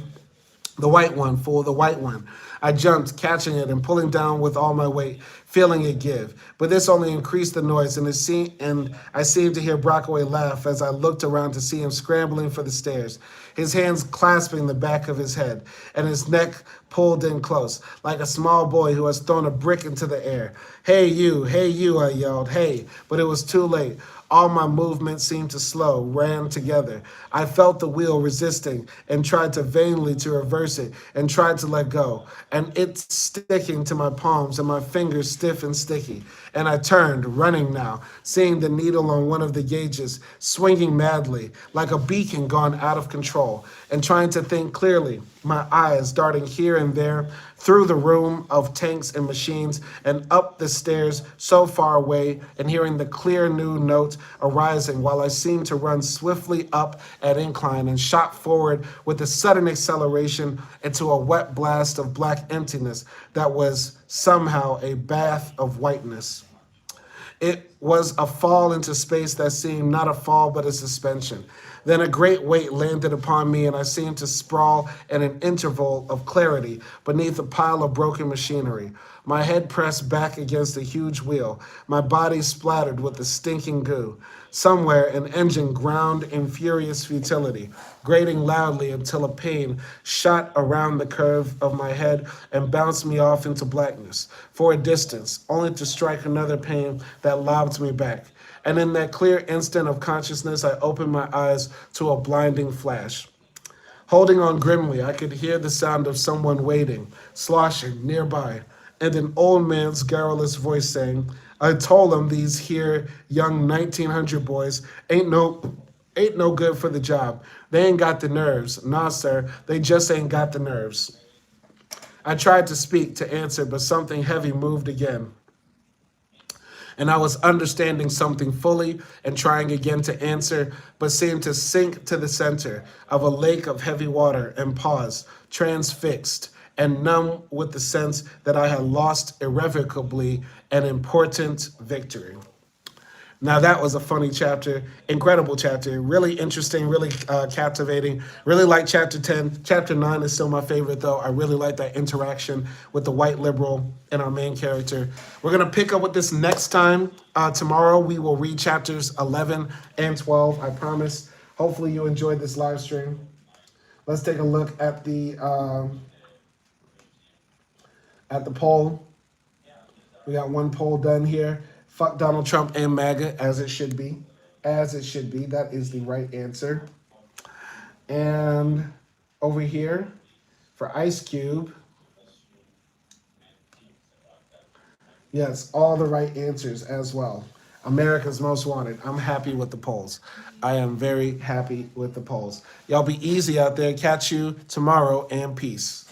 The white one, fool, the white one. I jumped, catching it and pulling down with all my weight, feeling it give. But this only increased the noise, and I seemed to hear Brockway laugh as I looked around to see him scrambling for the stairs, his hands clasping the back of his head, and his neck pulled in close, like a small boy who has thrown a brick into the air. Hey you, I yelled, hey, but it was too late. All my movements seemed to slow, ran together. I felt the wheel resisting and tried to vainly to reverse it and tried to let go. And it's sticking to my palms and my fingers stiff and sticky. And I turned, running now, seeing the needle on one of the gauges, swinging madly, like a beacon gone out of control, and trying to think clearly, my eyes darting here and there, through the room of tanks and machines, and up the stairs so far away, and hearing the clear new note arising while I seemed to run swiftly up an incline and shot forward with a sudden acceleration into a wet blast of black emptiness that was somehow a bath of whiteness. It was a fall into space that seemed not a fall but a suspension. Then a great weight landed upon me, and I seemed to sprawl in an interval of clarity beneath a pile of broken machinery. My head pressed back against a huge wheel, my body splattered with the stinking goo. Somewhere an engine ground in furious futility, grating loudly until a pain shot around the curve of my head and bounced me off into blackness for a distance, only to strike another pain that lobbed me back. And in that clear instant of consciousness, I opened my eyes to a blinding flash. Holding on grimly, I could hear the sound of someone waiting, sloshing nearby, and an old man's garrulous voice saying, I told them these here young 1900 boys ain't no good for the job. They ain't got the nerves. Nah, sir, they just ain't got the nerves. I tried to speak, to answer, but something heavy moved again. And I was understanding something fully and trying again to answer, but seemed to sink to the center of a lake of heavy water and pause, transfixed and numb with the sense that I had lost irrevocably an important victory. Now that was a funny chapter, incredible chapter, really interesting, really captivating. Really like chapter 10. Chapter 9 is still my favorite though. I really like that interaction with the white liberal and our main character. We're gonna pick up with this next time. Tomorrow we will read chapters 11 and 12, I promise. Hopefully you enjoyed this live stream. Let's take a look at the poll. We got one poll done here. Fuck Donald Trump and MAGA, as it should be. As it should be. That is the right answer. And over here, for Ice Cube, yes, all the right answers as well. America's Most Wanted. I'm happy with the polls. I am very happy with the polls. Y'all be easy out there. Catch you tomorrow, and peace.